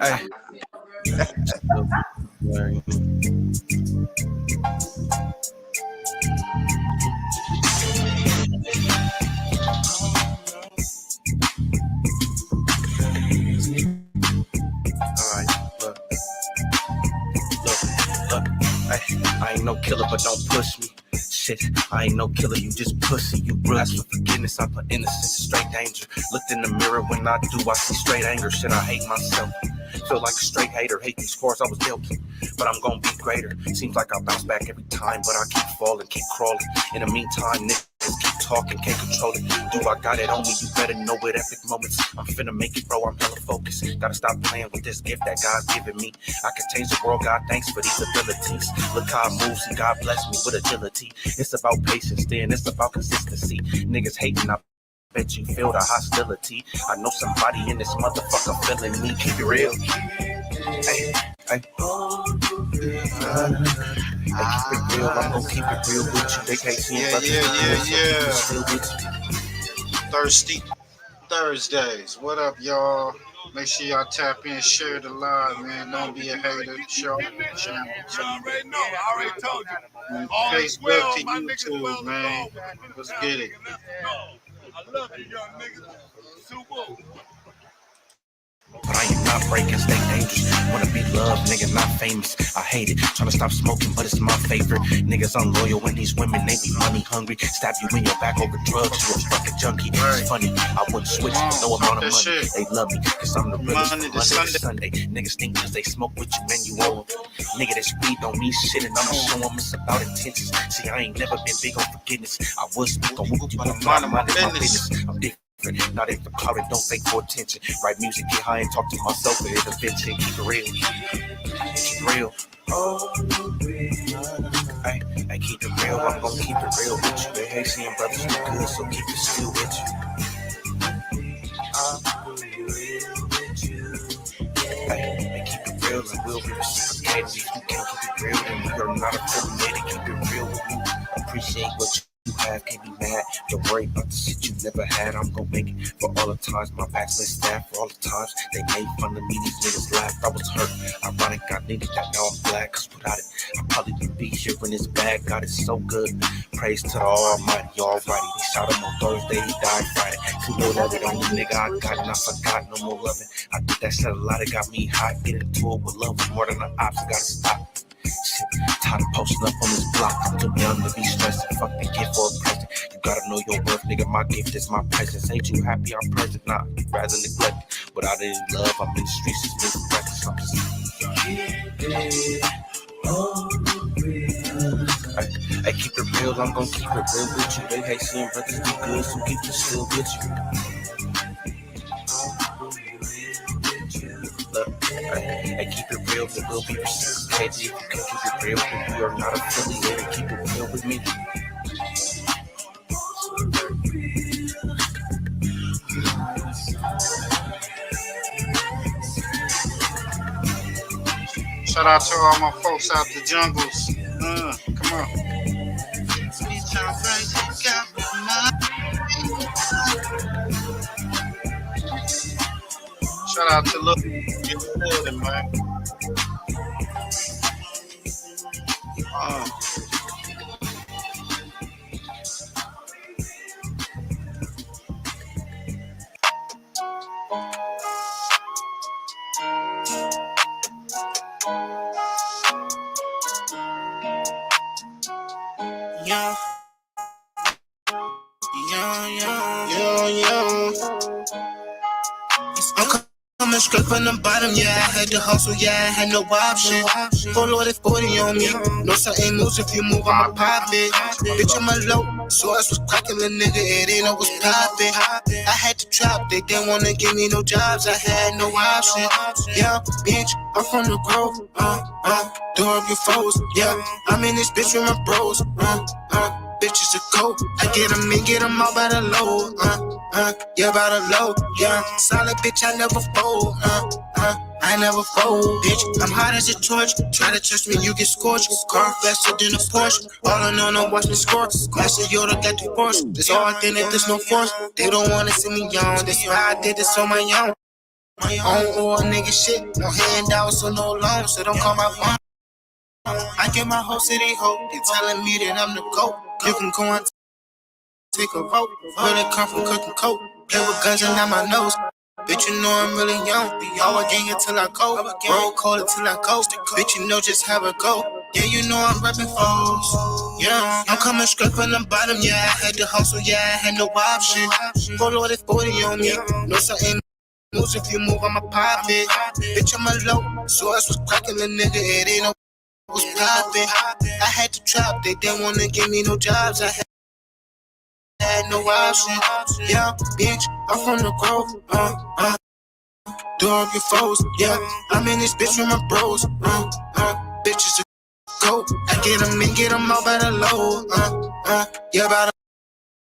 Hey. Alright, look, I ain't no killer, but don't push me. Shit, I ain't no killer, you just pussy. You real, ask for forgiveness, I put innocence in straight danger. Looked in the mirror, when I do, I see straight anger. Shit, I hate myself. Feel like a straight hater, hate these scores I was dealt, but I'm gonna be greater. Seems like I bounce back every time, but I keep falling, keep crawling. In the meantime, niggas keep talking, can't control it. Do I got it on me? You better know it. Epic moments, I'm finna make it, bro. I'm hella focused. Gotta stop playing with this gift that God's giving me. I can change the world, God, thanks for these abilities. Look how I move, see God bless me with agility. It's about patience, then it's about consistency. Niggas hating, I bet you feel the hostility. I know somebody in this motherfucker feeling me. Keep it real. Hey, hey. Keep it real. I'm gonna keep it real with you. They can't see it, still with you. Thirsty Thursdays. What up, y'all? Make sure y'all tap in, share the live, man. Don't be a hater. Show channel. I already told you. Facebook to YouTube, man. Let's get it. I love you, young niggas. Super. But I am not breaking, stay dangerous. Wanna be loved, nigga, not famous. I hate it, tryna stop smoking, but it's my favorite. Niggas unloyal when these women, they be money hungry. Stab you in your back over drugs, you a fucking junkie. It's funny, I wouldn't switch for no amount of money. They love me, cause I'm the realest from Monday to Sunday. Niggas think cause they smoke with you and you own them. Nigga, this weed don't mean shit and I'ma show them it's about intentions. See, I ain't never been big on forgiveness. I was speak on what you want, but I'm minding my business. I'm different. Not if the crowd don't take for attention. Write music, get high and talk to myself and hit a bitch and keep it real. Keep it real. I keep it real, I'm gonna keep it real with you. They hate seeing brothers do good, so keep it still with you. I keep it real and we'll be reciprocated. If you can't keep it real, then we are not affiliated. Keep it real with me. Appreciate what you have, can't be mad. Don't worry about the shit you never had. I'm gonna make it for all the times my back's been stabbed. For all the times they made fun of me, these niggas laughed. I was hurt, ironic, I needed that, now I'm glad. Cause without it, I probably wouldn't be here when it's bad. God is so good, praise to the Almighty. Alrighty, they shot him on Thursday, he died Friday. You know that it only nigga I got and I forgot, no more loving. I did that shit a lot, it got me hot. Get into it with love was more than the ops, I gotta stop. Shit, tired of posting up on this block. I'm too young to be stressing. Fuck the gift for a present. You gotta know your worth, nigga. My gift is my presence. Ain't you happy I'm present? Nah, rather neglect. Without any love, I'm in the streets. It's moving practice. I'm just I keep it real. I'm gonna keep it real with you. They hate seeing brothers do good, so keep it still with you. I keep it real, but we'll be reciprocated. If you can keep it real, then you are not affiliated. Keep it real with me. Shout out to all my folks out the jungles. Come on. Shout out to Look in the building, man. I'm straight from the bottom, yeah, I had to hustle, yeah, I had no option. Oh Lord, it's 40 on me. No certain moves, if you move, I'ma pop it. Bitch, I'm a low, so I was cracking the nigga, it ain't no was popping. I had to trap, they didn't wanna give me no jobs, I had no option. Yeah, bitch, I'm from the grove, door up your foes, yeah. I'm in this bitch with my bros, bitches a coat. I get them all by the low, yeah, by the low, yeah. Solid bitch, I never fold, I never fold, bitch. I'm hot as a torch. Try to touch me, you get scorched. Car faster than a Porsche. All I know, watch me score. Master Yoda got the force. It's all I think if there's no force. They don't wanna see me young. That's why I did this on my own. my own or a nigga shit. No handouts or no loans, so don't call my phone. I get my whole city hope. They telling me that I'm the GOAT. You can go and take a vote. Really come from cooking coke. Play with guns and on my nose. Bitch, you know I'm really young. Be all gang until I go. Roll cold until I go. Bitch, you know just how it go. Yeah, you know I'm reppin' foes. Yeah, I'm coming straight from the bottom. Yeah, I had to hustle. Yeah, I had no option. Full loaded 40 on me. No something moves if you move, I'ma pop it. Bitch, I'm a low. So I was cracking the nigga. It ain't no was poppin'. I had to trap. They didn't wanna give me no jobs. I had no option. Yeah, bitch, I'm from the grove. Dog your foes, yeah. I'm in this bitch with my bros. Bitches a go. I get them in, get them all by the low. Yeah, by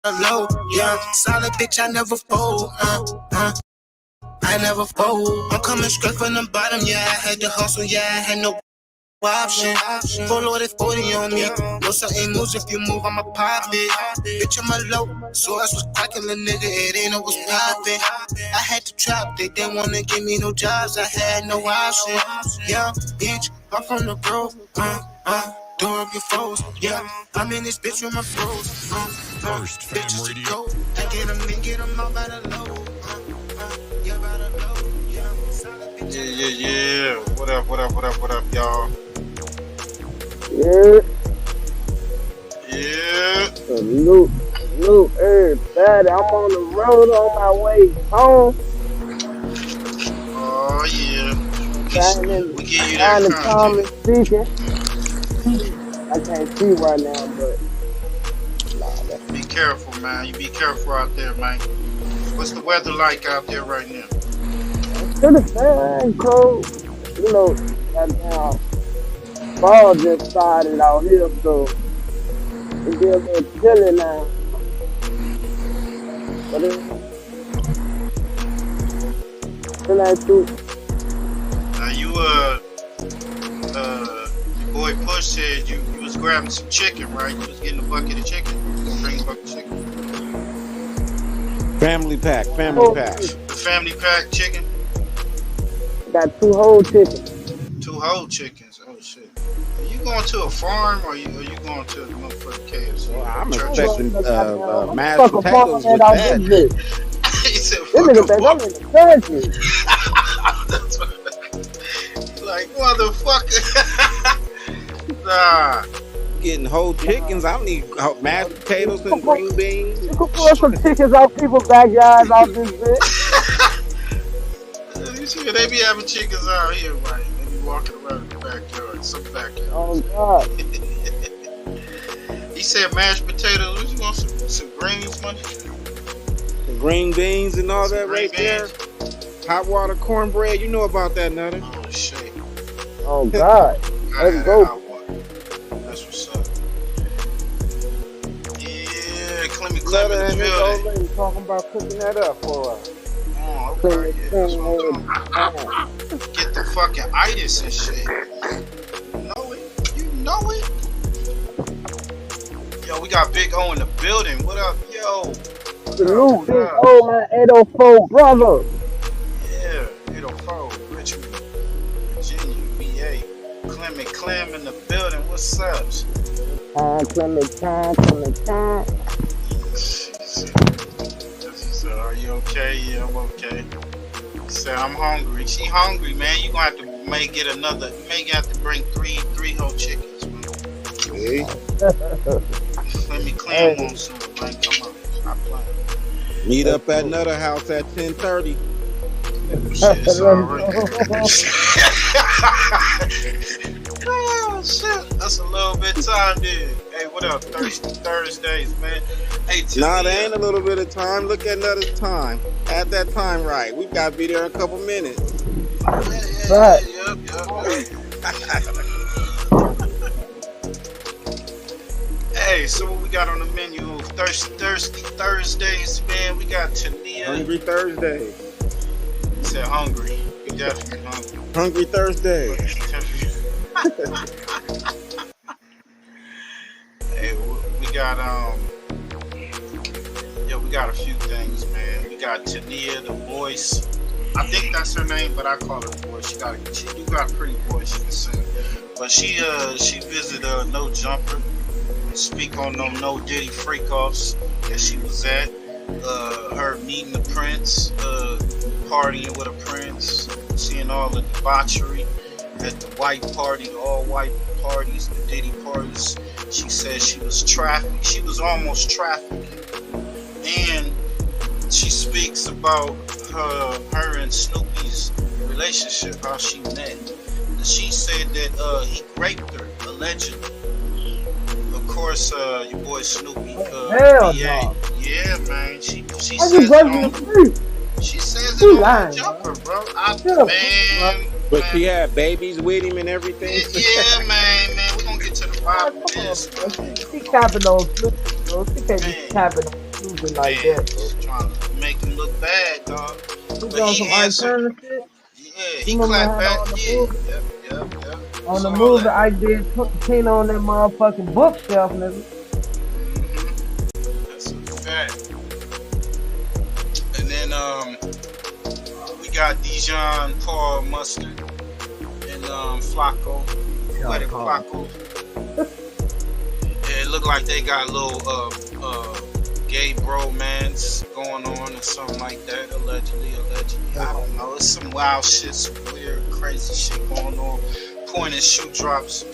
the low. Yeah, solid bitch, I never fold. I never fold. I'm coming straight from the bottom, yeah. I had to hustle, yeah. I had no option. Full loaded 40 on me. No something moves if you move, I'ma pop it. Bitch, I'm a low. So I was cracking the nigga, it ain't no was poppin'. I had to trap, they didn't wanna give me no jobs, I had no option. Yeah, bitch, I'm from the grove. Door up your foes, yeah. I'm in this bitch with my bros. First Fam Radio. I get them in, get them all by the low. Yeah, by the low, yeah. Yeah. What up, y'all? Yeah. Salute, everybody. I'm on the road on my way home. Oh yeah. We give you Trying that to calm and content. speaking. I can't see right now, but Be careful, man. You be careful out there, man. What's the weather like out there right now? it's pretty fine, cold. You know, goddamn fall just started out here, so it's be a little chilly now. But it's still ain't too. Now you your boy Push said you was grabbing some chicken, right? You was getting a bucket of chicken. You gonna bring a bucket of chicken? Family pack. The family pack chicken? Got 2 whole chickens. 2 whole chickens. Oh shit. Are you going to a farm or are you going to the motherfucking KFC? Well, I'm Church? expecting mashed Fuck a potatoes farm with out that. this bitch. He said, This fuck nigga a think farm. I'm in the country. That's what- like, motherfucker. Nah. Getting whole chickens. I need mashed potatoes and green beans. You can pull some chickens out people's backyards out this bitch. You see, they be having chickens out here, right? They be walking around in the backyard, some backyard. Oh God. He said mashed potatoes. What you want, some greens, money? The green beans and all Some that green right there. beans? Hot water cornbread. You know about that, Nutter. Oh, shit. Oh God. I Let's had go. hot water. That's what's up. Yeah, Clemmy Nutter in and the his building. old lady talking about cooking that up for us. Oh, okay. Yeah, that's what I'm talking about. Get the fucking itis and shit. You know it. You know it. Yo, we got Big O in the building. What up, yo? Salute. Big O, my 804 brother. Yeah, 804, Richmond, Virginia, VA. Clem in the building. What's up? Time. She said, are you okay? Yeah, I'm okay. She said, I'm hungry. She hungry, man. You gonna have to may have to bring three whole chickens, man. See? Let me clean on some, man. Come on, stop playing. Meet up at Nutter House at 10:30. Shit, it's alright. Oh shit, that's a little bit time, dude. Hey, what up? Thursdays, man. Hey, Nah, there ain't a little bit of time. Look at Nutter's time. Add that time right. We got to be there in a couple minutes. Right. Hey, so what we got on the menu? Thirsty Thursdays, man. We got Tenea. Hungry Thursday. He said hungry. We definitely hungry. Hungry Thursday. Hey, we got we got a few things, man. We got Tenea, the voice, I think that's her name, but I call her boy. She do got a pretty voice. She can sing. But she visited No Jumper and speak on no Diddy freak offs that she was at. Her meeting the Prince, partying with a Prince, seeing all the debauchery at the white party, the all white parties, the Diddy parties. She said she was trafficked. She was almost trafficked. And she speaks about her and Snoopy's relationship, how she met. She said that he raped her, allegedly. Of course, your boy Snoopy. Hell no. Yeah, man. She Why says you it bugging on. the street? She says She it on lying, the Jumper, bro. Man. But she had babies with him and everything. Yeah, man. We gonna get to the bottom of this. She capping on Snoopy, bro. She can't be capping on Snoopy like that, bro. Trying to make him look bad, dog. She But doing he some answered. alternative shit. Yeah, he You remember clapped how back. on the Yeah, movie? yep. On the Saw movie, that. I did put Tina on that motherfucking bookshelf, nigga. That's a fact. And then we got Dejon, Paul, Mustard, and Flakko, Poetic Flakko. Yeah, it looked like they got a little gay bromance going on or something like that. Allegedly. I don't know. It's some wild shit, some weird, crazy shit going on. Point and shoot drops.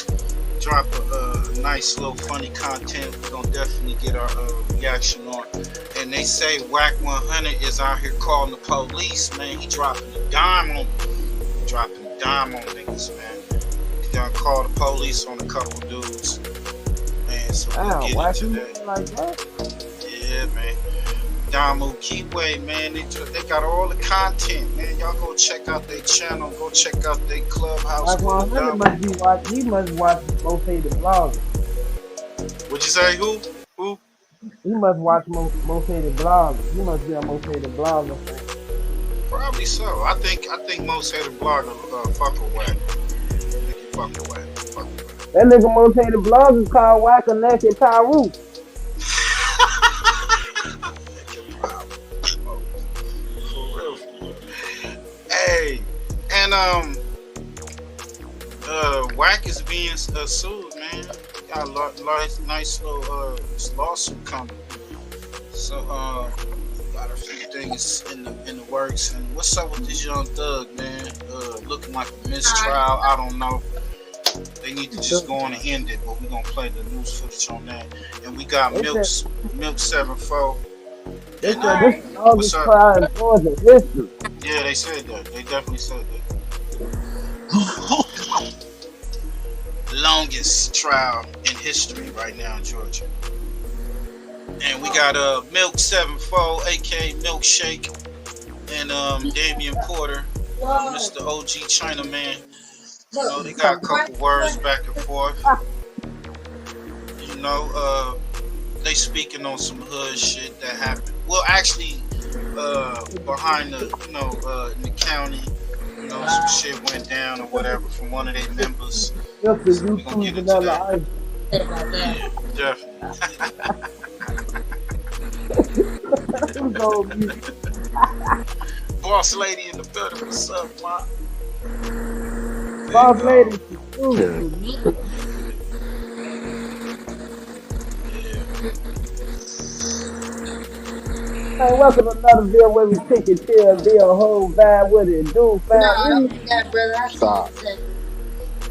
Drop a nice little funny content. We're gonna definitely get our reaction on. And they say WACC100 is out here calling the police, man. He dropping a dime on niggas, man. He done called the police on a couple dudes. Man, so we'll get into that. Like that? Yeah, man. Damu Keyway, man. They got all the content, man. Y'all go check out their channel. Go check out their clubhouse. Like 100 must be watching. He must watch Most Hated Bloggers. What'd you say? Who? He must watch Most Hated Bloggers. He must be a Most Hated Blogger. Probably so. I think Most Hated Blogger fuck away. Fuck away. That nigga Most Hated Bloggers called WACC100 Tyru. Hey, and WACC is being sued, man. Got a nice little lawsuit coming. So got a few things in the works. And what's up with this young thug, man? Looking like a mistrial. I don't know. They need to just go on and end it, but we're gonna play the news footage on that. And we got Milk 74. This longest trial in Georgia history. Yeah, they said that. They definitely said that. Longest trial in history right now in Georgia. And we got Milk 74, aka Milkshake, and Damian Porter, Mr. OG Chinaman. You know, they got a couple words back and forth. You know, they speaking on some hood shit that happened. Well, actually, behind the, in the county, some shit went down or whatever from one of their members. So we gonna get into that. Yeah, definitely. Boss lady in the building, what's up, ma? Boss lady. Hey, welcome to another video where we take it to a deal, whole vibe with it, dude, family. Stop.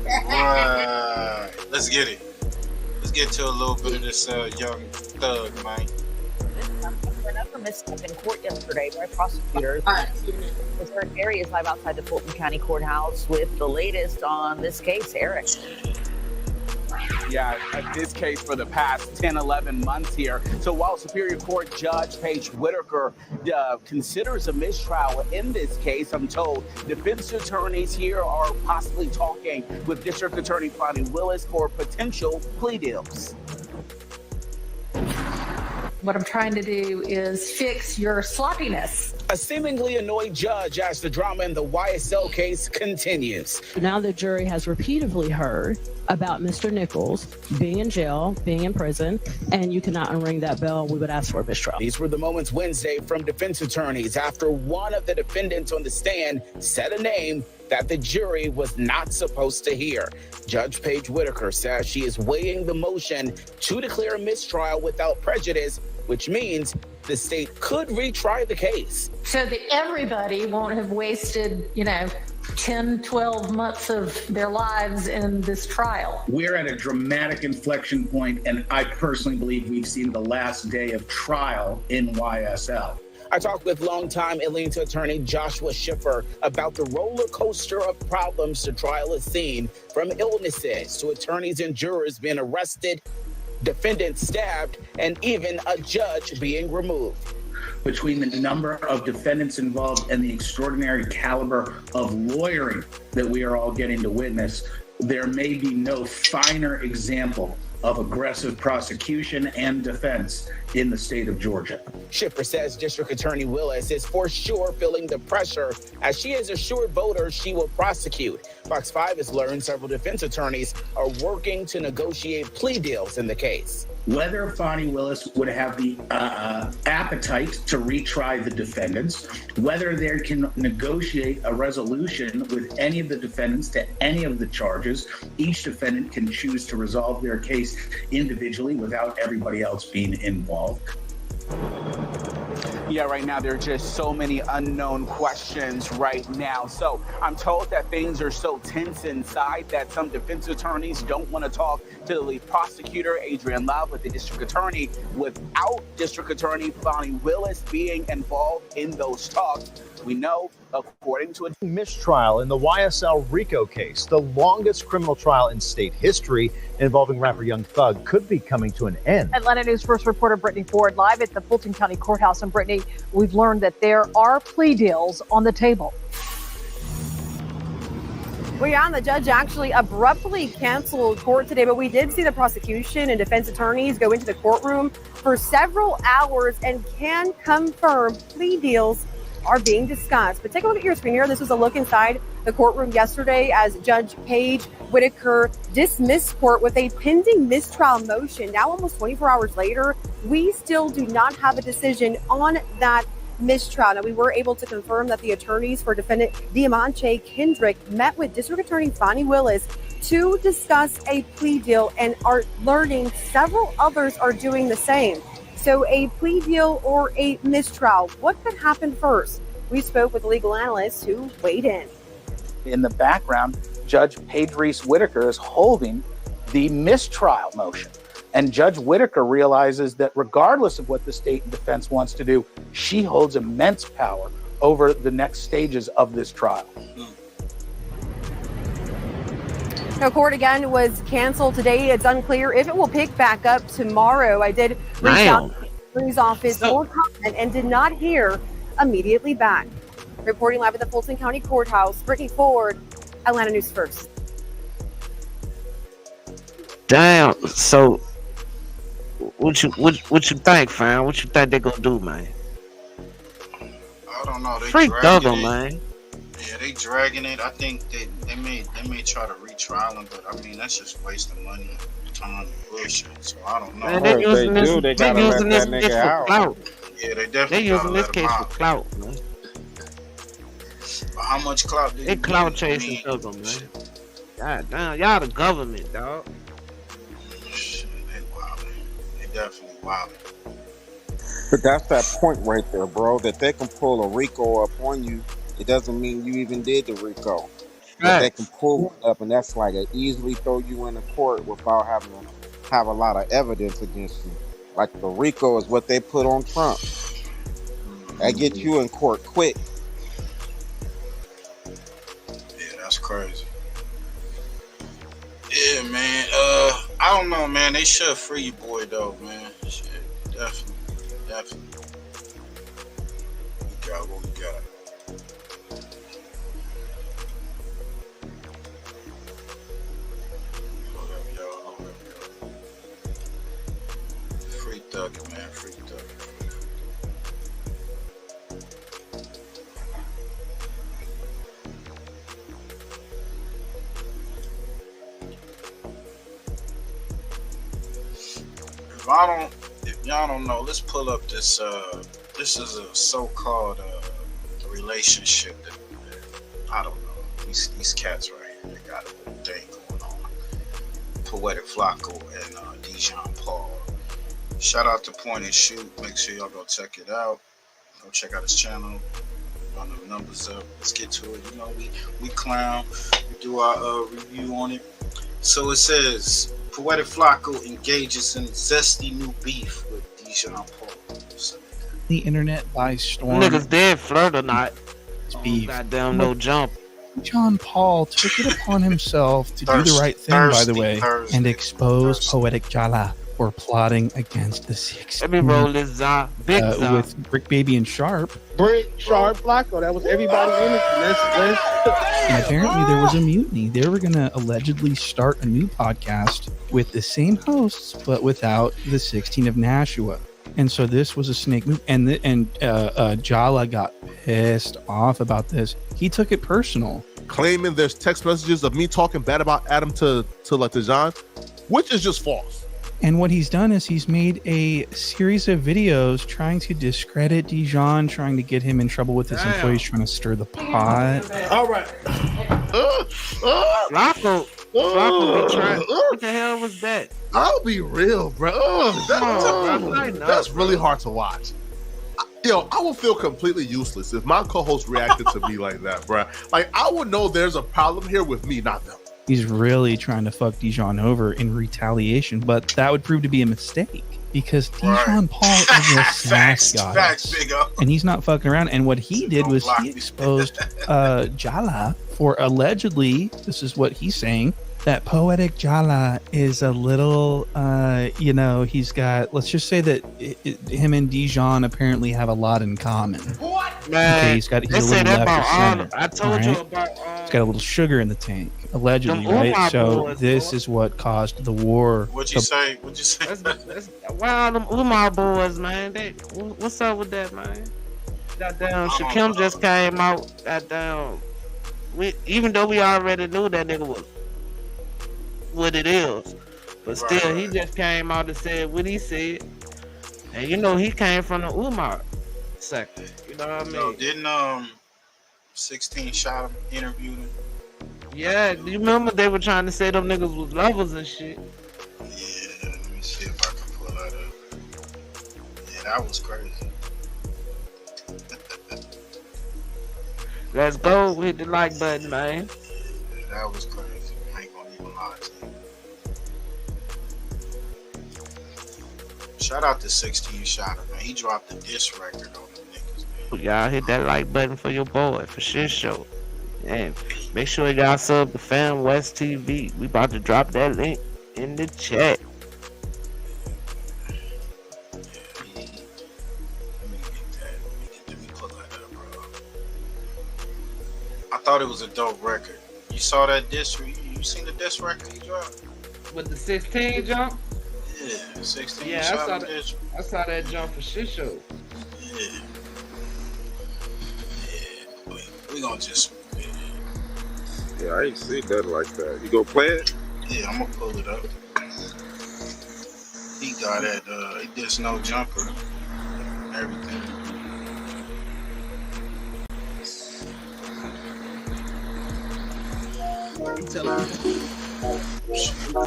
Right. Let's get it. Let's get to a little bit of this young thug, man. Another misstep in court yesterday by prosecutors. The third area is live outside the Fulton County Courthouse with the latest on this case, Eric. Yeah, this case for the past 10, 11 months here. So while Superior Court Judge Paige Whitaker considers a mistrial in this case, I'm told defense attorneys here are possibly talking with District Attorney Bonnie Willis for potential plea deals. What I'm trying to do is fix your sloppiness. A seemingly annoyed judge as the drama in the YSL case continues. Now the jury has repeatedly heard about Mr. Nichols being in jail, being in prison, and you cannot unring that bell. We would ask for a mistrial. These were the moments Wednesday from defense attorneys after one of the defendants on the stand said a name that the jury was not supposed to hear. Judge Paige Whitaker says she is weighing the motion to declare a mistrial without prejudice, which means the state could retry the case. So that everybody won't have wasted, 10, 12 months of their lives in this trial. We're at a dramatic inflection point, and I personally believe we've seen the last day of trial in YSL. I talked with longtime Atlanta attorney Joshua Schiffer about the roller coaster of problems the trial has seen, from illnesses to attorneys and jurors being arrested, defendants stabbed, and even a judge being removed. Between the number of defendants involved and the extraordinary caliber of lawyering that we are all getting to witness, there may be no finer example of aggressive prosecution and defense in the state of Georgia. Schiffer says District Attorney Willis is for sure feeling the pressure, as she has assured voters she will prosecute. Fox 5 has learned several defense attorneys are working to negotiate plea deals in the case. Whether Fani Willis would have the appetite to retry the defendants, whether they can negotiate a resolution with any of the defendants to any of the charges, each defendant can choose to resolve their case individually without everybody else being involved. Yeah, right now there are just so many unknown questions right now. So I'm told that things are so tense inside that some defense attorneys don't want to talk to the lead prosecutor, Adrian Love, with the district attorney, without District Attorney Fani Willis being involved in those talks. We know, according to a mistrial in the YSL RICO case, the longest criminal trial in state history involving rapper Young Thug, could be coming to an end. Atlanta News First reporter Brittany Ford live at the Fulton County Courthouse. And Brittany, we've learned that there are plea deals on the table. The judge actually abruptly canceled court today, but we did see the prosecution and defense attorneys go into the courtroom for several hours and can confirm plea deals are being discussed. But take a look at your screen here. This was a look inside the courtroom yesterday as Judge Paige Whitaker dismissed court with a pending mistrial motion. Now, almost 24 hours later, we still do not have a decision on that mistrial. Now, we were able to confirm that the attorneys for defendant Diamante Kendrick met with District Attorney Fani Willis to discuss a plea deal and are learning several others are doing the same. So a plea deal or a mistrial, what could happen first? We spoke with legal analysts who weighed in. In the background, Judge Paige Whitaker is holding the mistrial motion. And Judge Whitaker realizes that regardless of what the state and defense wants to do, she holds immense power over the next stages of this trial. The court again was canceled today. It's unclear if it will pick back up tomorrow. I did reach out to the attorney's office for comment and did not hear immediately back. Reporting live at the Fulton County Courthouse, Brittany Ford, Atlanta News First. Damn. So, what you think, fam? What you think they gonna do, man? I don't know. They Freak dragging Duggan, it. man. Yeah, they dragging it. I think they may try to retrial him, but I mean that's just wasting money, time, and bullshit. So I don't know. Man, they using this, they gotta using let this that bitch nigga for out. clout. Yeah, they They definitely using gotta this let him case for out. clout, man. But how much clout did They he clout get? I chasing mean, Duggan, man. God damn, y'all the government, dog. shit, they wildin'. They definitely wildin'. But that's that point right there, bro, that they can pull a RICO up on you. It doesn't mean you even did the RICO. But they can pull it up, and that's like a easily throw you into court without having to have a lot of evidence against you. Like the RICO is what they put on Trump. That gets you in court quick. Yeah, that's crazy. Yeah, man. I don't know, man. They should free your boy though, man. Shit, definitely. We got what we got. Hold up, y'all. Free thugging, man. Free thugging. If y'all don't know, let's pull up this. This is a so-called relationship that I don't know. These cats right here, they got a little thing going on. Poetic Flakko and Dejon Paul. Shout out to Point and Shoot. Make sure y'all go check it out. Go check out his channel. Run the numbers up. Let's get to it. You know, we clown. We do our review on it. So it says Poetic Flakko engages in zesty new beef with Dejon Paul. The internet by storm. Niggas dead flirt or not. It's beef. Goddamn no jump. John Paul took it upon himself to do the right thing, by the way, and expose Poetic Jala for plotting against the 6. Let me roll this Za. Big Za. With Brick Baby and Sharp. Brick, Sharp, Flakko. That was everybody in it. And apparently there was a mutiny. They were going to allegedly start a new podcast with the same hosts, but without the 16 of Nashua. And so this was a snake move. And Jala got pissed off about this. He took it personal. Claiming there's text messages of me talking bad about Adam to like Dejon, which is just false. And what he's done is he's made a series of videos trying to discredit Dejon, trying to get him in trouble with his employees, trying to stir the pot. All right. Flakko be trying. What the hell was that? I'll be real, bro. That's really hard to watch. Yo, I would feel completely useless if my co-host reacted to me like that, bro. Like, I would know there's a problem here with me, not them. He's really trying to fuck Dejon over in retaliation, but that would prove to be a mistake because Dejon Paul is a sass goddess, and he's not fucking around. And what he did was he exposed Jala for allegedly, this is what he's saying, that Poetic Jala is a little, he's got, let's just say that him and Dejon apparently have a lot in common. What? Man, okay, he's a little left of center. I told you about. He's got a little sugar in the tank, allegedly, right? So this is what caused the war. What'd you say? Wow, them Umar boys, man. What's up with that, man? Goddamn, Shakim just came out. Goddamn, even though we already knew that nigga was what it is, but still, he just came out and said what he said, and he came from the Umar sector. You know what I mean? Yo, didn't 16 shot him, interviewed him? Yeah, you remember they were trying to say them niggas was lovers and shit. Yeah, let me see if I can pull that up. Yeah, that was crazy. Let's go, hit the like button, man. Yeah, that was crazy. I ain't gonna even lie to you. Shout out to 16 Shotter, man. He dropped the diss record on them niggas, man. Y'all hit that like button for your boy, for shit show. And make sure y'all sub to Fam West TV. We about to drop that link in the chat. Let me pull that up, bro. I thought it was a dope record. You saw that diss? You seen the diss record he dropped? With the 16 jump? Yeah, 16. Yeah, I saw that jump for shit show. Yeah. We gonna just. Yeah, I ain't seen that like that. You gonna play it? Yeah, I'm gonna pull it up. He got that. He did no jumper. Everything.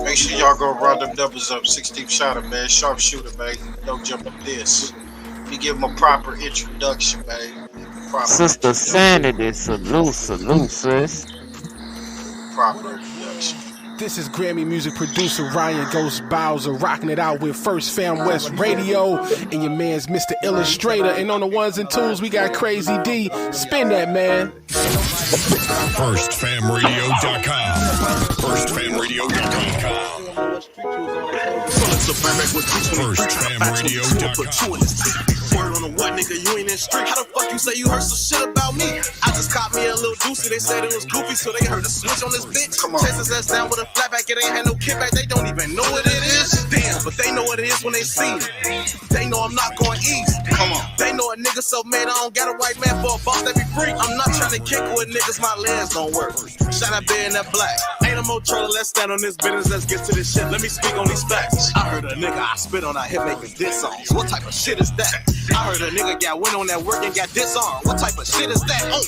Make sure y'all go run them numbers up. 16 Shotter, man. Sharpshooter, man. Don't jump up this. Let me give him a proper introduction, man. Sister Sanity, salute, sis. Proper introduction. This is Grammy music producer Ryan Ghost Bowser rocking it out with First Fam West Radio and your man's Mr. Illustrator. And on the ones and twos, we got Crazy D. Spin that, man. FirstFamRadio.com. FirstFamRadio.com. FirstFamRadio.com. Word on the what, nigga, you ain't in street. How the fuck you say you heard some shit about me? I just caught me a little doozy. They said it was goofy, so they heard the switch on this bitch. Chasing us down with a flatback, it ain't had no kickback. They don't even know what it is. Damn, down, but they know what it is when they see it. They know I'm not going easy. Come on. They know a nigga so mad I don't got a white man for a boss that be free. I'm not trying to kick with niggas, my legs don't work. Shout out being that black. Ain't no more trolling, let's stand on this business, let's get to this shit. Let me speak on these facts. I heard a nigga I spit on, I hit making diss songs. What type of shit is that? I heard a nigga got went on that work and got disarmed. What type of shit is that? Oh,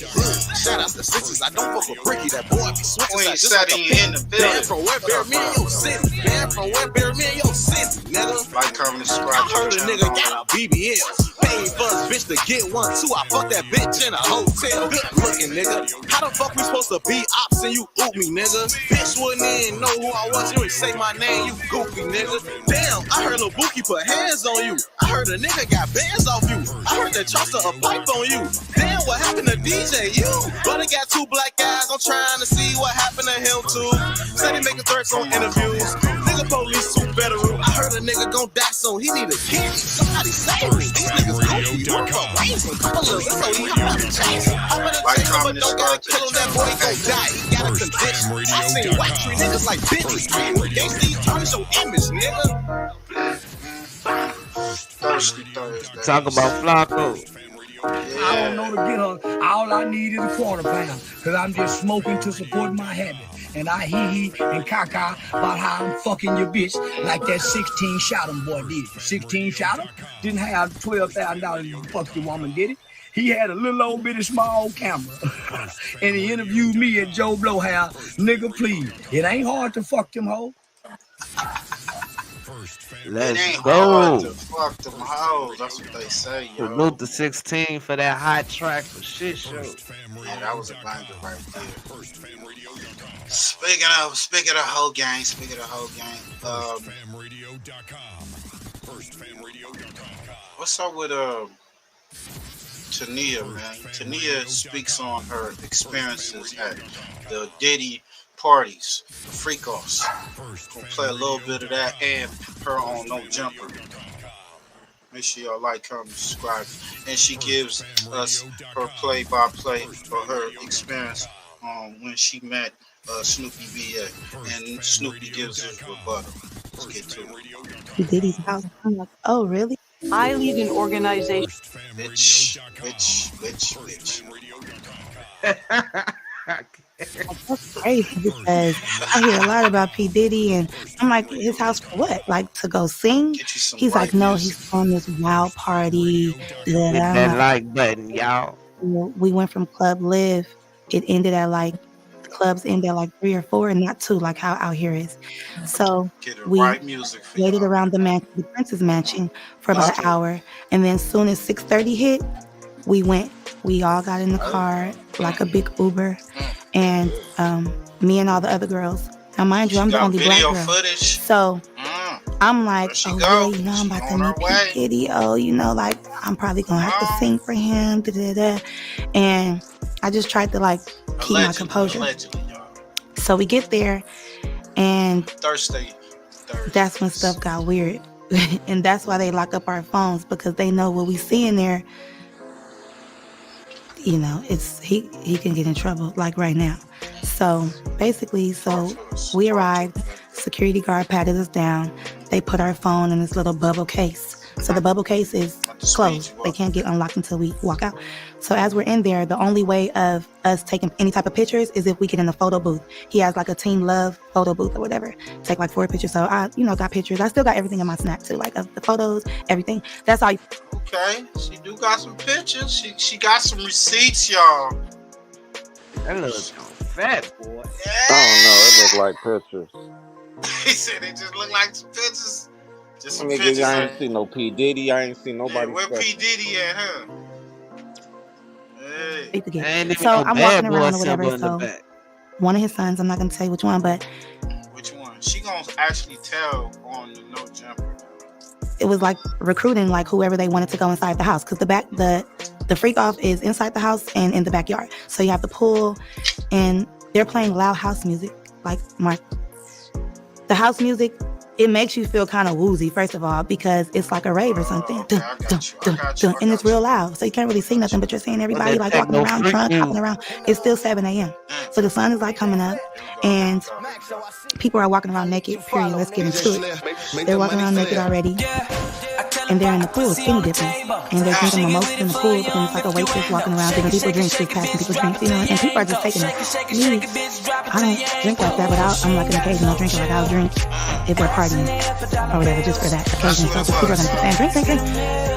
shout out the sixes. I don't fuck with Bricky, that boy be switching. We ain't Just like setting a you in the building. Man from where bear me in your city. Man from where bear me in your city, nigga. Like, comment, subscribe. I heard a nigga got a BBL. Paid for his bitch to get one too. I fucked that bitch in a hotel. Good looking nigga. How the fuck we supposed to be ops and you oop me, nigga? Bitch wouldn't even know who I was. You ain't say my name, you goofy nigga. Damn, I heard Lil Bookie put hands on you. I heard a nigga got bands off you. I heard that Charles a pipe on you. Damn, what happened to DJ? You? But I got two black guys. I'm trying to see what happened to him too. Said he making threats on interviews. Nigga police too federal. I heard a nigga gon' die soon. He need a kid. Somebody save me. These niggas goofy. Work for reason. Couple of so he got to chase him. I'm gonna take him, but don't gotta kill him. That boy gon' die. He got a condition. I seen white tree niggas like bitches. Gangsta, you tarnish your image, nigga. Thirsty Thursday. Talk about Flakko. I don't know to get her. All I need is a quarter pound. Cause I'm just smoking to support my habit. And I hee and caca about how I'm fucking your bitch like that 16 shot him boy did. 16 shot him? Didn't have $12,000 to fuck the woman, did it? He had a little old bitty small camera. And he interviewed me at Joe Blowhouse. Nigga, please. It ain't hard to fuck them hoes. Let's Hard go. to fuck them hoes. That's what they say, yo. Salute the 16 for that hot track for shit show. Yeah, that was a banger right there. Speaking of the whole gang, what's up with Tenea, man? Tenea speaks on her experiences at the Diddy parties, the freak-offs. Gonna play a little bit of that and her on No Jumper. Make sure y'all like, comment, subscribe. And she gives us her play-by-play for her experience when she met Snoopy BA. And Snoopy gives his rebuttal. Let's get to it. Diddy's house. I'm like, oh, really? I lead an organization. Bitch. That's crazy because I hear a lot about P. Diddy and I'm like, his house for what? Like to go sing? He's like, no, he's on this wild party. Hit that like button, y'all. We went from Club Live. It ended at like, clubs end at like 3 or 4 and not 2 like how out here is. So we waited around the Prince's mansion for about an hour. And then as soon as 6:30 hit, we went. We all got in the car like a big Uber. And me and all the other girls. Now, mind you, I'm the only black girl. So I'm like, oh, really, you know, I'm about to meet P. Diddy. Oh, you know, like, I'm probably going to have to sing for him. And I just tried to, like, keep my composure. So we get there, and that's when stuff got weird. And that's why they lock up our phones, because they know what we see in there. You know, it's he can get in trouble like right now. So basically, we arrived, security guard patted us down. They put our phone in this little bubble case. So the bubble case is closed. They can't get unlocked until we walk out. So as we're in there, the only way of us taking any type of pictures is if we get in the photo booth. He has like a Team Love photo booth or whatever. Take like 4 pictures. So I, got pictures. I still got everything in my Snap too, like of the photos, everything. That's all. Okay, she do got some pictures. She got some receipts, y'all. That looks fat, boy. I don't know. It look like pictures. He said it just look like some pictures. Just some Nigga, pictures. I ain't seen no P. Diddy. I ain't seen nobody. Where P. Diddy at, huh? Hey. So I'm walking around or whatever. So one of his sons, I'm not gonna say which one, but which one? She gonna actually tell on the No Jumper. It was like recruiting, like whoever they wanted to go inside the house, because the freak off is inside the house and in the backyard. So you have the pool, and they're playing loud house music, like the house music it makes you feel kind of woozy, first of all, because it's like a rave or something. Dun, dun, dun, dun, and it's real loud. So you can't really see nothing, but you're seeing everybody like walking around, drunk, hopping around. It's still 7 a.m. So the sun is like coming up and people are walking around naked, period. Let's get into it. They're walking around naked already. And they're in the pool, skinny dipping. And they're drinking mimosas in the pool, but then it's like a waitress walking around giving people drinks, just passing people drinks, you know, and people are just taking it. Me, I don't drink like that, but I'm like an occasional drinker. Like I'll drink if they're partying or whatever, just for that occasion. So people are going to keep saying, drink.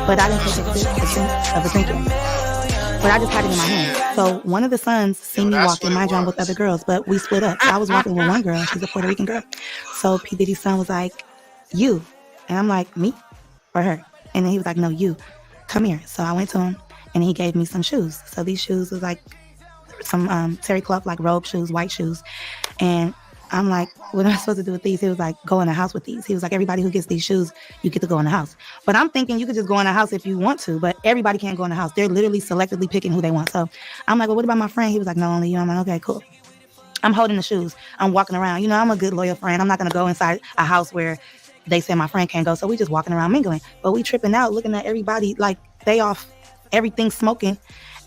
But I didn't take a sip of a drinking. But I just had it in my hand. So one of the sons seen me walking, mind you, I'm with other girls, but we split up. So I was walking with one girl, she's a Puerto Rican girl. So P. Diddy's son was like, you. And I'm like, me or her? And then he was like, no, you. Come here. So I went to him and he gave me some shoes. So these shoes was like some terry cloth, like robe shoes, white shoes. And I'm like, what am I supposed to do with these? He was like, go in the house with these. He was like, everybody who gets these shoes, you get to go in the house. But I'm thinking you could just go in the house if you want to, but everybody can't go in the house. They're literally selectively picking who they want. So I'm like, well, what about my friend? He was like, no, only you. I'm like, okay, cool. I'm holding the shoes. I'm walking around. You know, I'm a good loyal friend. I'm not going to go inside a house where they say my friend can't go. So we just walking around mingling. But we tripping out, looking at everybody like they off, everything smoking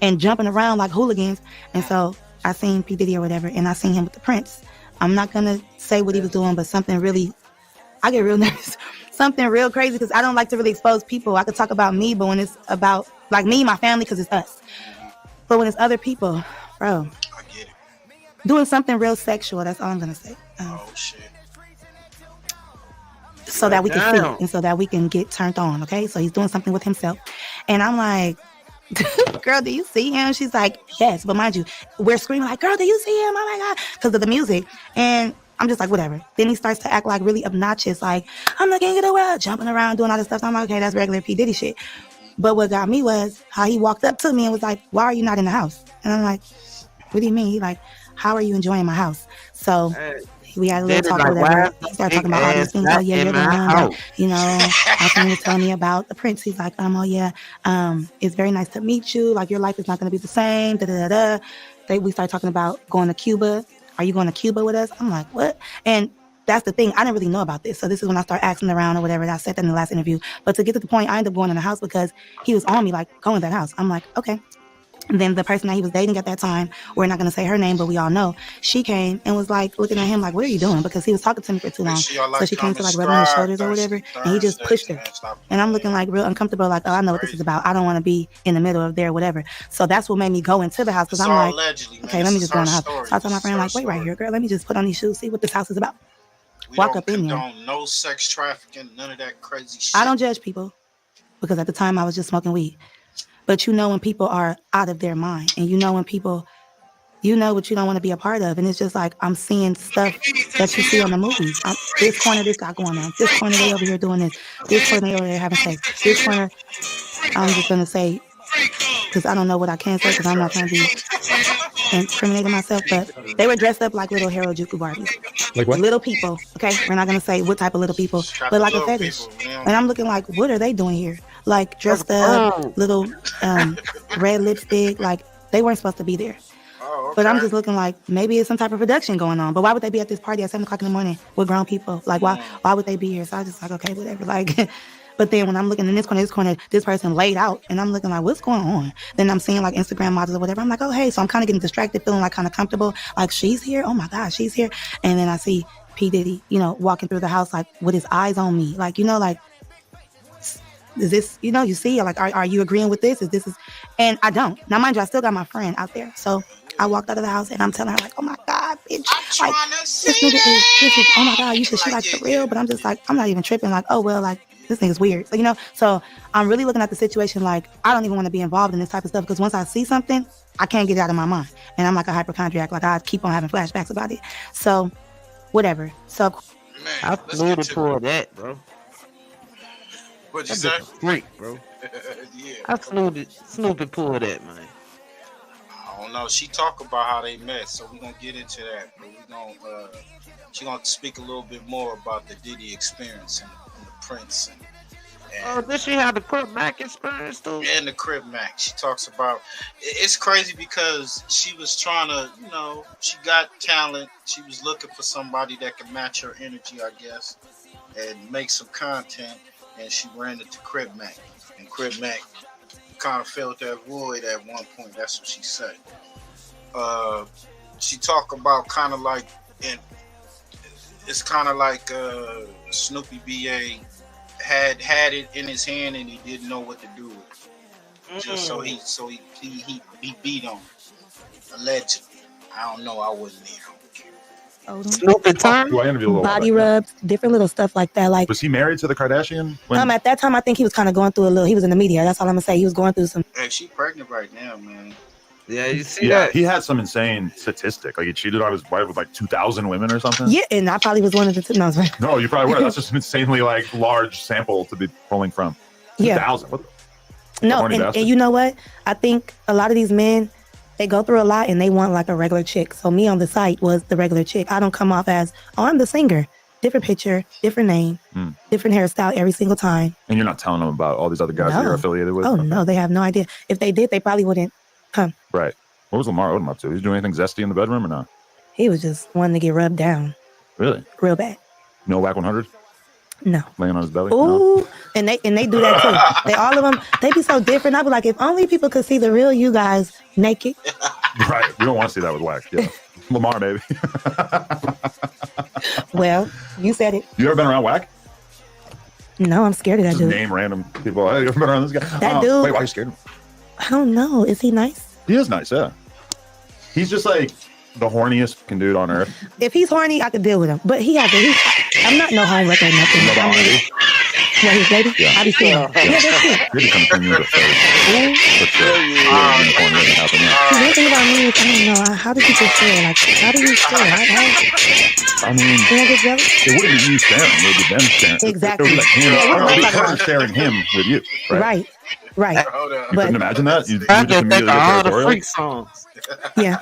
and jumping around like hooligans. And so I seen P. Diddy or whatever, and I seen him with the Prince. I'm not going to say what he was doing, but something really, I get real nervous. Something real crazy because I don't like to really expose people. I could talk about me, but when it's about like me, my family, because it's us. But when it's other people, bro, I get it. Doing something real sexual, that's all I'm going to say. Oh, shit. So that we can see it and so that we can get turned on, okay? So he's doing something with himself. And I'm like, girl, do you see him? She's like, yes. But mind you, we're screaming like, girl, do you see him? Oh my God. Because of the music. And I'm just like, whatever. Then he starts to act like really obnoxious, like, I'm the king of the world, jumping around, doing all this stuff. So I'm like, okay, that's regular P. Diddy shit. But what got me was how he walked up to me and was like, why are you not in the house? And I'm like, what do you mean? He like, how are you enjoying my house? So we had a little talk or whatever. He started talking about all these things. Oh yeah, you're the one that, you know, I was going to tell me about the Prince. He's like, oh yeah, it's very nice to meet you. Like your life is not going to be the same. We started talking about going to Cuba. Are you going to Cuba with us? I'm like, what? And that's the thing. I didn't really know about this. So this is when I start asking around or whatever. And I said that in the last interview. But to get to the point, I ended up going in the house because he was on me, like, go in that house. I'm like, okay. And then the person that he was dating at that time, we're not going to say her name, but we all know, she came and was like looking at him like, what are you doing? Because he was talking to me for too long. So she came to like rubbing his shoulders or whatever, and he just pushed her. And I'm looking like real uncomfortable, like, oh, I know what this is about. I don't want to be in the middle of there, whatever. So that's what made me go into the house because I'm like, okay, let me just go in the house. So I told my friend, like, wait right here, girl. Let me just put on these shoes, see what this house is about. Walk up in there. No sex trafficking, none of that crazy shit. I don't judge people because at the time I was just smoking weed. But you know when people are out of their mind, and you know when people, you know what you don't want to be a part of, and it's just like I'm seeing stuff that you see on the movies. This corner, this got going on. This corner, they over here doing this. This corner, they over there having sex. This corner, I'm just gonna say, because I don't know what I can say, because I'm not trying to be incriminating myself. But they were dressed up like little Harajuku Barbies, like what? Little people. Okay, we're not gonna say what type of little people, but like a fetish. And I'm looking like, what are they doing here? Like dressed up, little red lipstick, like they weren't supposed to be there. Oh, okay. But I'm just looking like maybe it's some type of production going on. But why would they be at this party at 7 o'clock in the morning with grown people? Like why would they be here? So I just like, okay, whatever. Like, but then when I'm looking in this corner, this person laid out, and I'm looking like, what's going on? Then I'm seeing like Instagram models or whatever. I'm like, oh hey, so I'm kind of getting distracted, feeling like kind of comfortable. Like she's here. Oh my God, she's here. And then I see P. Diddy, you know, walking through the house like with his eyes on me, like, you know, like. Is this, you know, you see, like, are you agreeing with this? And I don't. Now, mind you, I still got my friend out there. So I walked out of the house and I'm telling her, like, oh my God, bitch. Like, this is, oh my God, you said she like for real. But I'm just like, I'm not even tripping. Like, oh, well, like, this thing is weird. So, you know, so I'm really looking at the situation like, I don't even want to be involved in this type of stuff because once I see something, I can't get it out of my mind. And I'm like a hypochondriac. Like, I keep on having flashbacks about it. So, whatever. So, I flew to pull that, bro. What'd you say? Freak, bro. Yeah. I Snoopy pulled that, man. I don't know. She talk about how they met, so we're gonna get into that. But she gonna speak a little bit more about the Diddy experience and the Prince Oh, did she have the Crip Mac experience too? And the Crip Mac. She talks about it's crazy because she was trying to, she got talent. She was looking for somebody that could match her energy, I guess, and make some content. And she ran into Crip Mac. And Crip Mac kind of felt that void at one point. That's what she said. She talked about kind of like, and it's kind of like Snoopy BA had it in his hand and he didn't know what to do with it. Just so he beat on it. Allegedly. I don't know. I wasn't there. Body rubs, different little stuff like that. Like, was he married to the Kardashian? At that time, I think he was kind of going through a little. He was in the media. That's all I'm gonna say. He was going through some. Hey, she's pregnant right now, man. Yeah, you see that? He had some insane statistic. Like he cheated on his wife with like 2,000 women or something. Yeah, and I probably was one of the two. No, right. No, you probably were. That's just an insanely like large sample to be pulling from. 2,000. Yeah. No, and you know what? I think a lot of these men, they go through a lot and they want like a regular chick. So me on the site was the regular chick. I don't come off as, I'm the singer. Different picture, different name, different hairstyle every single time. And you're not telling them about all these other guys that you're affiliated with? Oh, no, they have no idea. If they did, they probably wouldn't come. Right. What was Lamar Odom up to? He was doing anything zesty in the bedroom or not? He was just wanting to get rubbed down. Really? Real bad. No WACC100? No. Laying on his belly? Ooh, no? and they do that too. All of them, they be so different. I be like, if only people could see the real you guys naked. Right. We don't want to see that with WACC. Yeah. Lamar, maybe. Well, you said it. You ever been around WACC? No, I'm scared of that dude. Name random people. Hey, you ever been around this guy? That dude. Wait, why are you scared of him? I don't know. Is he nice? He is nice, yeah. He's just like the horniest fucking dude on earth. If he's horny, I could deal with him. But I'm not no home wrecker or nothing. What, his lady? Yeah. I be seeing him. Yeah, that's it. You're becoming from you to first. For sure. One thing about me is, I don't know. How did you just feel? Like, how do you feel? I mean, it wouldn't be you sharing. It would be them sharing. Exactly. It would be like him, her sharing him with you. Right. You couldn't imagine that? You just immediately all get the freak songs. Yeah.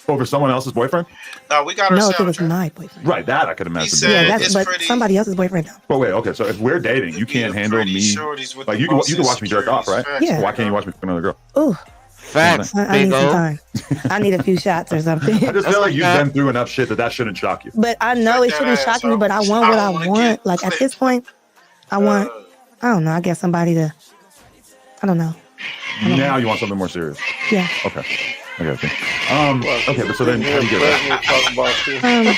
Over someone else's boyfriend? No, we got our if it was my boyfriend. Right, that I could imagine. Yeah, but somebody else's boyfriend. But wait, okay, so if we're dating, you can't handle me. Like you can watch me jerk off, right? Yeah. Why can't you watch me fuck another girl? Ooh. Facts. I need some time. I need a few shots or something. I just feel like you've been through enough shit that shouldn't shock you. But I know it shouldn't shock me, but I want what I want. Like at this point, I don't know, I guess somebody to, I don't know. Now you want something more serious. Yeah. Okay. I got you. Okay, but so then how do you get that?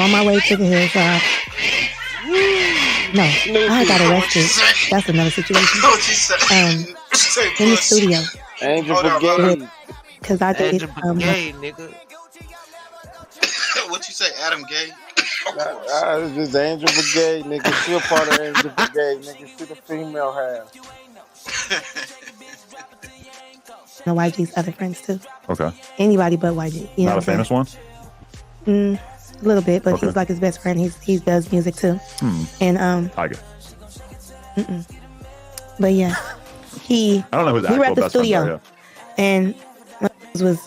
On my way to the hillside. No, I got arrested. That's another situation. In the studio. Angel Brigade. Because I did. Nigga. What you say, Adam Gay? It's just Angel Brigade, nigga. She a part of Angel Brigade, nigga. She the female half. No, YG's other friends too. Okay. Anybody but YG. You know Not a famous one? A little bit, but he's like his best friend. He does music too. And Tiger. But yeah, I don't know who the we were at actual the best friends studio, are, yeah. and was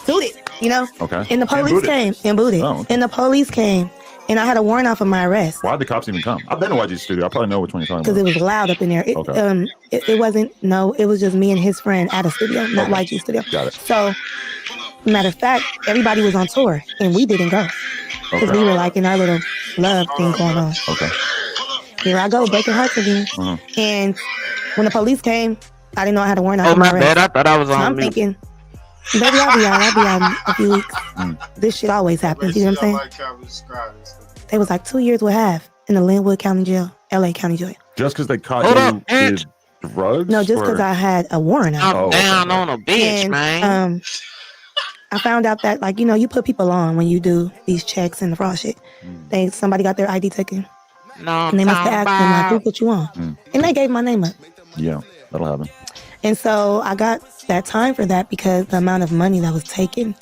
suited, you know. Okay. And the police came and booted. Oh, okay. And the police came, and I had a warrant out for my arrest. Why'd the cops even come? I've been to YG's studio. I probably know which one you're talking Because about. it was loud up in there. It wasn't. No, it was just me and his friend at a studio, not YG studio. Got it. So, matter of fact, everybody was on tour, and we didn't go because we were like in our little love thing going on. Okay. Here I go, breaking hearts again. And when the police came, I didn't know I had a warrant out Oh for my my arrest. bad, I thought I was So on I'm mute. thinking, baby, I'll be out in a few weeks. This shit always happens. You know what I'm saying? They was like 2 years with half in the Linwood County Jail, LA County Jail. Just because they caught Hold you up, with drugs? No, just because I had a warrant out. I'm down on a bitch, And, man. I found out that, like, you know, you put people on when you do these checks and the fraud shit. Somebody got their ID taken. No, And they must have asked them, like, who put you on? And they gave my name up. Yeah, that'll happen. And so I got that time for that because the amount of money that was taken.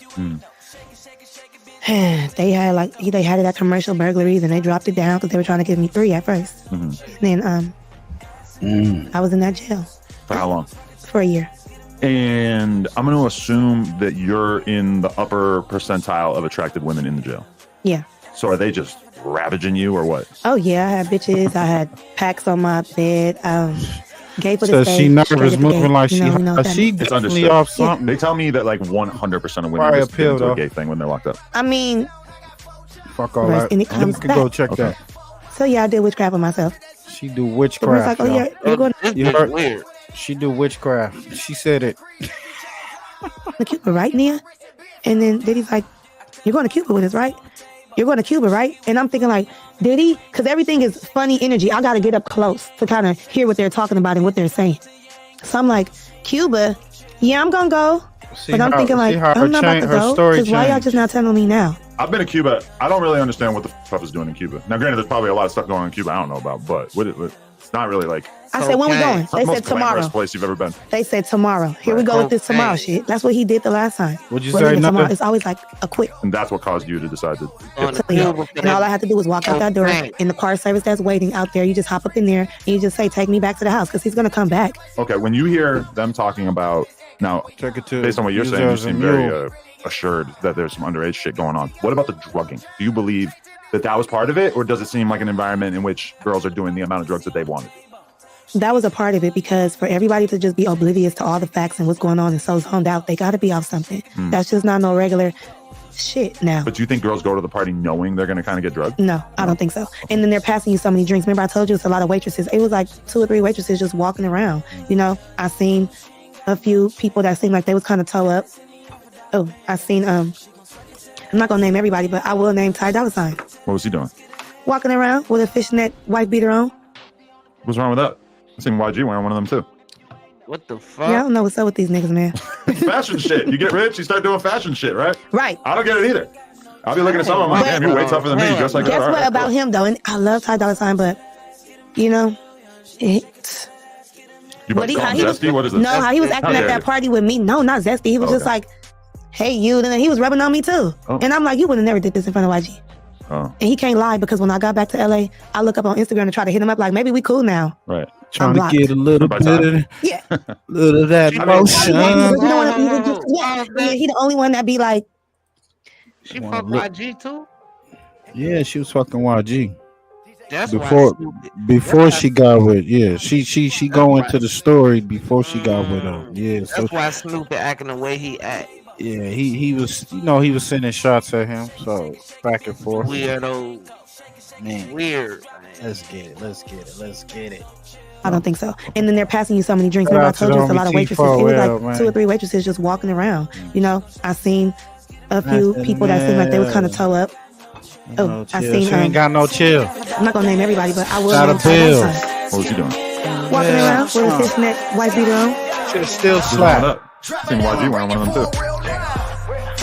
They had it at commercial burglaries and they dropped it down because they were trying to give me 3 at first. And then I was in that jail For how long? for a year. And I'm going to assume that you're in the upper percentile of attractive women in the jail. Yeah. So are they just ravaging you or what? Oh yeah, I had bitches. I had packs on my bed. Gay for So the she stage, nervous, straight at the moving gate. like You know, we know what that she means. It's definitely understood. off something. They tell me that like 100% of women Probably just a get pill, into a though. gay thing when they're locked up. I mean, Fuck all rest, that. and it comes We can go back. check that. So yeah, I did witchcraft on myself. She do The priest witchcraft. like, oh y'all. yeah, you're going You heard? She do witchcraft. She said it. to Cuba, right, Nia? And then Diddy's like, you're going to Cuba with us, right? You're going to Cuba, right? And I'm thinking like, Diddy? Because everything is funny energy. I got to get up close to kind of hear what they're talking about and what they're saying. So I'm like, Cuba? Yeah, I'm going to go. But I'm thinking like, I'm not about to go. Because why y'all just not telling me now? I've been to Cuba. I don't really understand what the fuck is doing in Cuba. Now, granted, there's probably a lot of stuff going on in Cuba I don't know about, but it's not really like. I said, when we going? It's not They the most said tomorrow. glamorous place you've ever been. They said tomorrow. Here we go with this tomorrow shit. That's what he did the last time. What'd you Wasn't say, it tomorrow? nothing? It's always like a quick. And that's what caused you to decide to. And all I had to do was walk out that door in the car service that's waiting out there. You just hop up in there and you just say, take me back to the house because he's going to come back. Okay, when you hear them talking about now, based on what you're saying, you seem very assured that there's some underage shit going on. What about the drugging? Do you believe that was part of it, or does it seem like an environment in which girls are doing the amount of drugs that they wanted? That was a part of it because for everybody to just be oblivious to all the facts and what's going on and so zoned out, they got to be off something. That's just not no regular shit now. But do you think girls go to the party knowing they're going to kind of get drugged? No, I don't think so. And then they're passing you so many drinks. Remember I told you it's a lot of waitresses. It was like 2 or 3 waitresses just walking around. You know, I seen a few people that seemed like they was kind of toe up. Oh, I seen, I'm not going to name everybody, but I will name Ty Dolla $ign. What was he doing? Walking around with a fishnet wife beater on. What's wrong with that? I seen YG wearing one of them too. What the fuck? Yeah, I don't know what's up with these niggas, man. Fashion shit. You get rich, you start doing fashion shit, right? Right. I don't get it either. I'll be looking at someone like, damn, you're way tougher than me, just like that. Guess All what right, about cool. him though? And I love Ty Dolla $ign, but you know, it. You about to call him zesty? What is this? No, how he was How acting at dare that you. party with me. No, not zesty. He was just like, "Hey, you." And then he was rubbing on me too. Oh. And I'm like, "You would have never did this in front of YG." Oh. And he can't lie because when I got back to LA, I look up on Instagram to try to hit him up like, maybe we cool now. Right. Trying to blocked. get a little bit of, Yeah. little of that motion. You know what? He the only one that be like, She fuck YG too? Yeah, she was fucking YG. That's Before she got with she go into the story before she got with him. Yeah, so That's why Snoopy acting the way he act. yeah, he was he was sending shots at him, so back and forth. Weirdo. Man. Weird. Let's get it. I don't think so. And then they're passing you so many drinks. Shout Remember I out to told you it's a the lot of homie waitresses. It T4, was yeah, like man. 2 or 3 waitresses just walking around. You know, I seen a few people that seemed like they was kind of toe up. Oh, I seen. She ain't got no chill. I'm not gonna name everybody, but I will. Got name a bill. Ty Dolla $ign. What was he doing? Walking around with a fishnet white beater on. Should still Just slap. blowing up. Seen YG wearing one of them too.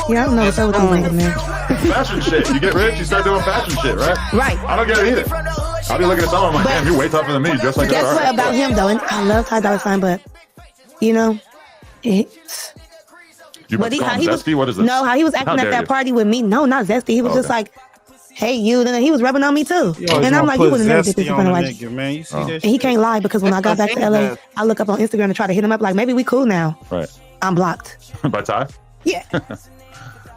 Yeah, I don't know what's up with these niggas, man. Fashion shit. You get rich, you start doing fashion shit, right? Right. I don't get it either. I'll be looking at someone like, damn, you're way tougher than me, just like Guess that. All what right, about him though? And I love Ty Dolla $ign, but you know, it's. You about to call him was zesty? What is this? no, how he was acting How at dare that you. party with me. No, not zesty. He was just like, "Hey, you." And then he was rubbing on me too. You always And I'm wanna like, put "You would have never did this zesty in front of on a YG." nigga, man. You see that And he can't lie because when I got back to LA, I look up on Instagram to try to hit him up like, maybe we cool now. Right. I'm blocked. By Ty? Yeah.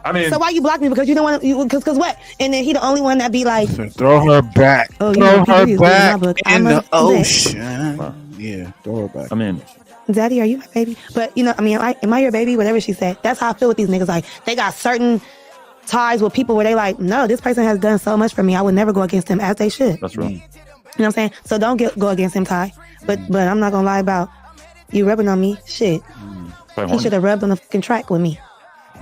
I mean, So why you block me? Because you don't want to, because what? And then he the only one that be like, Throw her back. Oh, you Throw know, her he is back reading my book. in I'm the like, ocean. Yeah, throw her back. I mean, Daddy, are you my baby? But you know, I mean, am I your baby? Whatever she said. That's how I feel with these niggas. Like they got certain ties with people where they like, no, this person has done so much for me. I would never go against them as they should. That's real. You know what I'm saying? So don't go against him, Ty. But I'm not gonna lie about you rubbing on me. Shit. He should have rubbed on the fucking track with me.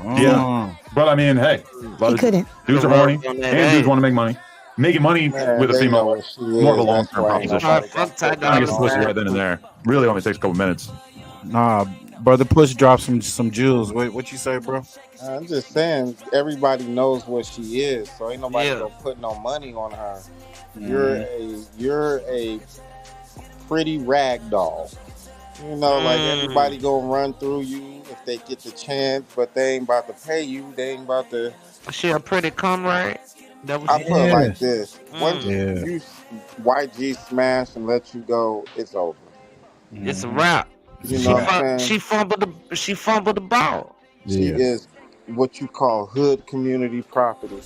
Yeah. But I mean, hey, He couldn't. Dudes are horny, and dudes want to make money. Making money with a they female know what is she more of a is, long-term that's why. proposition. Trying to get some pussy right then and there really only takes a couple minutes. Nah, brother, push drop some jewels. What you say, bro? I'm just saying, everybody knows what she is, so ain't nobody gonna put no money on her. You're a pretty rag doll. You know, like everybody gonna run through you if they get the chance, but they ain't about to pay you. They ain't about to. She a pretty comrade. I put it like this: once you YG smash and let you go, it's over. It's a wrap. You know what I'm saying? She fumbled the ball. She is what you call hood community property.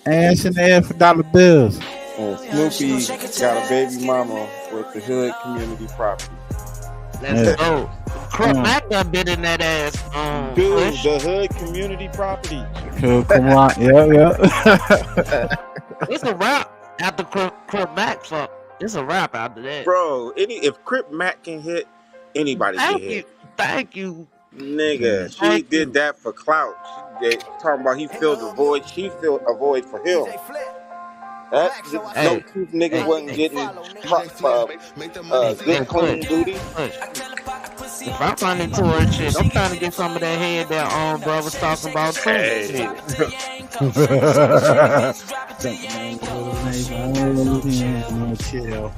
Ash and air for dollar bills. Snoopy got a baby mama with the hood community property. Let's go. Crip Mac done been in that ass. Dude, Push. the hood community property. Come on, yeah. It's a wrap after Crip Mac fuck. It's a wrap after that. Bro, if Crip Mac can hit, anybody can hit. Thank you. Nigga, she did that for clout. Talking about he filled the void. She filled a void for him. No two niggas wasn't getting good clean duty. If I'm running towards shit, I'm trying to get some of that head that bro was talking about too.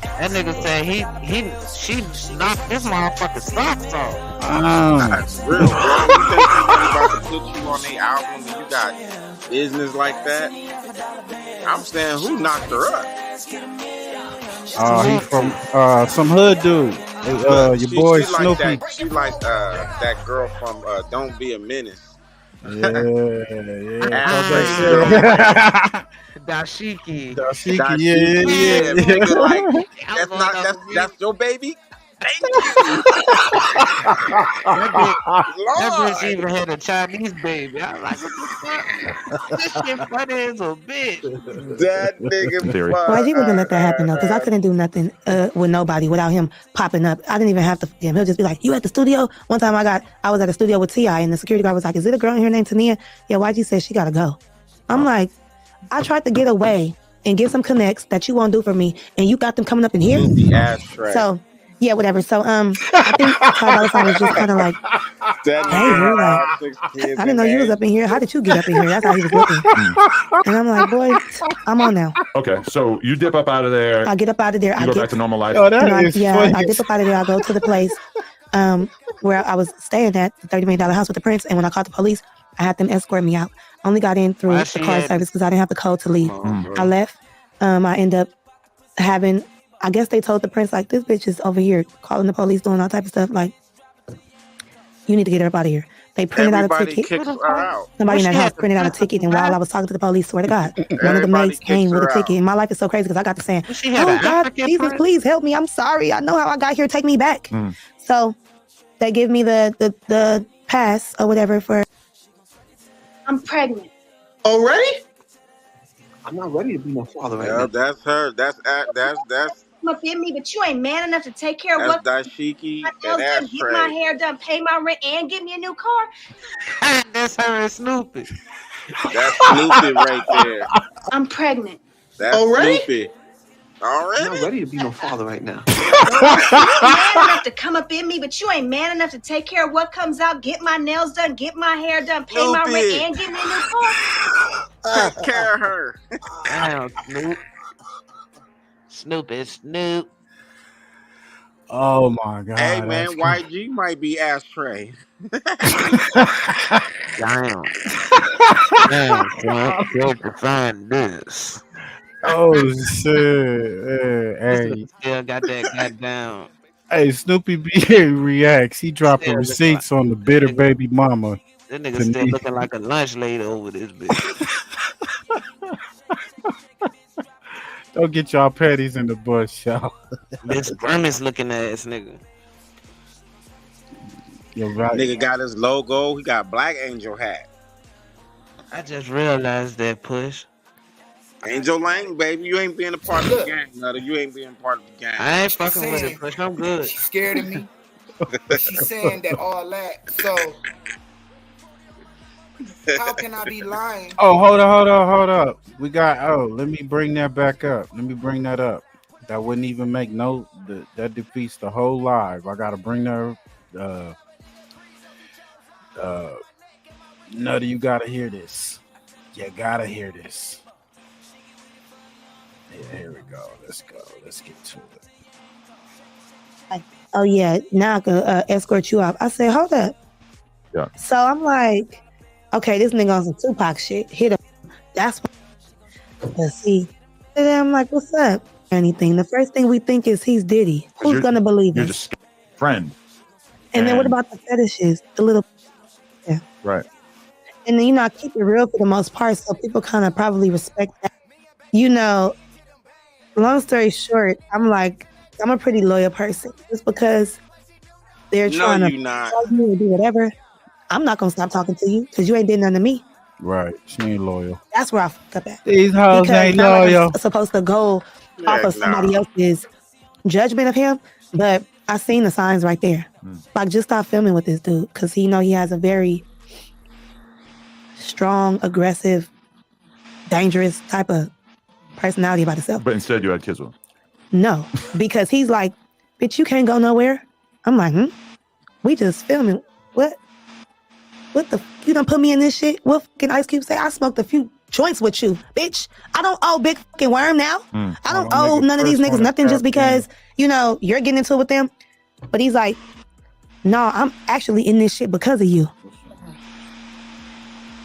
That nigga said she knocked this motherfucking socks off. That's real, bro. You think somebody about to put you on their album and you got business like that? I'm saying, who knocked her up? He's from some hood dude. Your boy Snoopy. She like that girl from Don't Be a Menace. Yeah. Dashiki, yeah. Nigga, like, that's your baby. Thank you. That bitch even had a Chinese baby. I was like, what the fuck? This shit funny as a bitch. That nigga. Why'd you even let that happen though? Because I couldn't do nothing with nobody without him popping up. I didn't even have to. He'll just be like, "You at the studio?" One time I was at the studio with T.I. and the security guard was like, "Is it a girl in here named Tenea?" Yeah, YG said she gotta go. I'm like, I tried to get away and get some connects that you won't do for me, and you got them coming up in here. So. Yeah, whatever. So, I think $5 was just kind of like, hey, you're like, I didn't know you was up in here. How did you get up in here? That's how he was looking. And I'm like, boy, I'm on now. Okay, so you dip up out of there. I get up out of there. You go back to normal life. I dip up out of there. I go to the place where I was staying at, the $30 million house with the prince. And when I called the police, I had them escort me out. Only got in through the car service because I didn't have the code to leave. I left. I end up having... I guess they told the prince, like, this bitch is over here calling the police, doing all type of stuff. Like, you need to get her up out of here. They printed out a ticket. Somebody in that house printed out a ticket. And while I was talking to the police, swear to God, one of the maids came with a ticket. And my life is so crazy because I got to saying, oh, God, Jesus, please help me. I'm sorry. I know how I got here. Take me back. So they give me the pass or whatever for. I'm pregnant. Already? I'm not ready to be no father right now. That's her. That's Come up in me, but you ain't man enough to take care of what Dashiki and that's get my hair done, pay my rent, and get me a new car. That's her and Snoopy. That's Snoopy right there. I'm pregnant. That's Snoopy. Already? I'm not ready to be no father right now. You man enough to come up in me, but you ain't man enough to take care of what comes out, get my nails done, get my hair done, pay my rent, and get me a new car. Take care of her. Damn, Snoop. Snoop. Oh my God. Hey man, YG might be ashtray. Damn. Damn, find this. Oh shit! Hey, still got that goddamn. Hey, Snoopy B reacts. He dropping receipts on the bitter baby mama. That nigga still looking like a lunch lady over this bitch. Don't get y'all petties in the bush, y'all. This grimace looking ass nigga. You're right. Nigga got his logo. He got Black Angel hat. I just realized that, Push. Angel Lane, baby, you ain't being a part of the gang, Nutter. You ain't being part of the gang. I ain't fucking with it, Push. I'm good. She's scared of me. She's saying that all that. So how can I be lying? Oh, hold up. We got. Let me bring that back up. Let me bring that up. That wouldn't even make no. That defeats the whole live. I gotta bring that. Nutter, you gotta hear this. You gotta hear this. Yeah, here we go. Let's go. Let's get to it. Oh yeah, now I can escort you out. I said, hold up. Yeah. So I'm like, okay, this nigga on some Tupac shit. Hit him. That's what. Let's see. And then I'm like, what's up? Anything. The first thing we think is he's Diddy. Who's gonna believe you're it? Just friend. And then what about the fetishes? The little. Yeah. Right. And then, I keep it real for the most part, so people kind of probably respect that. Long story short, I'm a pretty loyal person. Just because they're trying to tell me or do whatever, I'm not going to stop talking to you because you ain't did nothing to me. Right. She ain't loyal. That's where I fucked up at. These hoes ain't loyal. I'm supposed to go off of somebody else's judgment of him, but I seen the signs right there. Just stop filming with this dude because he has a very strong, aggressive, dangerous type of personality about himself. But instead, you had kids with him. No, because he's like, bitch, you can't go nowhere. I'm like, we just filming. What the? You done put me in this shit? What fucking Ice Cube say? I smoked a few joints with you, bitch. I don't owe Big fucking Worm now. I don't owe none of these niggas nothing just because, you're getting into it with them. But he's like, no, I'm actually in this shit because of you.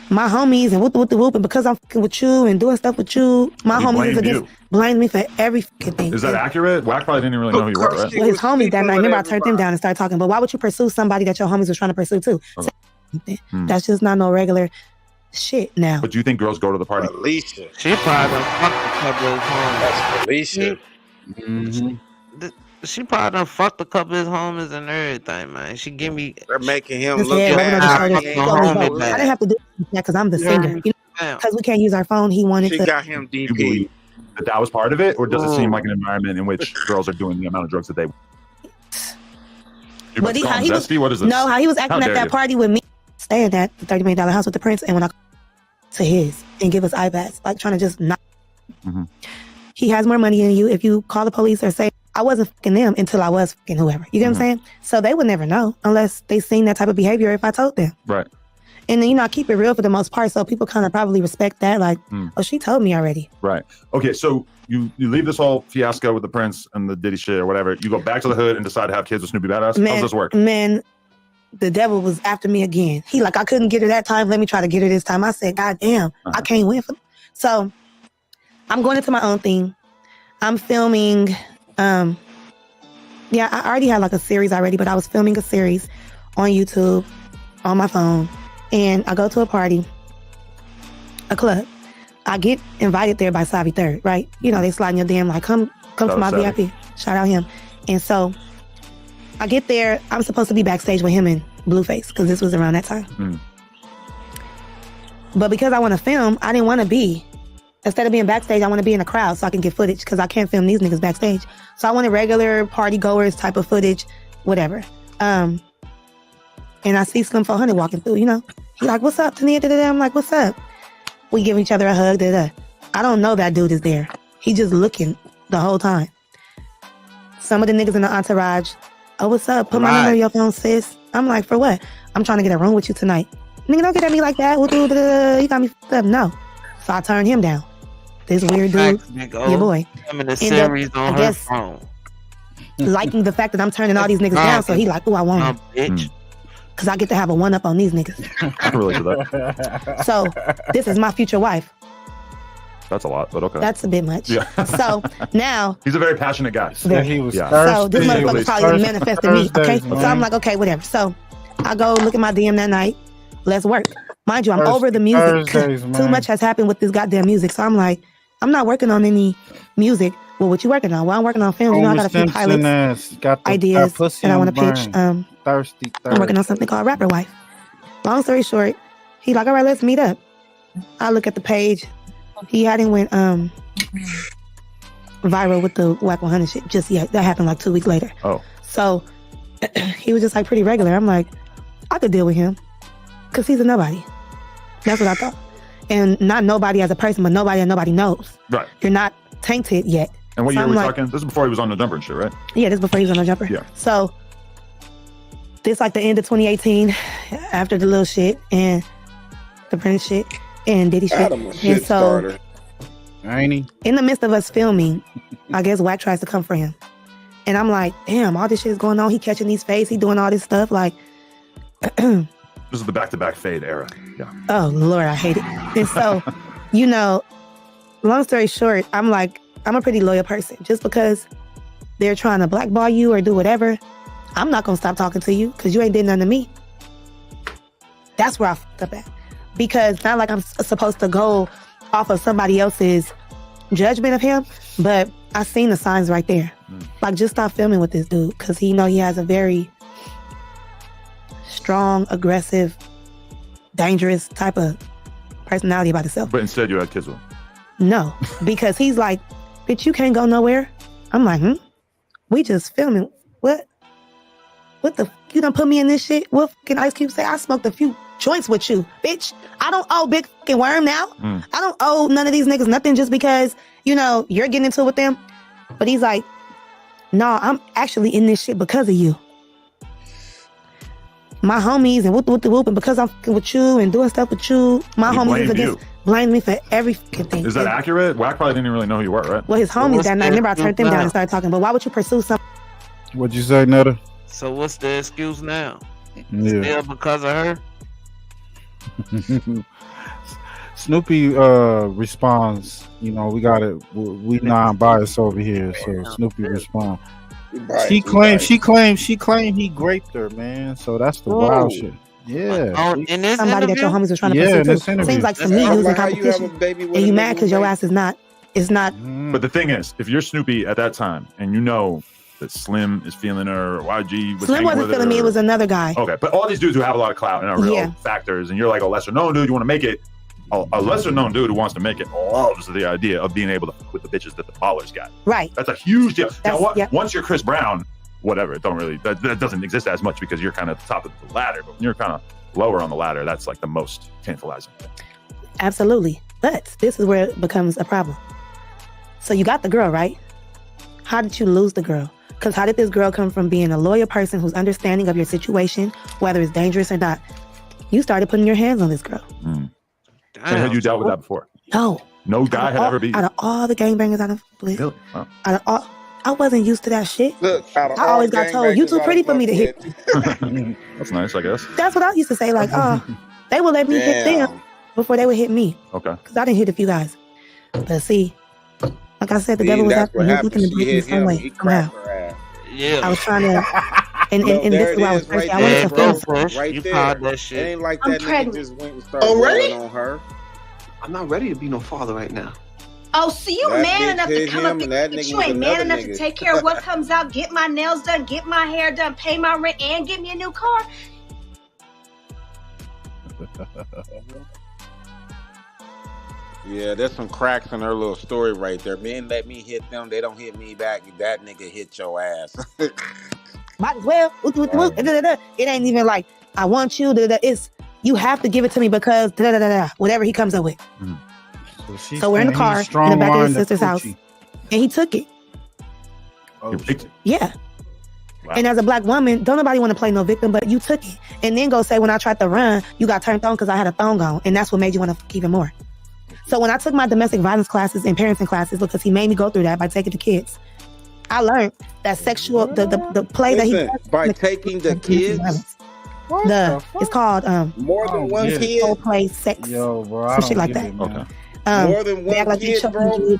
My homies and whoop, and because I'm fucking with you and doing stuff with you, my homies is against blame me for every fucking thing. Is that accurate? WACC probably didn't really know who you were, right? Well, his homies that night, remember I turned them down and started talking, but why would you pursue somebody that your homies was trying to pursue too? Okay. That's just not no regular shit now. But do you think girls go to the party? Alicia. She probably done fucked a couple of his homies. That's Alicia. She probably done fucked a couple of his homies and everything, man. She give me... They're making him look I didn't have to do that because I'm the singer. Because we can't use our phone, he wanted to... She got him DP. That was part of it? Or does it seem like an environment in which girls are doing the amount of drugs that they... But how he was, what is this? No, how he was acting at that party with me, staying at the $30 million house with the Prince, and when I to his and give us iPads, trying to just not. He has more money than you. If you call the police or say, I wasn't fucking them until I was fucking whoever. You get what I'm saying? So they would never know unless they seen that type of behavior if I told them. Right. And then, I keep it real for the most part, so people kind of probably respect that. Oh, she told me already. Right. Okay, so you leave this whole fiasco with the Prince and the Diddy shit or whatever. You go back to the hood and decide to have kids with Snoopy Badass? How does this work? Man, the devil was after me again. He I couldn't get her that time. Let me try to get her this time. I said, God damn, I can't win. So I'm going into my own thing. I'm filming. I already had a series already, but I was filming a series on YouTube on my phone. And I go to a party, a club. I get invited there by Savi Third, right? They slide in your DM come to my VIP. Shout out him. And so I get there. I'm supposed to be backstage with him and Blueface because this was around that time. But because I want to film, I didn't want to be. Instead of being backstage, I want to be in the crowd so I can get footage because I can't film these niggas backstage. So I wanted regular party goers type of footage, whatever. And I see Slim 400 walking through, He's like, what's up, Tenea? I'm like, what's up? We give each other a hug. I don't know that dude is there. He just looking the whole time. Some of the niggas in the entourage, oh, what's up? Put my number on your phone, sis. I'm like, for what? I'm trying to get a room with you tonight. Nigga, don't get at me like that. You got me fucked up. No. So I turned him down. This weird dude, your boy. I'm in the series on her phone. Liking the fact that I'm turning all these niggas down, so he I want him. Because I get to have a one-up on these niggas. I can relate to that. So, this is my future wife. That's a lot, but okay. That's a bit much. Yeah. So, now... He's a very passionate guy. Yeah, he was So, this motherfucker's probably manifested me, okay? So, I'm like, okay, whatever. So, I go look at my DM that night. Let's work. Mind you, I'm over the music. Too much has happened with this goddamn music. So, I'm like, I'm not working on any music. Well, what you working on? Well, I'm working on films. I got a few pilots, ideas that I want to pitch. Thirsty. I'm working on something called Rapper Wife. Long story short, he's like, all right, let's meet up. I look at the page. He hadn't went viral with the WACC100 shit just yet. That happened 2 weeks later. Oh. So he was just pretty regular. I'm like, I could deal with him because he's a nobody. That's what I thought. And not nobody as a person, but nobody that nobody knows. Right. You're not tainted yet. And what year are we talking? This is before he was on the Jumper and shit, right? Yeah, this is before he was on the Jumper. Yeah. So this the end of 2018, after the little shit and the Prince shit and Diddy shit. And so ain't he? In the midst of us filming, I guess WACC tries to come for him. And I'm like, damn, all this shit is going on. He catching these fades. He doing all this stuff. This is the back-to-back fade era. Yeah. Oh, Lord, I hate it. And so, long story short, I'm a pretty loyal person. Just because they're trying to blackball you or do whatever, I'm not going to stop talking to you because you ain't did nothing to me. That's where I fucked up at. because not like I'm supposed to go off of somebody else's judgment of him, but I seen the signs right there. Like, just stop filming with this dude, because he has a very strong, aggressive, dangerous type of personality about himself. But instead you had kids with him. No, because he's like, bitch, you can't go nowhere. I'm like, we just filming. What the, you done put me in this shit? What can Ice Cube say? I smoked a few joints with you, bitch. I don't owe big fucking worm now. I don't owe none of these niggas nothing just because, you're getting into it with them. But he's like, no, I'm actually in this shit because of you. My homies and whoop, and because I'm fucking with you and doing stuff with you, my homies is against blame me for every fucking thing. Is that accurate? WACC probably didn't really know who you were, right? Well, his homies that night, remember I turned them down and started talking, but why would you pursue something? What'd you say, Netta? So what's the excuse now? Yeah. Still because of her? Snoopy responds, we got it. We non-biased over here, so Snoopy responds. She claimed he raped her, man. So that's the wild shit. Yeah. In this somebody interview? that your homies was trying to pursue. Seems like to me you was in competition, and you mad because your ass is not. It's not. But the thing is, if you're Snoopy at that time and you know that Slim is feeling her, or YG was Slim wasn't feeling me. It was another guy. Okay, but all these dudes who have a lot of clout and are real factors, and you're like a lesser known dude, you want to make it. A lesser known dude who wants to make it loves the idea of being able to fuck with the bitches that the ballers got. Right. That's a huge deal. Now, once you're Chris Brown, whatever, it don't really that doesn't exist as much because you're kind of at the top of the ladder. But when you're kind of lower on the ladder, that's like the most tantalizing thing. Absolutely. But this is where it becomes a problem. So you got the girl, right? How did you lose the girl? Because how did this girl come from being a loyal person who's understanding of your situation, whether it's dangerous or not? You started putting your hands on this girl. So had you dealt with that before? No. No guy had ever been. Out of all the gangbangers I believe. Really? Wow. Out of all, I wasn't used to that shit. Look, I always got told, you too pretty for me to hit. That's nice, I guess. That's what I used to say. Like, they would let me hit them before they would hit me. Okay. Because I didn't hit a few guys. But see, like I said, the devil was after me. He was looking to break me some way. Somehow. Yeah. I was trying to. And this is why I was crazy. I wanted to film. Right there. That shit. It ain't like that nigga just went and started really? on her. I'm not ready to be no father right now. Oh, so you That man bitch enough to hit come him up and here, that but nigga you was ain't man another enough nigga. to take care of what comes out, get my nails done, get my hair done, pay my rent, and get me a new car? Yeah, there's some cracks in her little story right there. Men let me hit them, they don't hit me back. That nigga hit your ass. Might as well. It ain't even like, I want you. It's, you have to give it to me because whatever he comes up with. So we're in the car in the back of his sister's house, and he took it. Yeah. Wow. And as a black woman, don't nobody want to play no victim, but you took it. And then go say, when I tried to run, you got turned on because I had a thong on. And that's what made you want to fuck even more. So when I took my domestic violence classes and parenting classes, because he made me go through that by taking the kids, I learned that sexual, the play that he... By taking the kids? It's called... more than one kid? Role play, sex, some shit like that. Okay. More than one kid, bro?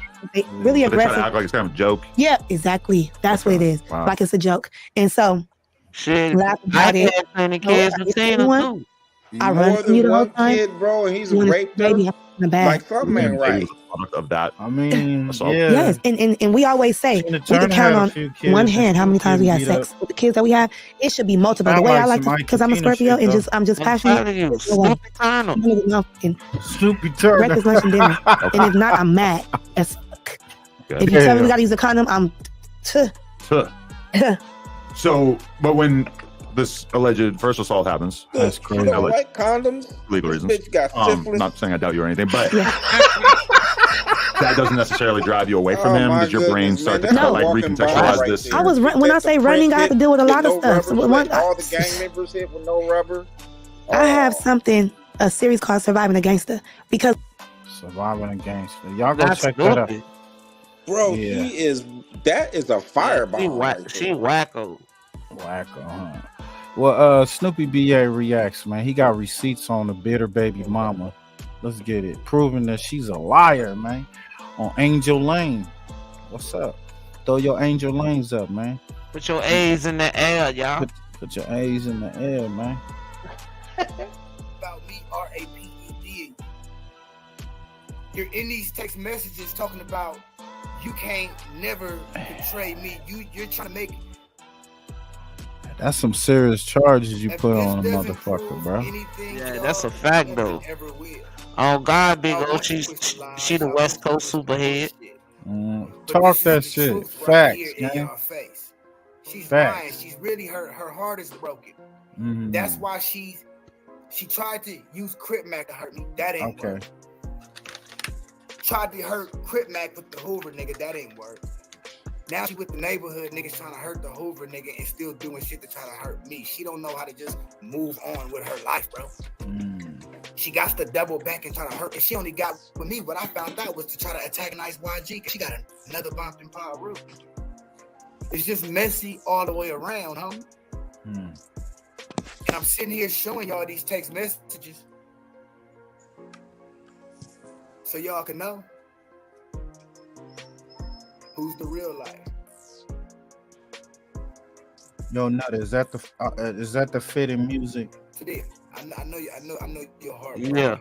Really They try aggressive. to act like it's kind of a joke. Yeah, exactly. That's what it is. Wow. Like it's a joke. And so, shit, laughing I about it. had plenty kids to see them too. I More run from you than the whole one time. kid, bro, and he's You wanna raped her? baby in the bag. Like something ain't right. Of that. I mean, assault. yeah. Yes, and we always say we can count on one hand how many times we had sex with the kids that we have. It should be multiple. The way I like to, because I'm a Scorpio and I'm just passionate. Snoopy Turner. Snoopy Turner. Breakfast, lunch, and dinner. And if not, I'm mad as fuck. If you tell me we gotta use a condom, I'm. So, but when this alleged first assault happens, that's crazy. You don't like condoms? Legal reasons. Bitch got syphilis. Not saying I doubt you or anything, but that doesn't necessarily drive you away from him. Did your brain start to kind of like recontextualize this? I was when I say running, I have to deal with a lot of stuff. So All the gang members hit with no rubber. I have a series called Surviving a Gangster because Surviving a Gangster. Y'all go check that out. Bro, Yeah. that is a fireball. She wacko. Wacko, huh? Well, Snoopy BA reacts, man. He got receipts on the bitter baby mama. Let's get it. Proving that she's a liar, man. On Angel Lane. What's up? Throw your Angel Lanes up, man. Put your A's in the air, y'all. Put your A's in the air, man. About me, RAPED. you're in these text messages talking about you can't never betray me. You're trying to make. That's some serious charges you put on a motherfucker, bro. Yeah, that's a fact though. Oh God, Big O, she the West Coast superhead. Talk that shit. Facts, man. She's Facts. lying. She's really her heart is broken. That's why she tried to use Crip Mac to hurt me. That ain't work. Tried to hurt Crip Mac with the Hoover nigga. That ain't work. Now she with the neighborhood niggas trying to hurt the Hoover nigga and still doing shit to try to hurt me. She don't know how to just move on with her life, bro. She got to double back and try to hurt. And she only got with me. What I found out was to try to antagonize YG because she got another bump in Power Root. It's just messy all the way around, homie. And I'm sitting here showing y'all these text messages so y'all can know who's the real life. Yo, Nutter, is that the fitting music? Today, I know your heart. Yeah,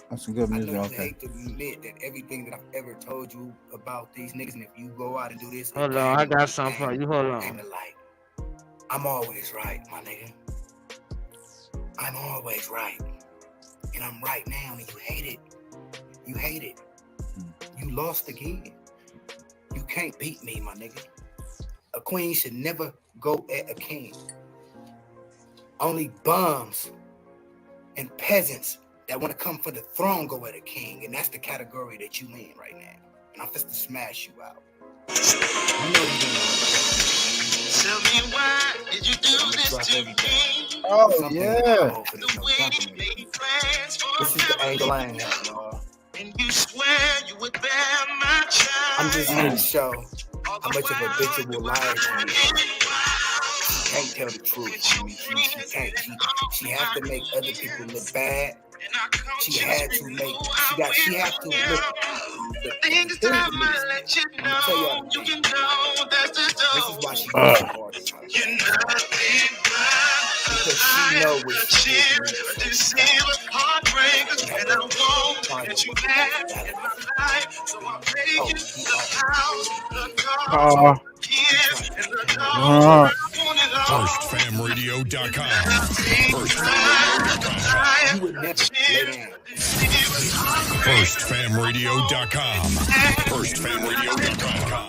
that's some good music. I know you Okay. hate to admit that everything that I've ever told you about these niggas, and if you go out and do this, hold on, I got something for you. Hold on. I'm always right, my nigga. I'm always right, and I'm right now, and you hate it. You hate it. You lost again. You can't beat me, my nigga. A queen should never go at a king. Only bums and peasants that want to come for the throne go at a king, and that's the category that you in right now. And I'm just to smash you out. You know you Tell me why did you do this to me? Oh yeah. This is the angle I ain't have, y'all. And you swear you would bear my child. I'm just here to show how much of a bitchable liar she is. She can't tell the truth. She can't. She has to make other people look bad. She had to make. She had to look. The thing is, I'm gonna let you know. You can know that's the dope. This is why she goes so hard. You're nothing but because she knows what she is. Deceiver, heartbreaker, and I won't let you have in my life. So I'll pay you the house, the car, the kids, and the dog. FirstFamRadio.com. FirstFamRadio.com. FirstFamRadio.com.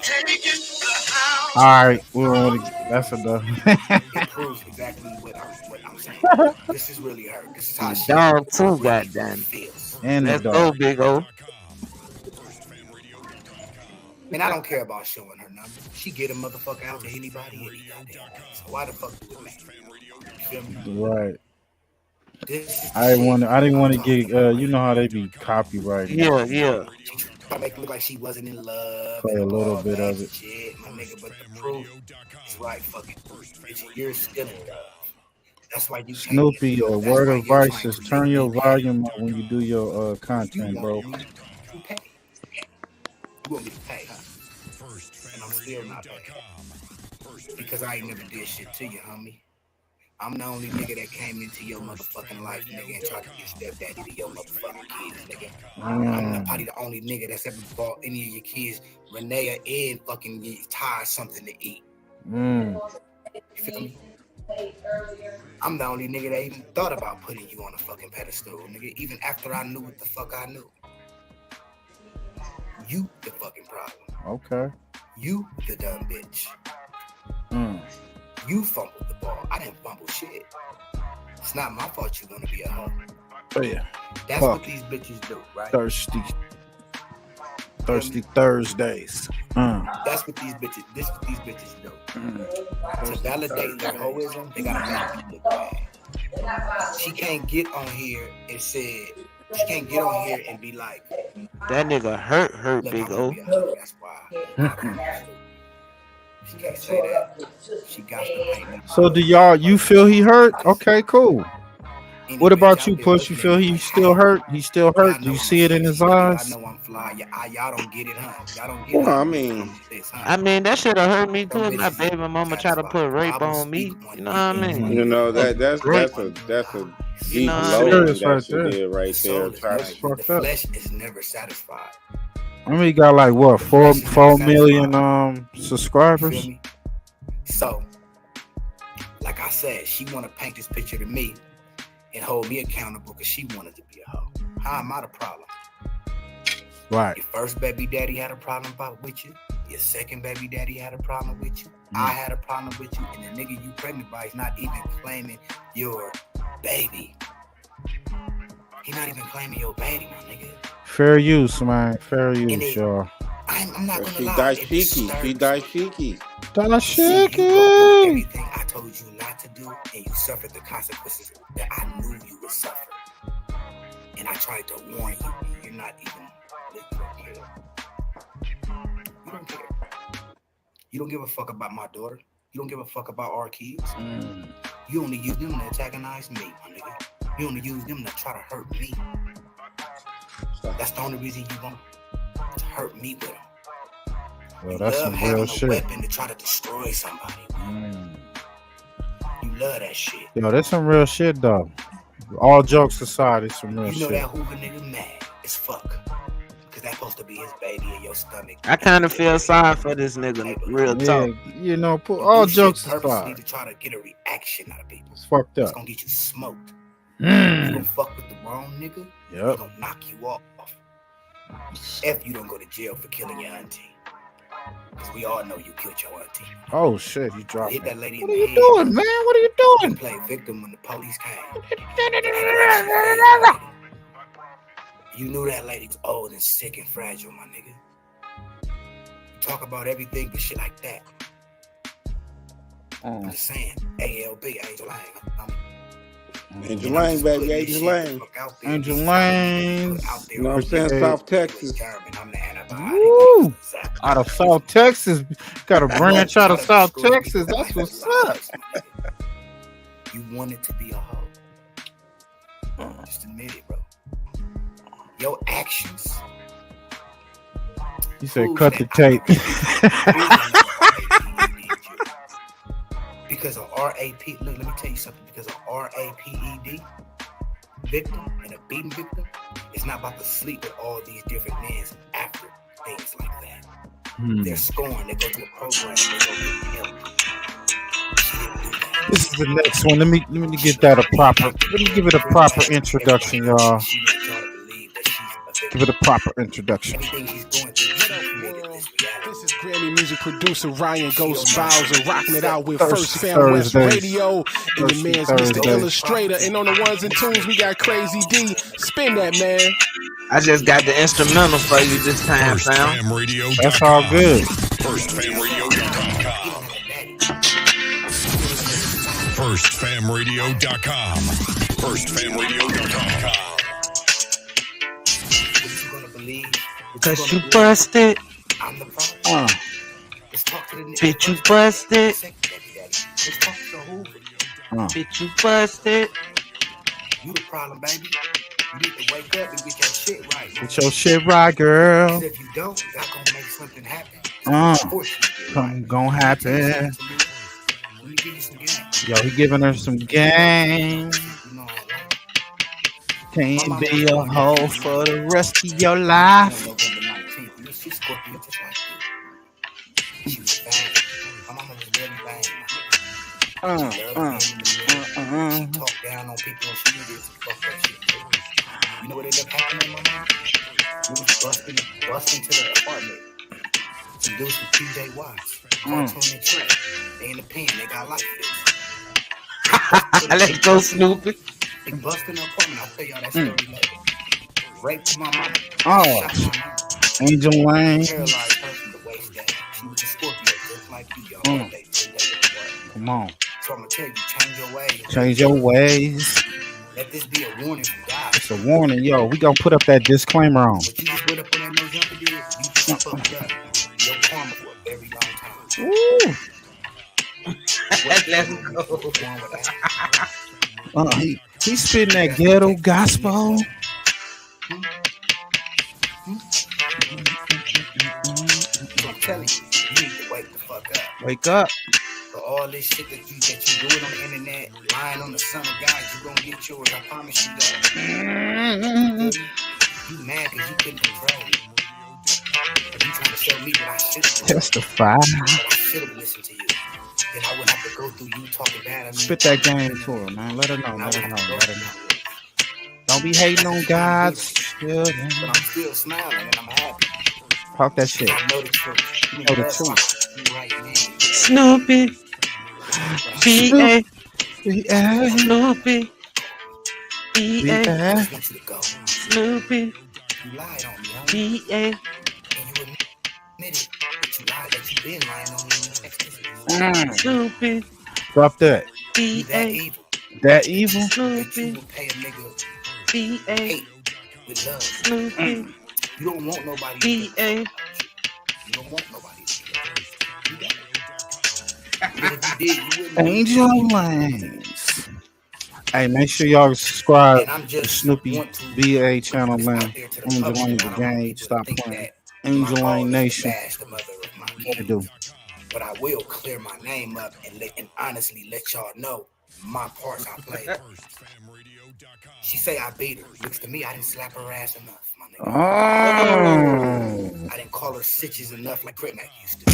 All right, that's enough. It proves exactly what I'm saying. This is really her. This is how she Dog too, goddamn. And Let's the go, dog. Big O. And I don't care about showing her numbers. She get a motherfucker out to anybody, So why the fuck do it matter? You feel me? Right. I didn't want to get. You know how they be copyrighted. Yeah. I make it look like she wasn't in love. Play a little bit of it. Shit, my nigga, but the proof is right. Fucking, bitch, you're still in love. That's why you. Snoopy, a word of advice is turn your volume up when you do your content, bro. You want me to pay, huh? And I'm still not paying. Because I ain't never did shit to you, homie. I'm the only nigga that came into your motherfucking life, nigga, and tried to get stepdaddy to your motherfucking kids, nigga. I'm probably the only nigga that's ever bought any of your kids Renea and fucking Ty something to eat. You feel me? I'm the only nigga that even thought about putting you on a fucking pedestal, nigga, even after I knew what the fuck I knew. You the fucking problem. Okay. You the dumb bitch. You fumbled the ball. I didn't fumble shit. It's not my fault you want to be a hoe. Oh yeah. That's what these bitches do, right? Thirsty Thursdays. That's what these bitches. This what these bitches do. To validate their hoism, they gotta make me look bad. She can't get on here and say. She can't get on here and be like, that nigga hurt, Big O. That's why. She can't say that. She got to pay me. So do you feel he hurt? Okay, cool. What about you, Push? You feel he's still hurt? He's still hurt? Do you see it in his eyes? Well, I mean, that should have hurt me too. If my baby mama tried to put rape on me, you know what I mean? you know that's a deep low that you did right there. That's fucked up. I mean, he got like what, 4 million subscribers. So, like I said, she want to paint this picture to me and hold me accountable because she wanted to be a hoe. How am I the problem? Right. Your first baby daddy had a problem with you. Your second baby daddy had a problem with you. I had a problem with you. And the nigga you pregnant by is not even claiming your baby. He not even claiming your baby, my nigga. Fair use, man. Fair use, y'all. I'm not gonna She lie. dashiki. Everything I told you not to do, and you suffered the consequences that I knew you would suffer. And I tried to warn you, and you're not even listening. You don't care. You don't give a fuck about my daughter. You don't give a fuck about our kids. You only use them to antagonize me, my nigga. You only use them to try to hurt me. That's the only reason you want to hurt me with them. Well, that's some real shit. Weapon to try to destroy somebody. You love that shit. Yo, that's some real shit, though. All jokes aside, it's some real You know shit. that Hoover nigga mad as fuck. Because that's supposed to be his baby in your stomach. I kind of feel sorry for this nigga, real talk. You know, put all jokes purposely aside. to try to get a reaction out of people. It's fucked It's up. gonna get you smoked. You gonna fuck with the wrong nigga, Yep. he gonna knock you off. If you don't go to jail for killing your auntie. Because we all know you killed your auntie. Oh, shit, he dropped Hit me. that lady What in are the you head. doing, man? What are you doing? You played victim when the police came. You knew that lady was old and sick and fragile, my nigga. You talk about everything but shit like that. I'm just saying, ALB, Angel Lang. Angel Lang, baby, Angel Lang. Angel Lang. You know what I'm saying? South Texas. Woo! Out of South Texas. Got a branch out of South Texas. That's what's up. You wanted to be a hoe. Just admit it, bro. Your actions. He said, cut the tape. Because of RAP, look, let me tell you something. Because of RAPED, victim and a beaten victim, it's not about to sleep with all these different men after things like that. They're scorned. They go to a program. They go get help. This is the next one. Let me get that a proper. Let me give it a proper introduction, y'all. Give it a proper introduction. This is Grammy music producer Ryan Ghost Bowser rocking it out with First Fam West Radio and your man's Mr. Illustrator. And on the ones and twos, we got Crazy D. Spin that, man. I just got the instrumental for you this time, fam. That's all good. FirstFamRadio.com. FirstFamRadio.com. FirstFamRadio.com. Cause you busted. Bitch, you busted. Bitch, you busted. You the problem, baby. You need to wake up and get your shit right. Get your shit right, girl. Because if you don't, that's gonna make something happen. Something gonna happen. Yo, he giving her some game. Can't be a hoe for the rest of your life. Talk down on people and she did this. You know what ended up happening, my man? We was busting to the apartment. Some dudes from TJ Watts, Cartoon and Trey. They in the pen, they got life for this. Let's go, Snoopy. They busted in the apartment. I'll tell y'all that story later. Raped my mama. Oh, Angel Lang. Paralyzed her from the waist down. She was a Scorpio, just like you, y'all. Come on. So I'm gonna tell you, change your ways. Change your ways. Let this be a warning from God. It's a warning, yo. We gonna put up that disclaimer on. What you just put up on that no jumper did, you just fucked up. Your karma for a very long time. Let's go. He's spitting that ghetto gospel. I'm telling you, you need to wake the fuck up. Wake up. For all this shit that you doing on the internet, lying on the son of God, you gonna get yours. I promise you that. You mad because you couldn't control me. You trying to show me that I should have. Testify. I should have listened to you. Then I wouldn't have to go through you talking bad at me. Spit that game to her, man. Let her know. Let her know. Let her know. Don't be hating on God's children. But I'm still smiling and I'm happy. Talk that shit. I know the truth. You know the truth. Snoopy. B.A. Snoopy. B.A. Snoopy. B.A. Snoopy. Drop that. B.A. That evil. Snoopy. B.A. Snoopy. You don't want nobody. B.A. You don't want nobody. Angel Lanes. Hey, make sure y'all subscribe to Snoopy BA channel, man. Angel Lane the game. Stop playing. Angel Lane Nation. What to do? But I will clear my name up and honestly let y'all know my parts I played. She say I beat her. Looks to me, I didn't slap her ass enough, my nigga. Oh. I didn't call her stitches enough like Crit Mac used to.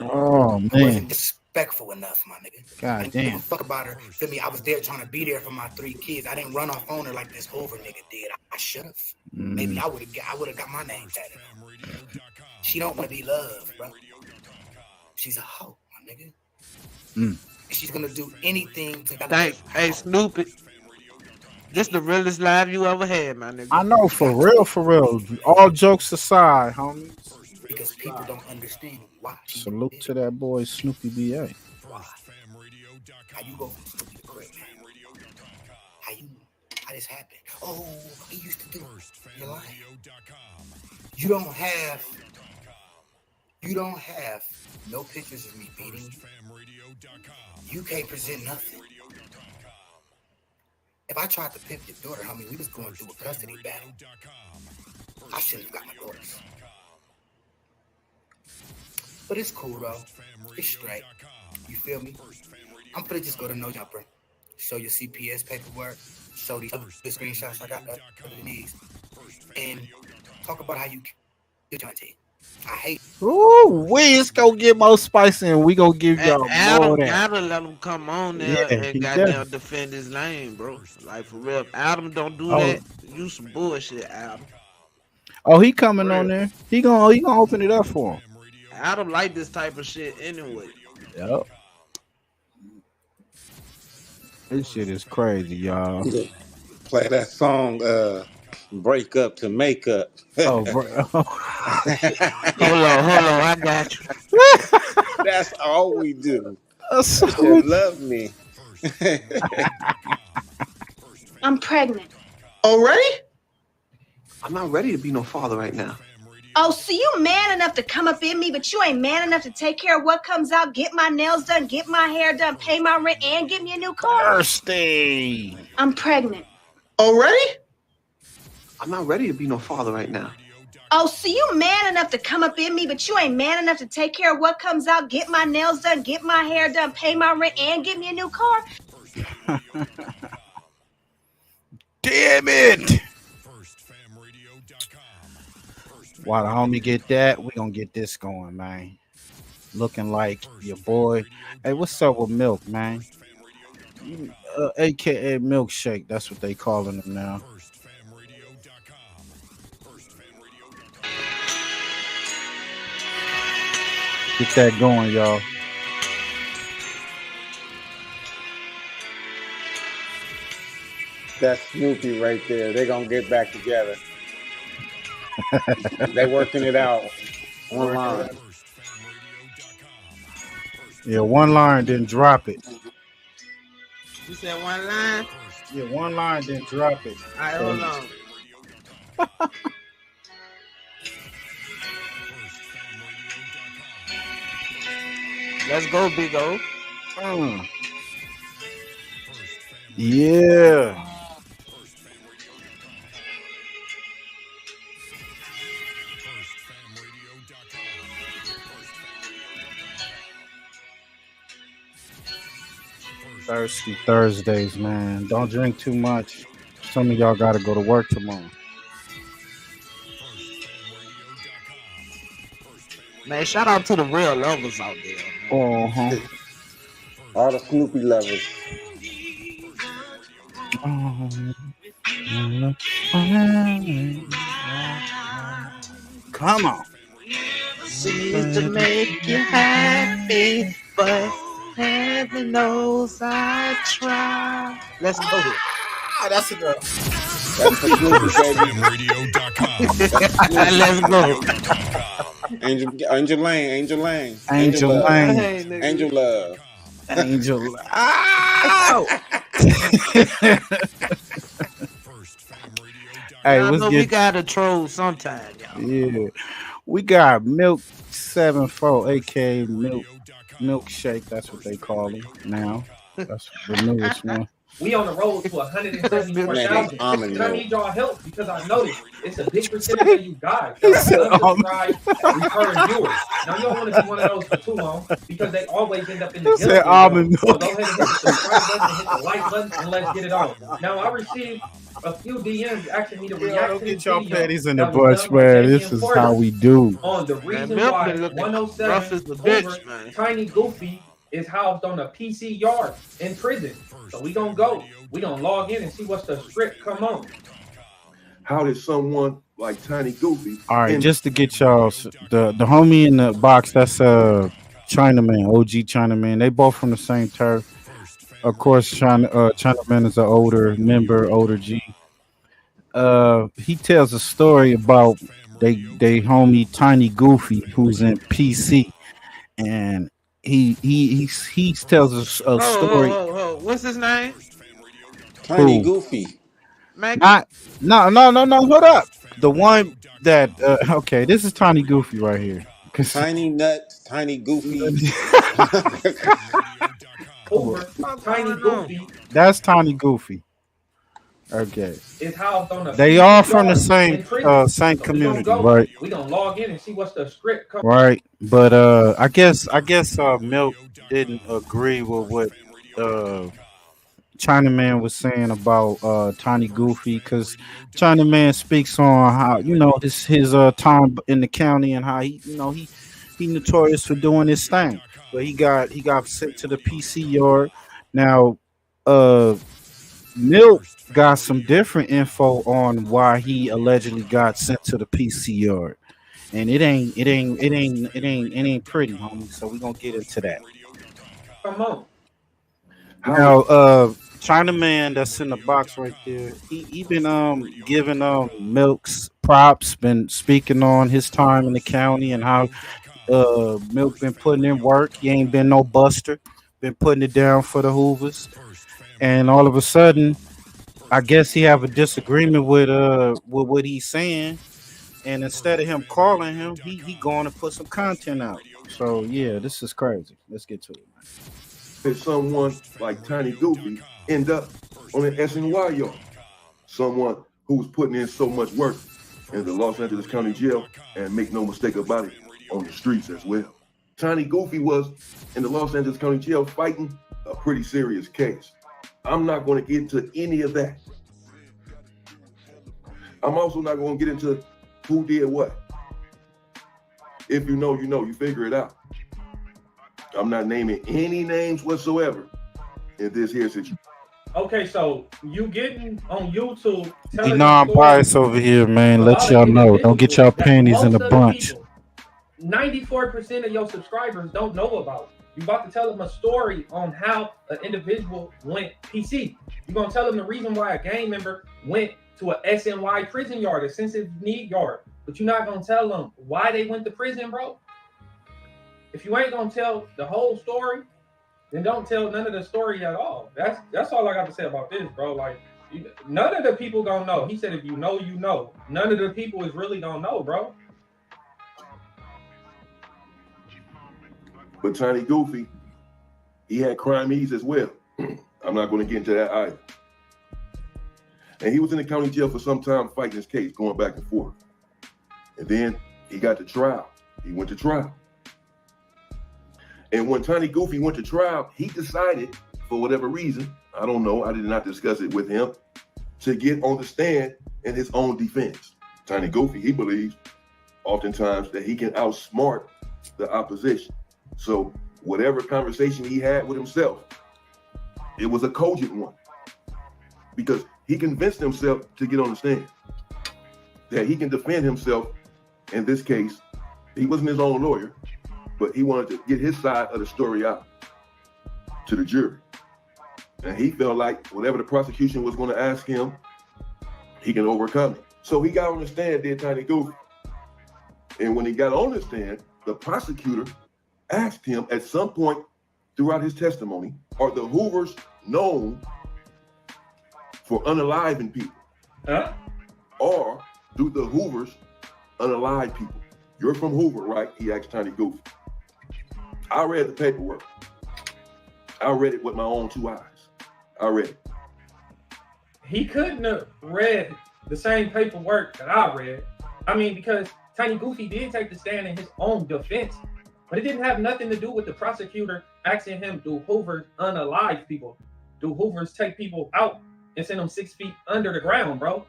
Oh, I man. wasn't disrespectful enough, my nigga. God I didn't give damn. a fuck about her. Feel me? I was there trying to be there for my 3 kids. I didn't run off on her like this Hoover nigga did. I should have. Maybe I would have got my name tatted. She don't want to be loved, bro. She's a hoe, my nigga. She's gonna do anything to. Thanks. Hey, Snoopy. This the realest live you ever had, my nigga. I know, for real, for real. All jokes aside, homie. Because people don't understand why. Salute to that boy Snoopy BA. Why? How you go from Snoopy to Craig? How this happened? Oh, he used to do it. You're lying. You don't have no pictures of me beating you. You can't present nothing. If I tried to pimp your daughter, homie, we was going through a custody battle. I shouldn't have got my daughters. But it's cool though. It's straight. You feel me? I'm gonna just go to No Jumper, show your CPS paperwork, show these other screenshots I got other than these, and talk about how you get your team. I hate. Ooh, it's gonna get more spicy, and we gonna give y'all more Adam of that. gotta let him come on there and goddamn defend his name, bro. Like for real. Adam don't do that. You some bullshit, Adam. Oh, he coming on there. He gonna open it up for him. Adam like this type of shit anyway. Yep. This shit is crazy, y'all. Play that song, Break Up to Make Up. Oh, hold on, I got you. That's all we do. So just love me. I'm pregnant. Already? I'm not ready to be no father right now. Oh, so you man enough to come up in me, but you ain't man enough to take care of what comes out, get my nails done, get my hair done, pay my rent, and get me a new car? Thirsty. I'm pregnant. Already? I'm not ready to be no father right now. Oh, so you man enough to come up in me, but you ain't man enough to take care of what comes out, get my nails done, get my hair done, pay my rent, and get me a new car? Damn it. While the homie get that, we gonna get this going, man. Looking like your boy. Hey, what's up with Milk, man? AKA Milkshake. That's what they calling him now. Get that going, y'all. That's Snoopy right there. They're gonna get back together. They working it out online. Yeah, one line, then drop it. You said one line? Yeah, one line, then drop it. All right, hold on. Let's go, Big O. Yeah. Thirsty Thursdays, man. Don't drink too much. Some of y'all got to go to work tomorrow. Man, shout out to the real lovers out there. Uh-huh. All the Snoopy lovers. Come on. Seems to make you happy, but heaven knows I try. Let's go. That's enough. That's for Snoopy, baby. Let's go. Angel Lane. Angel Lane. Angel Love. Angel. Hey, I know we gotta troll sometime, y'all. Yeah, we got Milk 74, aka Milkshake. That's what they call him now. That's the newest one. We on the road to 174,000, and I need y'all help because I noticed it's a big percentage of you guys that are unsubscribed recurring viewers. Now you don't want to be one of those for too long because they always end up in the guilty zone. So go ahead and hit the subscribe button and hit the like button and let's get it on. Now I received a few DMs asking me to react to this Y'all video petties in the bunch, man. This is how we do. On the reason why 107 over Tiny Goofy is housed on a PC yard in prison. So we gonna go. We gonna log in and see what's the script. Come on. How did someone like Tiny Goofy? All right, just to get y'all the homie in the box. That's Chinaman, OG Chinaman. They both from the same turf. Of course, Chinaman is an older member, older G. He tells a story about they homie Tiny Goofy, who's in PC, and he tells us a story. What's his name? Tiny Goofy. No. Hold up. The one that okay, this is Tiny Goofy right here. Tiny Nuts, Tiny Goofy. Tiny Goofy. That's Tiny Goofy. Okay. Is housed on They all from the same community, right? We gonna log in and see what's the script. Right, but I guess Milk didn't agree with what Chinaman was saying about Tiny Goofy, because Chinaman speaks on how his time in the county and how he notorious for doing his thing, but he got sent to the PC yard. Now, Milk got some different info on why he allegedly got sent to the PC yard, and it ain't pretty, homie. So we gonna get into that. Come on. Now, Chinaman that's in the box right there. He been giving Milk's props, been speaking on his time in the county and how Milk been putting in work. He ain't been no buster, been putting it down for the Hoovers. And all of a sudden, I guess he have a disagreement with what he's saying, and instead of him calling him, he going to put some content out. So yeah, this is crazy. Let's get to it. Did someone like Tiny Goofy end up on an SNY yard? Someone who was putting in so much work in the Los Angeles County Jail, and make no mistake about it, on the streets as well. Tiny Goofy was in the Los Angeles County Jail fighting a pretty serious case. I'm not going to get into any of that. I'm also not going to get into who did what. If you know, you figure it out. I'm not naming any names whatsoever in this here situation. Okay, so you getting on YouTube. Be non-biased over here, man. Let y'all know. Don't get y'all panties in a bunch. 94% of your subscribers don't know about. You about to tell them a story on how an individual went PC. You're gonna tell them the reason why a gang member went to a SNY prison yard, a sensitive need yard, but you're not gonna tell them why they went to prison, bro. If you ain't gonna tell the whole story, then don't tell none of the story at all. That's all I got to say about this, bro. Like, none of the people gonna know. He said, if you know, you know. None of the people is really gonna know, bro. But Tiny Goofy, he had crime ease as well. I'm not going to get into that either. And he was in the county jail for some time fighting his case, going back and forth. And then he got to trial. He went to trial. And when Tiny Goofy went to trial, he decided, for whatever reason, I don't know, I did not discuss it with him, to get on the stand in his own defense. Tiny Goofy, he believes, oftentimes, that he can outsmart the opposition. So whatever conversation he had with himself, it was a cogent one. Because he convinced himself to get on the stand, that he can defend himself. In this case, he wasn't his own lawyer, but he wanted to get his side of the story out to the jury. And he felt like whatever the prosecution was going to ask him, he can overcome it. So he got on the stand, did Tiny Goofy. And when he got on the stand, the prosecutor asked him at some point throughout his testimony, are the Hoovers known for unaliving people? Huh? Or do the Hoovers unalive people? You're from Hoover, right? He asked Tiny Goofy. I read the paperwork. I read it with my own two eyes. I read it. He couldn't have read the same paperwork that I read. I mean, because Tiny Goofy did take the stand in his own defense, but it didn't have nothing to do with the prosecutor asking him, do Hoovers unalive people? Do Hoovers take people out and send them 6 feet under the ground, bro?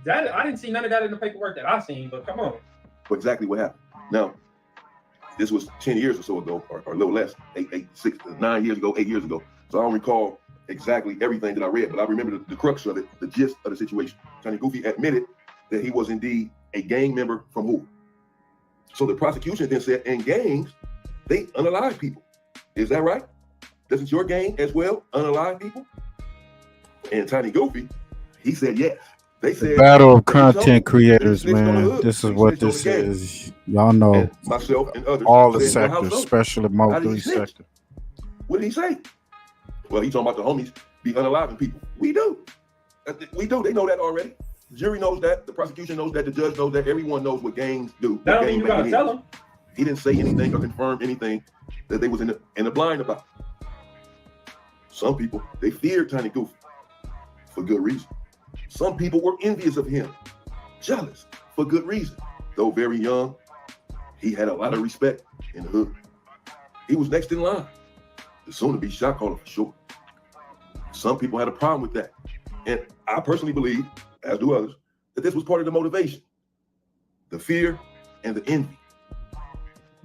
That I didn't see none of that in the paperwork that I seen, but come on. Exactly what happened. Now, this was 10 years or so ago, or a little less, 9 years ago, 8 years ago. So I don't recall exactly everything that I read, but I remember the crux of it, the gist of the situation. Tiny Goofy admitted that he was indeed a gang member from Hoover. So the prosecution then said, and gangs, they unalive people. Is that right? Doesn't your gang as well unalive people? And Tiny Goofy, he said yes. They said the battle of content creators, man. This is what this is. Y'all know. And myself and others. All the sectors, especially Mo 3 sector. What did he say? Well, he's talking about the homies be unaliving people. We do. We do. They know that already. The jury knows that. The prosecution knows that. The judge knows that. Everyone knows what gangs do. That don't mean you gotta tell them. He didn't say anything or confirm anything that they was in the blind about. Some people, they feared Tiny Goofy for good reason. Some people were envious of him, jealous for good reason. Though very young, he had a lot of respect in the hood. He was next in line, the soon-to-be shot caller for sure. Some people had a problem with that. And I personally believe, as do others, that this was part of the motivation, the fear and the envy.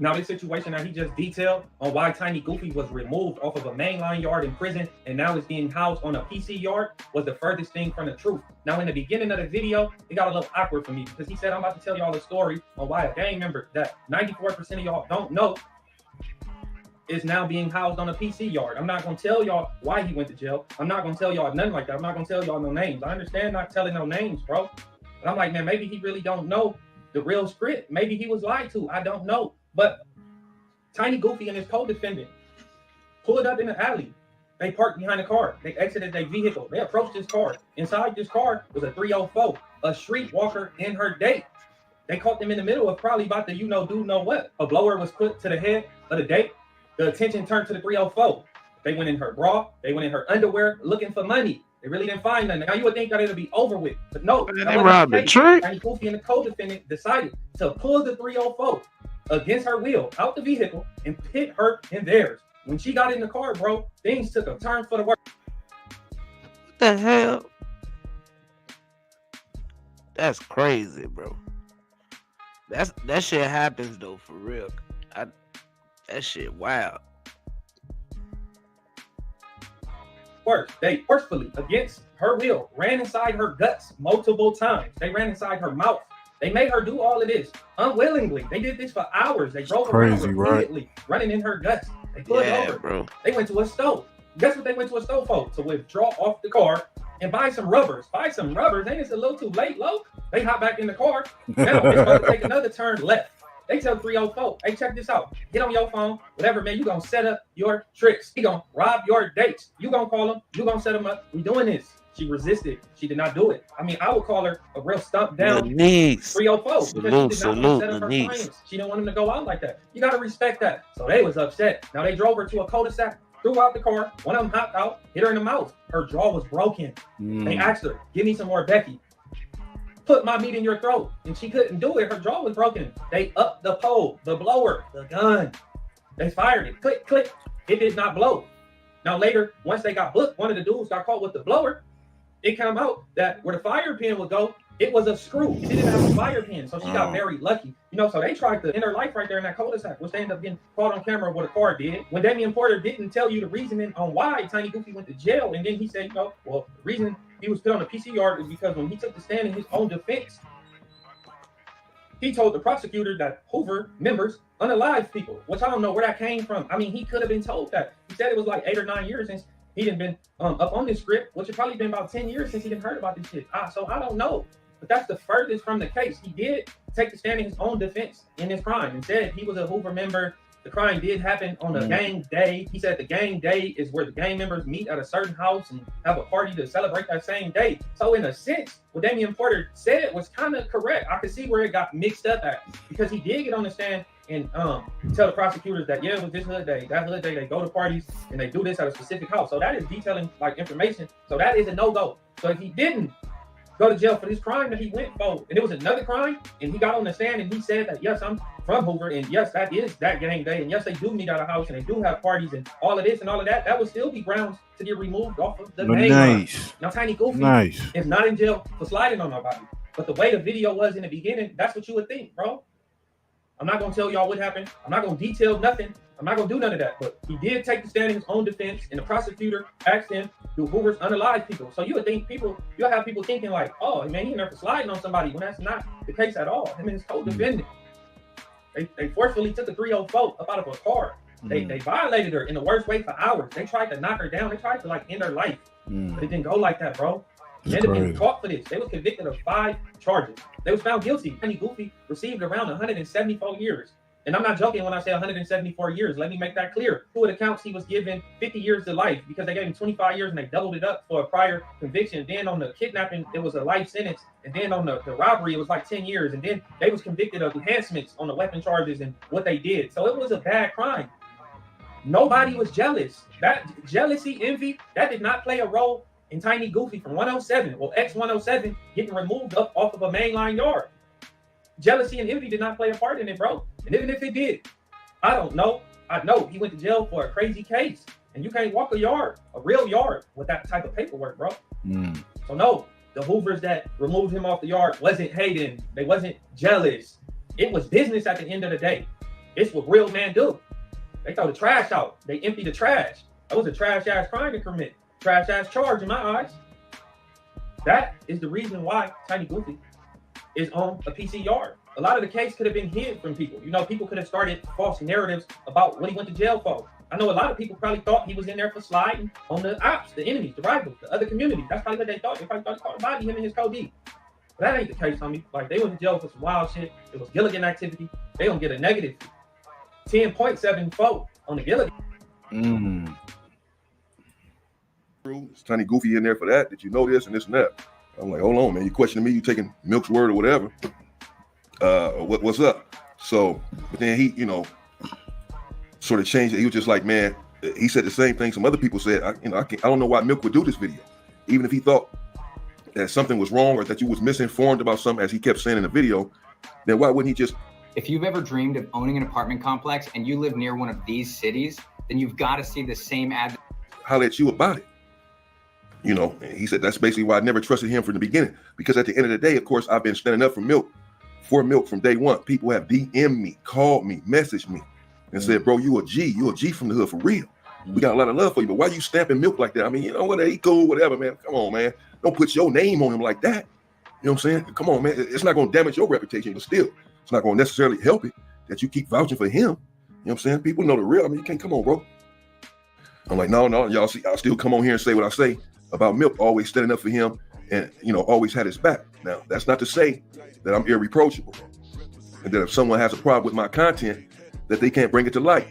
Now, this situation that he just detailed on why Tiny Goofy was removed off of a mainline yard in prison and now is being housed on a PC yard was the furthest thing from the truth. Now, in the beginning of the video, it got a little awkward for me because he said, I'm about to tell y'all a story on why a gang member that 94% of y'all don't know is now being housed on a PC yard. I'm not going to tell y'all why he went to jail. I'm not going to tell y'all nothing like that. I'm not going to tell y'all no names. I understand not telling no names, bro. But I'm like, man, maybe he really don't know the real script. Maybe he was lied to. I don't know. But Tiny Goofy and his co-defendant pulled up in the alley. They parked behind the car. They exited their vehicle. They approached this car. Inside this car was a 304, a streetwalker and her date. They caught them in the middle of probably about the do know what. A blower was put to the head of the date. The attention turned to the 304. They went in her bra. They went in her underwear looking for money. They really didn't find nothing. Now you would think that it'll be over with, but no. They robbed the tree. Tiny Goofy and the co-defendant decided to pull the 304 against her wheel out the vehicle and pit her in theirs. When she got in the car, bro, things took a turn for the worse. What the hell? That's crazy, bro. That shit happens though, for real. That shit wild. Worse, they forcefully, against her will, ran inside her guts multiple times. They ran inside her mouth. They made her do all of this unwillingly. They did this for hours. They drove around repeatedly, running in her guts. They pulled over. Bro. They went to a stove. Guess what they went to a stove for? To withdraw off the car and buy some rubbers. Buy some rubbers. Ain't it's a little too late, low? They hop back in the car. Now they're supposed to take another turn left. They tell 304, hey, check this out. Get on your phone, whatever, man. You gonna set up your tricks. He gonna rob your dates. You gonna call them. You gonna set them up. We doing this. She resisted. She did not do it. I mean, I would call her a real stump down 304 because she did not want to set up her plans. She didn't want him to go out like that. You got to respect that. So they was upset. Now they drove her to a cul-de-sac threw out the car. One of them hopped out, hit her in the mouth. Her jaw was broken. They asked her, give me some more Becky. Put my meat in your throat. And she couldn't do it. Her jaw was broken. They upped the pole, the blower, the gun. They fired it. Click, click. It did not blow. Now later, once they got booked, one of the dudes got caught with the blower. It came out that where the fire pin would go, it was a screw. She didn't have a fire pin, so she got very lucky. You know, so they tried to end her life right there in that cul-de-sac, which they ended up getting caught on camera what a car did. When Damian Porter didn't tell you the reasoning on why Tiny Goofy went to jail, and then he said, you know, well, the reason he was put on the PC yard is because when he took the stand in his own defense, he told the prosecutor that Hoover members unalive people, which I don't know where that came from. I mean, he could have been told that. He said it was like 8 or 9 years since he didn't been up on this script, which had probably been about 10 years since he didn't heard about this shit. So I don't know. But that's the furthest from the case. He did take the stand in his own defense in this crime and said he was a Hoover member. The crime did happen on a gang day. He said the gang day is where the gang members meet at a certain house and have a party to celebrate that same day. So in a sense, what Damian Porter said was kind of correct. I could see where it got mixed up at, because he did get on the stand and tell the prosecutors that, yeah, it was this hood day, that hood day, they go to parties and they do this at a specific house. So that is detailing like information. So that is a no-go. So if he didn't go to jail for this crime that he went for, and it was another crime, and he got on the stand and he said that, yes, I'm from Hoover, and yes, that is that gang day, and yes, they do meet at a house and they do have parties and all of this and all of that, that would still be grounds to get removed off of the main line. Now, Tiny Goofy is not in jail for sliding on nobody, but the way the video was in the beginning, that's what you would think, bro. I'm not going to tell y'all what happened. I'm not going to detail nothing. I'm not going to do none of that. But he did take the stand in his own defense, and the prosecutor asked him, do Hoovers unalive people? So you would think you'll have people thinking like, oh, man, he in there for sliding on somebody, when that's not the case at all. Him and his co-defendant, they forcefully took a 304 up out of a car. They violated her in the worst way for hours. They tried to knock her down. They tried to like end her life. But it didn't go like that, bro. They ended up getting caught for this. They was convicted of 5 charges. They was found guilty. Tiny Goofy received around 174 years. And I'm not joking when I say 174 years. Let me make that clear. 2 of the counts, he was given 50 years to life because they gave him 25 years and they doubled it up for a prior conviction. Then on the kidnapping, it was a life sentence. And then on the robbery, it was like 10 years. And then they was convicted of enhancements on the weapon charges and what they did. So it was a bad crime. Nobody was jealous. That jealousy, envy, that did not play a role in Tiny Goofy from 107 or X107 getting removed up off of a mainline yard. Jealousy and envy did not play a part in it, bro. And even if it did, I don't know. I know he went to jail for a crazy case. And you can't walk a real yard, with that type of paperwork, bro. So no, the Hoovers that removed him off the yard wasn't hating. They wasn't jealous. It was business at the end of the day. It's what real men do. They throw the trash out. They empty the trash. That was a trash-ass crime to commit. Trash-ass charge in my eyes. That is the reason why Tiny Goofy is on a PC yard. A lot of the case could have been hid from people. You know, people could have started false narratives about what he went to jail for. I know a lot of people probably thought he was in there for sliding on the ops, the enemies, the rivals, the other communities. That's probably what they thought. They probably thought he caught a body, him and his co-D. But that ain't the case, homie. Like, they went to jail for some wild shit. It was Gilligan activity. They don't get a negative 10.74 on the Gilligan. Is Tiny Goofy in there for that? Did you know this and this and that? I'm like, hold on, man. You questioning me? You taking Milk's word or whatever? What's up? So, but then he, sort of changed it. He was just like, man, he said the same thing some other people said. I don't know why Milk would do this video, even if he thought that something was wrong or that you was misinformed about something, as he kept saying in the video. Then why wouldn't he just? If you've ever dreamed of owning an apartment complex and you live near one of these cities, then you've got to see the same ad. Holler at you about it. He said that's basically why I never trusted him from the beginning, because at the end of the day, of course, I've been standing up for Milk from day one. People have DM'd me, called me, messaged me, and said, bro, you a G from the hood for real. We got a lot of love for you, but why you stamping Milk like that? I mean, you know what, he cool, whatever, man. Come on, man. Don't put your name on him like that. You know what I'm saying? Come on, man. It's not going to damage your reputation, but still, it's not going to necessarily help it that you keep vouching for him. You know what I'm saying? People know the real. I mean, you can't, come on, bro. I'm like, no, y'all see, I'll still come on here and say what I say about Milk, always standing up for him and, always had his back. Now, that's not to say that I'm irreproachable and that if someone has a problem with my content, that they can't bring it to light.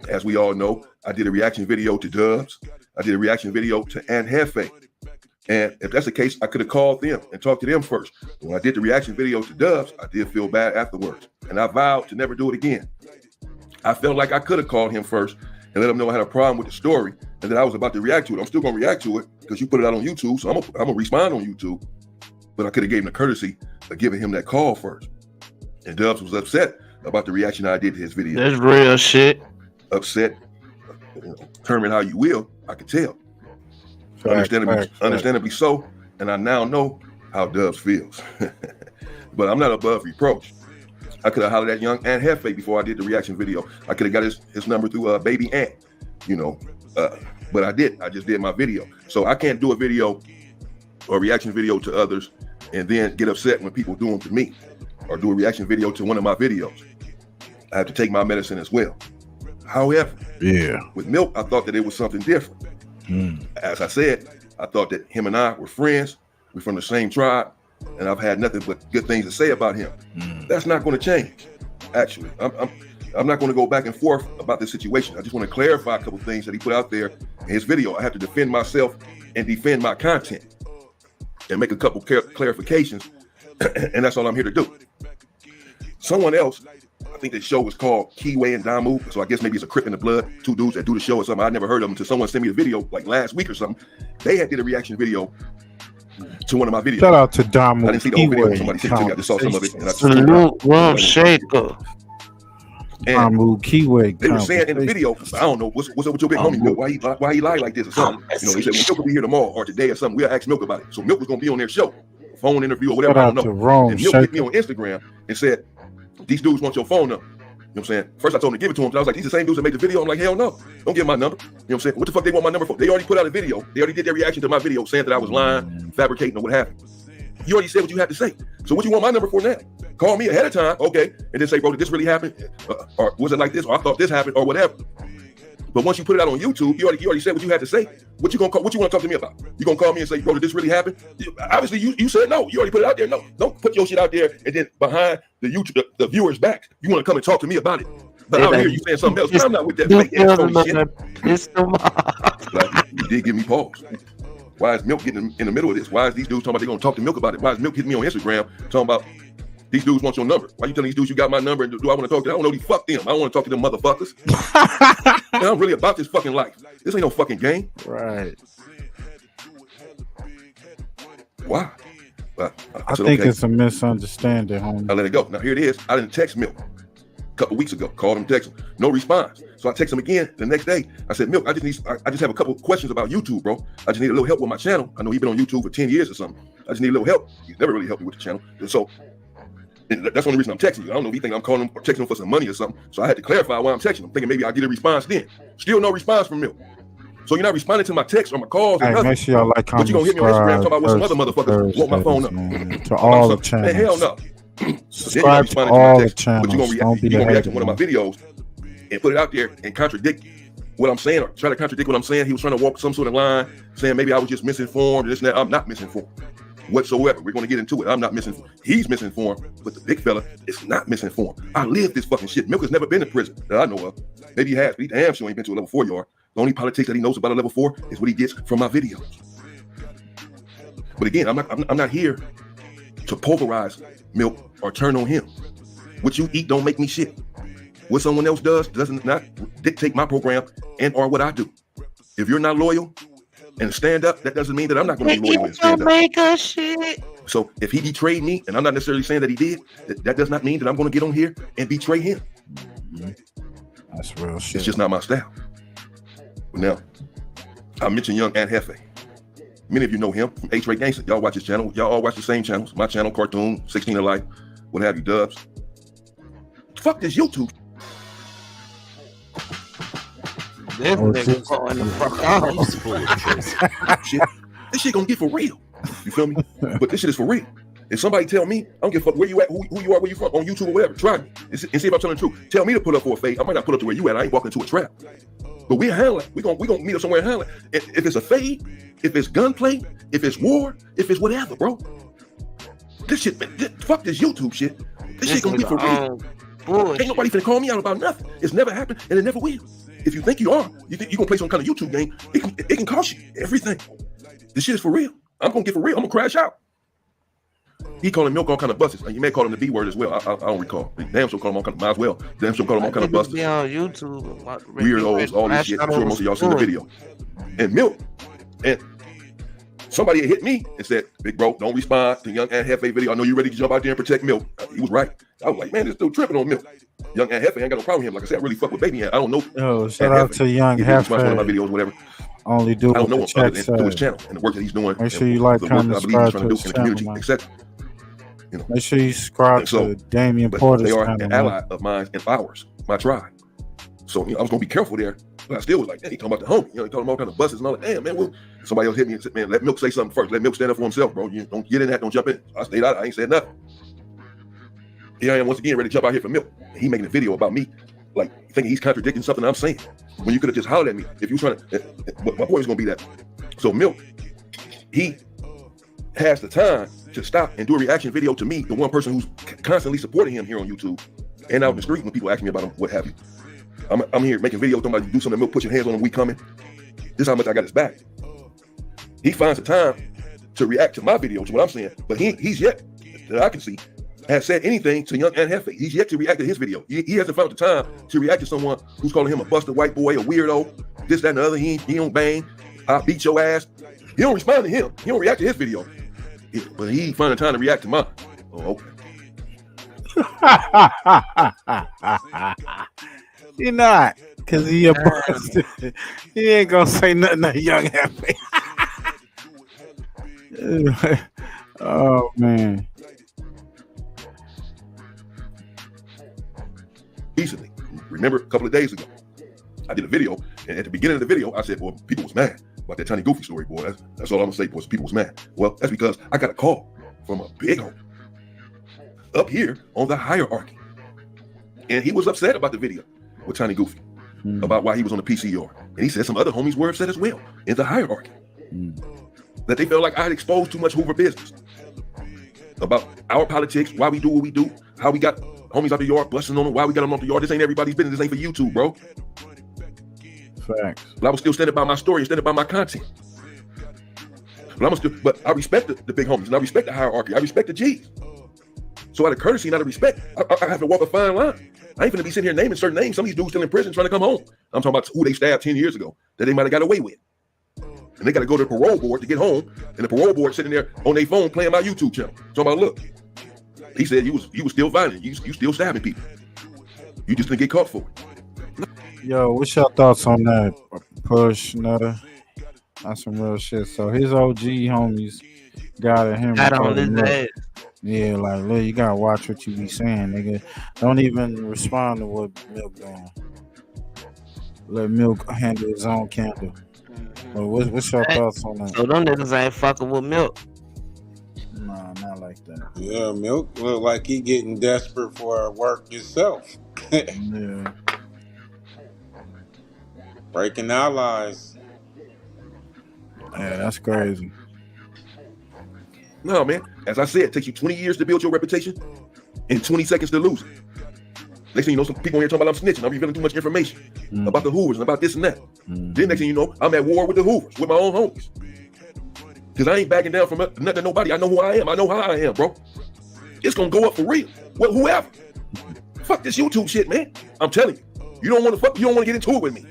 As we all know, I did a reaction video to Dubs. I did a reaction video to Aunt Hefe. And if that's the case, I could have called them and talked to them first. When I did the reaction video to Dubs, I did feel bad afterwards. And I vowed to never do it again. I felt like I could have called him first and let them know I had a problem with the story and that I was about to react to it. I'm still gonna react to it because you put it out on YouTube, so I'm gonna respond on YouTube. But I could have gave him the courtesy of giving him that call first. And Dubs was upset about the reaction I did to his video. That's real shit. Upset, determine how you will, I could tell. Understandably so, and I now know how Dubs feels. But I'm not above reproach. I could have hollered at young Aunt Hefe before I did the reaction video. I could have got his number through baby Aunt, but I did. I just did my video. So I can't do a video or reaction video to others and then get upset when people do them to me, or do a reaction video to one of my videos. I have to take my medicine as well. However, with Milk, I thought that it was something different. As I said, I thought that him and I were friends. We're from the same tribe, and I've had nothing but good things to say about him. That's not going to change. Actually, I'm not going to go back and forth about this situation. I just want to clarify a couple things that he put out there in his video. I have to defend myself and defend my content and make a couple clarifications, and that's all I'm here to do. Someone else, I think the show was called Keyway and Damu, so I guess maybe it's a Crip in the Blood, two dudes that do the show or something. I never heard of them until someone sent me the video like last week or something. They had did a reaction video to one of my videos. Shout out to Damu. I didn't see the whole video. Somebody sent it to me. I just saw some of it. And I Shaker. Damu Keyway. They were saying in the video, I don't know, what's up with your big homie Milk? Why he lie like this or something? They said, when Milk will be here tomorrow or today or something, we'll ask Milk about it. So Milk was going to be on their show, phone interview or whatever, I don't know. And Milk hit me on Instagram and said, these dudes want your phone number. You know what I'm saying? First I told him to give it to him. I was like, these are the same dudes that made the video. I'm like, hell no, don't give my number. You know what I'm saying? What the fuck they want my number for? They already put out a video. They already did their reaction to my video saying that I was lying, fabricating, or what have you. You already said what you had to say. So what you want my number for now? Call me ahead of time, okay, and then say, bro, did this really happen? Or was it like this? Or I thought this happened, or whatever. But once you put it out on YouTube, you already said what you had to say. What you want to talk to me about? You gonna call me and say, bro, did this really happen? Obviously, you said no. You already put it out there. No, don't put your shit out there and then behind the YouTube, the viewers' backs, you want to come and talk to me about it. But out here, you saying something else. I'm not with that fake shit. Like, you did give me pause. Why is Milk getting in the middle of this? Why is these dudes talking about they're gonna talk to Milk about it? Why is Milk hitting me on Instagram talking about these dudes want your number? Why you telling these dudes you got my number and do I want to talk to them? I don't know these fuck them. I don't want to talk to them motherfuckers. Man, I'm really about this fucking life. This ain't no fucking game. Right. Why? I think it's a misunderstanding, homie. I let it go. Now here it is. I didn't text Milk a couple weeks ago. Called him, text him. No response. So I text him again the next day. I said, Milk, I just have a couple questions about YouTube, bro. I just need a little help with my channel. I know you've been on YouTube for 10 years or something. I just need a little help. He's never really helped me with the channel. And so that's the only reason I'm texting you. I don't know if he think I'm calling him or texting him for some money or something. So I had to clarify why I'm texting him, thinking maybe I'll get a response then. Still no response from Milk. So you're not responding to my texts or my calls or nothing. Make sure y'all like, comment, but you're going to hit me on Instagram talking about what some other motherfuckers want my phone up. To all the channels. Man, hell no. Subscribe to all the channels. But you're going to react to one of my videos and put it out there and contradict what I'm saying, or try to contradict what I'm saying. He was trying to walk some sort of line, saying maybe I was just misinformed, or this and that. I'm not misinformed whatsoever. We're going to get into it. I'm not misinformed. He's misinformed, but the big fella is not misinformed. I live this fucking shit. Milk has never been to prison that I know of. Maybe he has, but he damn sure ain't been to a level 4 yard. The only politics that he knows about a level 4 is what he gets from my videos. But again, I'm not here to pulverize Milk or turn on him. What you eat don't make me shit. What someone else does doesn't not dictate my program and or what I do. If you're not loyal and stand up, that doesn't mean that I'm not going to be loyal and stand up. Shit. So if he betrayed me, and I'm not necessarily saying that he did, that does not mean that I'm going to get on here and betray him. That's real shit. It's just not my style. But now, I mentioned young Aunt Hefe. Many of you know him from H-Ray Gangster. Y'all watch his channel. Y'all all watch the same channels. My channel, Cartoon, 16 of Life, what have you, Dubs. Fuck this YouTube. This nigga going the fuck out. Shit. This shit gonna get for real. You feel me? But this shit is for real. If somebody tell me, I don't give a fuck where you at, who you are, where you from, on YouTube or whatever, try me and see if I'm telling the truth. Tell me to pull up for a fade. I might not pull up to where you at. I ain't walking into a trap. But we're handling. We gonna meet up somewhere and handle it. If it's a fade, if it's gunplay, if it's war, if it's whatever, bro. This shit, fuck this YouTube shit. This shit gonna be for real. Ain't nobody finna call me out about nothing. It's never happened and it never will. If you think you are, you think you're gonna play some kind of YouTube game, it can cost you everything. This shit is for real. I'm gonna get for real. I'm gonna crash out. He calling Milk all kind of buses. You may call him the B word as well. I don't recall. Damn sure call him all kind of, might as well. Damn sure call him all kind of buses. Be on YouTube. Weirdos, all this shit. I'm sure most of y'all seen the video. And Milk, and somebody hit me and said, "Big bro, don't respond to Young Aunt Hefe video. I know you're ready to jump out there and protect Milk." He was right. I was like, man, this dude tripping on Milk. Young Aunt Hefe ain't got no problem with him. Like I said, I really fuck with Baby Aunt. I don't know. Yo, shout out to Young Hefe. One of my videos, whatever. Only do I don't know him other than side. through his channel and the work that he's doing. Make sure you like, comment, I believe he's subscribe trying to do in the community, channel, etc. You know. Make sure you subscribe to Damian But Porter's they are channel, an man. ally of mine and ours, my tribe. So I was gonna be careful there, but I still was like, "Hey, he talking about the homie. He talking about all kind of buses and all that." Damn, man. Well, somebody else hit me and said, "Man, let Milk say something first. Let Milk stand up for himself, bro. You don't get in that. Don't jump in." I stayed out. I ain't said nothing. Here I am once again ready to jump out here for Milk. He making a video about me, like thinking he's contradicting something I'm saying. When you could have just hollered at me if you was trying to. My point was gonna be that. So Milk, he has the time to stop and do a reaction video to me, the one person who's constantly supporting him here on YouTube and out in the street when people ask me about him, what have you. I'm here making videos, talking about you do something, Milk, put your hands on him, we coming. This is how much I got his back. He finds the time to react to my video, to what I'm saying, but he's yet, that I can see, has said anything to Young Aunt Hefe. He's yet to react to his video. He hasn't found the time to react to someone who's calling him a busted white boy, a weirdo, this, that, and the other. He don't bang, I'll beat your ass. He don't respond to him. He don't react to his video. But he find the time to react to mine. Oh, okay. He not, cause he a busted. He ain't gonna say nothing to Young Happy. Oh man. Recently, remember a couple of days ago, I did a video, and at the beginning of the video, I said, "Well, people was mad about that Tiny Goofy story, boy. That's all I'm gonna say, boys. People was mad." Well, that's because I got a call from a big homie up here on the hierarchy, and he was upset about the video with Tiny Goofy about why he was on the PCR, and he said some other homies were upset as well in the hierarchy that they felt like I had exposed too much Hoover business about our politics, why we do what we do, how we got homies out the yard, busting on them, why we got them off the yard. This ain't everybody's business. This ain't for YouTube, bro. Facts. But I was still standing by my story and standing by my content. But I respect the big homies, and I respect the hierarchy. I respect the G's. So out of courtesy and out of respect, I have to walk a fine line. I ain't finna be sitting here naming certain names. Some of these dudes still in prison trying to come home. I'm talking about who they stabbed 10 years ago that they might have got away with. And they got to go to the parole board to get home, and the parole board sitting there on their phone playing my YouTube channel. So I'm like, look, he said you was still violent. You still stabbing people. You just didn't get caught for it. Yo, what's your thoughts on that? Push Nutter. That's some real shit. So his OG homies got at him. Got on his ass. Yeah, like, look, you gotta watch what you be saying, nigga. Don't even respond to what Milk doing. Let Milk handle his own candle. But what's your thoughts on that? So them niggas ain't fucking with Milk. Nah, not like that. Yeah, Milk look like he getting desperate for work himself. Yeah. Breaking allies. Yeah, that's crazy. No, man. As I said, it takes you 20 years to build your reputation and 20 seconds to lose it. Next thing you know, some people here talking about I'm snitching. I'm revealing too much information about the Hoovers and about this and that. Then next thing you know, I'm at war with the Hoovers, with my own homies. Because I ain't backing down from nothing, nobody. I know who I am. I know how I am, bro. It's going to go up for real. Well, whoever. Fuck this YouTube shit, man. I'm telling you. You don't want to fuck. You don't want to get into it with me.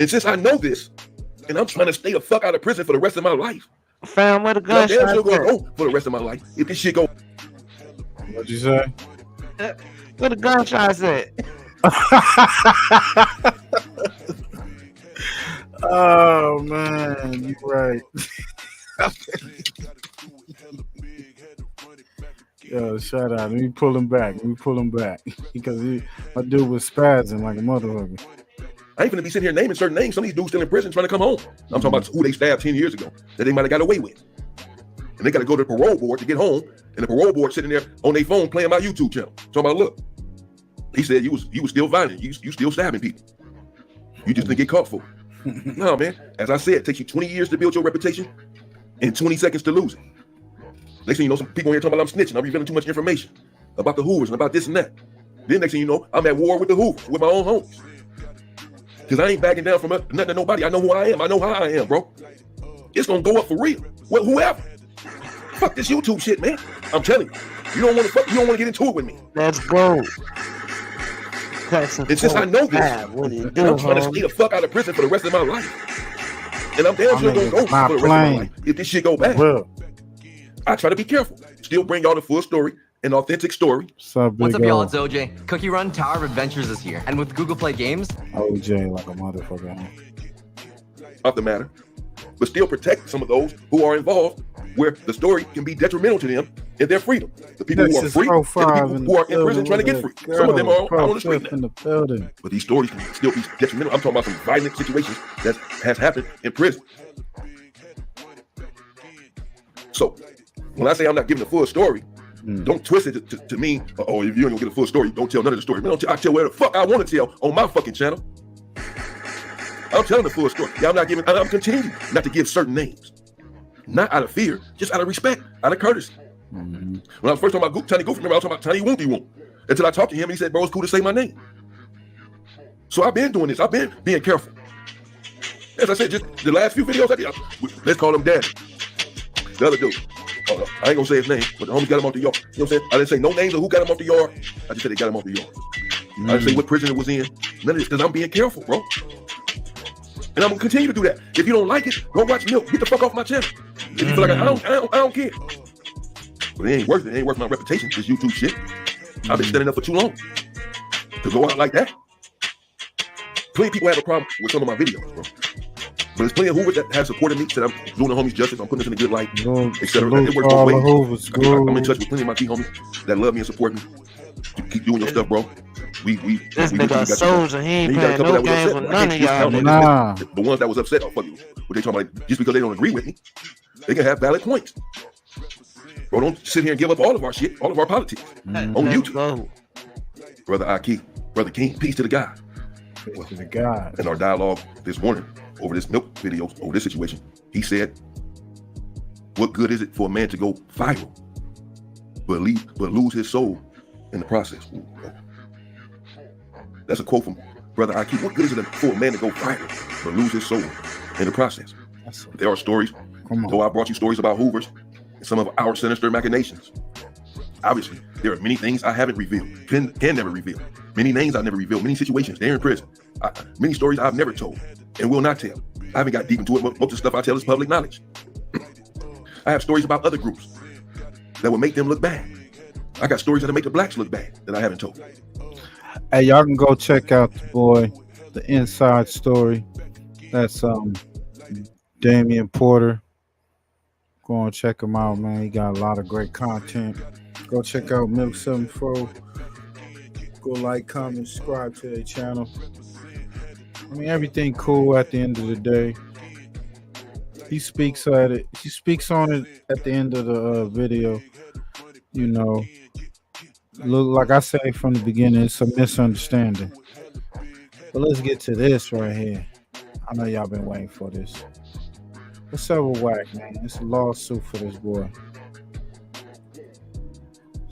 And since I know this, and I'm trying to stay the fuck out of prison for the rest of my life. Fam, where the gunshot I'm still gonna go for the rest of my life if this shit go. What'd you say? Where the gunshots at? Oh man, you right. Yo, shout out. Let me pull him back. Because my dude was spazzing like a motherfucker. I ain't finna be sitting here naming certain names. Some of these dudes still in prison trying to come home. I'm talking about who they stabbed 10 years ago that they might have got away with. And they got to go to the parole board to get home, and the parole board sitting there on their phone playing my YouTube channel. So I'm like, look, he said you was still violent. You still stabbing people. You just didn't get caught for it. No, man. As I said, it takes you 20 years to build your reputation and 20 seconds to lose it. Next thing you know, some people here talking about I'm snitching. I'm revealing too much information about the Hoovers and about this and that. Then next thing you know, I'm at war with the Hoovers, with my own homies. Because I ain't backing down from nothing to nobody. I know who I am. I know how I am, bro. It's going to go up for real. Well, whoever. fuck this YouTube shit, man. I'm telling you. You don't want to get into it with me. Let's go. It's just I know this. And I'm trying to stay the fuck out of prison for the rest of my life. And I'm damn sure gonna go for the rest of my life if this shit go bad. I try to be careful. Still bring y'all the full story, an authentic story. What's up, y'all? It's OJ. Cookie Run Tower of Adventures is here. And with Google Play Games... OJ like a motherfucker. Not the matter. But still protect some of those who are involved where the story can be detrimental to them and their freedom. The people who are free and the people who are in prison trying to get free. Some of them are out on the street now. But these stories can still be detrimental. I'm talking about some violent situations that has happened in prison. So when I say I'm not giving the full story, don't twist it to mean, oh, if you ain't gonna get a full story, don't tell none of the story. I tell where the fuck I want to tell on my fucking channel. I'm telling the full story. I'm continuing not to give certain names. Not out of fear, just out of respect, out of courtesy. When I was first talking about Tiny Goofy, remember I was talking about Tiny Woonty Woon. Until I talked to him and he said, bro, it's cool to say my name. So I've been doing this. I've been being careful. As I said, just the last few videos I did, let's call him Daddy. The other dude. I ain't gonna say his name, but the homie got him off the yard. You know what I'm saying? I didn't say no names of who got him off the yard. I just said they got him off the yard. I didn't say what prison it was in. None of this, because I'm being careful, bro. And I'm gonna continue to do that. If you don't like it, go watch Milk. Get the fuck off my channel. If you feel like I don't care. But it ain't worth it. It ain't worth my reputation. This YouTube shit. I've been standing up for too long to go out like that. Plenty of people have a problem with some of my videos, bro. But there's plenty of Hoovers that have supported me, said I'm doing the homies justice, I'm putting this in a good light, etc. It works both ways. I'm in touch with plenty of my key homies that love me and support me. You keep doing your stuff, bro. We this nigga soldier, he ain't playing no games with none of y'all. Nah. The ones that was upset, what they talking about, just because they don't agree with me, they can have valid points. Bro, don't sit here and give up all of our shit, all of our politics on YouTube. Brother Aki, Brother King, peace to the God. Peace to the God. In our dialogue this morning over this Milk video, over this situation, he said, what good is it for a man to go viral, but lose his soul in the process? That's a quote from Brother Aki. What good is it for a man to go viral, but lose his soul in the process? There are stories, though I brought you stories about Hoovers and some of our sinister machinations. Obviously, there are many things I haven't revealed, can never reveal. Many names I never revealed, many situations, they're in prison. Many stories I've never told and will not tell. I haven't got deep into it. Most of the stuff I tell is public knowledge. I have stories about other groups that would make them look bad. I got stories that'll make the blacks look bad that I haven't told. Hey, y'all can go check out the boy, the Inside Story. That's Damian Porter. Go and check him out, man. He got a lot of great content. Go check out Milk 74. Go like, comment, subscribe to their channel. I mean, everything cool at the end of the day. He speaks at it. He speaks on it at the end of the video. You know, look, like I said from the beginning, it's a misunderstanding. But let's get to this right here. I know y'all been waiting for this. What's up with WACC, man? It's a lawsuit for this boy.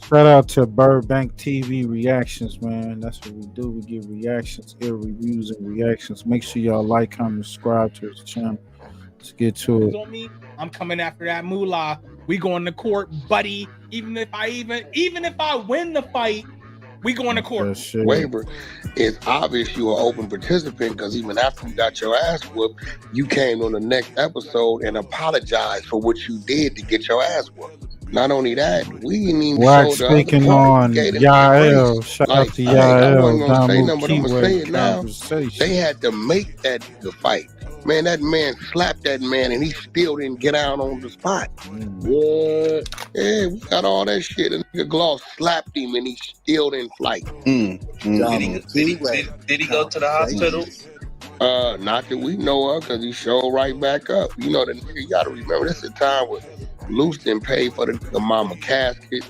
Shout out to Burbank TV Reactions, man. That's what we do. We give reactions, air reviews, and reactions. Make sure y'all like, comment, subscribe to his channel. Let's get to it. I'm coming after that moolah. We going to court, buddy. Even if I win the fight, we going to court. Waiver, it's obvious you are open participant because even after you got your ass whooped, you came on the next episode and apologized for what you did to get your ass whooped. Not only that, we didn't even WACC speaking on Yael. Shout out to Yael. I wasn't gonna say nothing, but I'm gonna say it now. They had to make that the fight. Man, that man slapped that man and he still didn't get out on the spot. What? Yeah, we got all that shit. And nigga Gloss slapped him and he still didn't fight. Did he go to the hospital? Not that we know of, because he showed right back up. You know, the nigga, you gotta remember, this is a time where Luce didn't pay for the mama casket.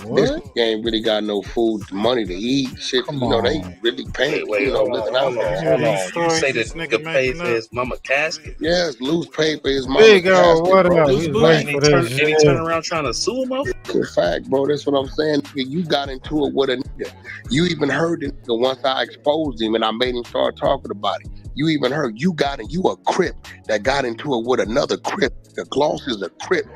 What? This nigga ain't really got no food, money to eat. Shit, you know, they really paying. Wait, living out there. You say this nigga paid for his mama casket? Yes, Luce paid for his mama casket. What bro. up? And he turn around trying to sue him up? It's a fact, bro. That's what I'm saying. You got into it with a nigga. You even heard the nigga once I exposed him and I made him start talking about it. You even heard you a Crip that got into it with another Crip. The Gloss is a Crip.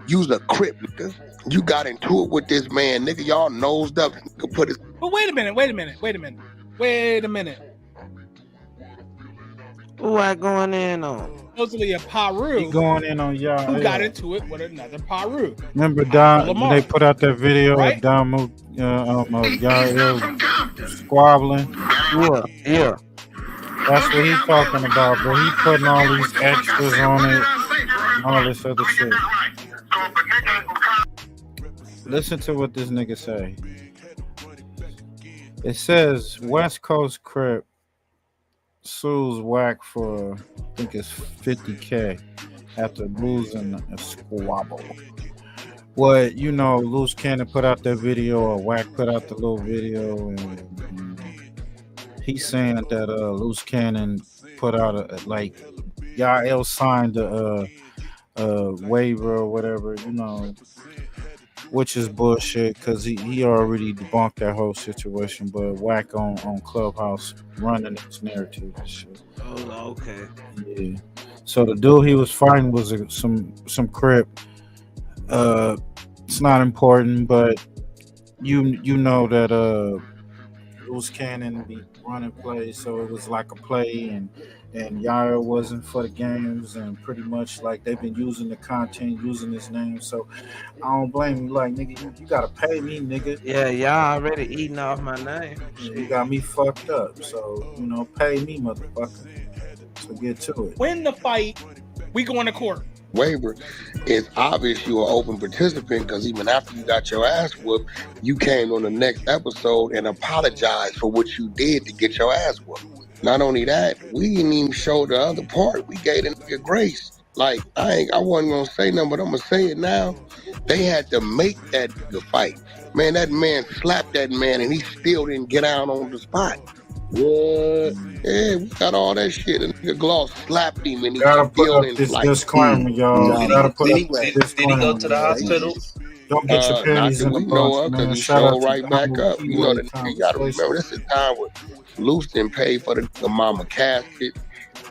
You's a crip, nigga. You got into it with this man, nigga. Y'all nosed up. Nigga put his. But wait a minute. Who I going in on? Supposedly a Paru. He going in on y'all. Who got into it with another Paru? Remember Don? When they put out that video Right? of Don y'all squabbling. Yeah. That's what he's talking about, bro. He putting all these extras on it and all this other shit. Listen to what this nigga say. It says West Coast Crip sues WACC for, I think it's $50K after losing a squabble. Well, you know, Loose Cannon put out that video, or WACC put out the little video, and he's saying that Loose Cannon put out y'all signed a waiver or whatever, you know, which is bullshit because he already debunked that whole situation. But WACC on Clubhouse running this narrative and shit. Oh, okay. Yeah. So the dude he was fighting was some Crip. It's not important, but you know that Loose Cannon be running plays, so it was like a play, and Yaya wasn't for the games, and pretty much like they've been using the content, using his name. So I don't blame you. Like, nigga, you gotta pay me, nigga. Yeah, y'all already eating off my name. You got me fucked up. So, you know, pay me, motherfucker. So get to it. Win the fight, we going to court. Waiver, it's obvious you're an open participant because even after you got your ass whooped, you came on the next episode and apologized for what you did to get your ass whooped. Not only that, we didn't even show the other part. We gave the nigga grace. Like, I wasn't gonna say nothing, but I'm gonna say it now. They had to make that nigga fight. Man, that man slapped that man and he still didn't get out on the spot. What? Yeah, we got all that shit. And nigga Gloss slapped him and he Gotta put still up didn't this fight. disclaimer, y'all. You gotta put up this Did he disclaimer. go to the hospital? Don't get your panties in the bunch, man. Because he Shout out showed to right back Donald up. You know, Keyway you gotta remember, this is a time where Loose didn't pay for the mama casket.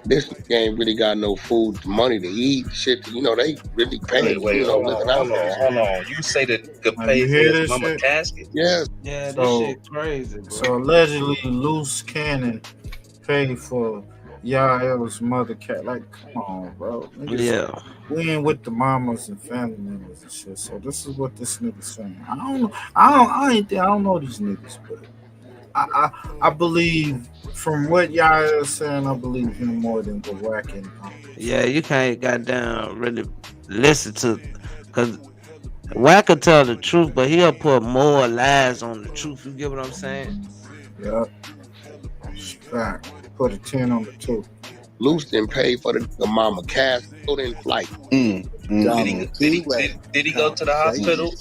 This ain't really got no food, money to eat, shit. You know, they really paying. Wait, you know, hold living out there. on. You say that could Now, pay you for hear his this mama shit? casket? Yes. Yeah, this So- shit crazy, bro. So allegedly, Loose Cannon paid for Yael's mother cat. Like, come on, bro. Niggas, Yeah. we ain't with the mamas and family members and shit. So this is what this nigga saying. I don't know these niggas, but I believe from what Yael is saying, I believe him more than the WACC and Yeah, you can't goddamn really listen to, because WACC could tell the truth, but he'll put more lies on the truth. You get what I'm saying? Yep. Fact. Put a 10 on the 2. Loose didn't pay for the mama casket. Still didn't fight. Did he go to the hospital?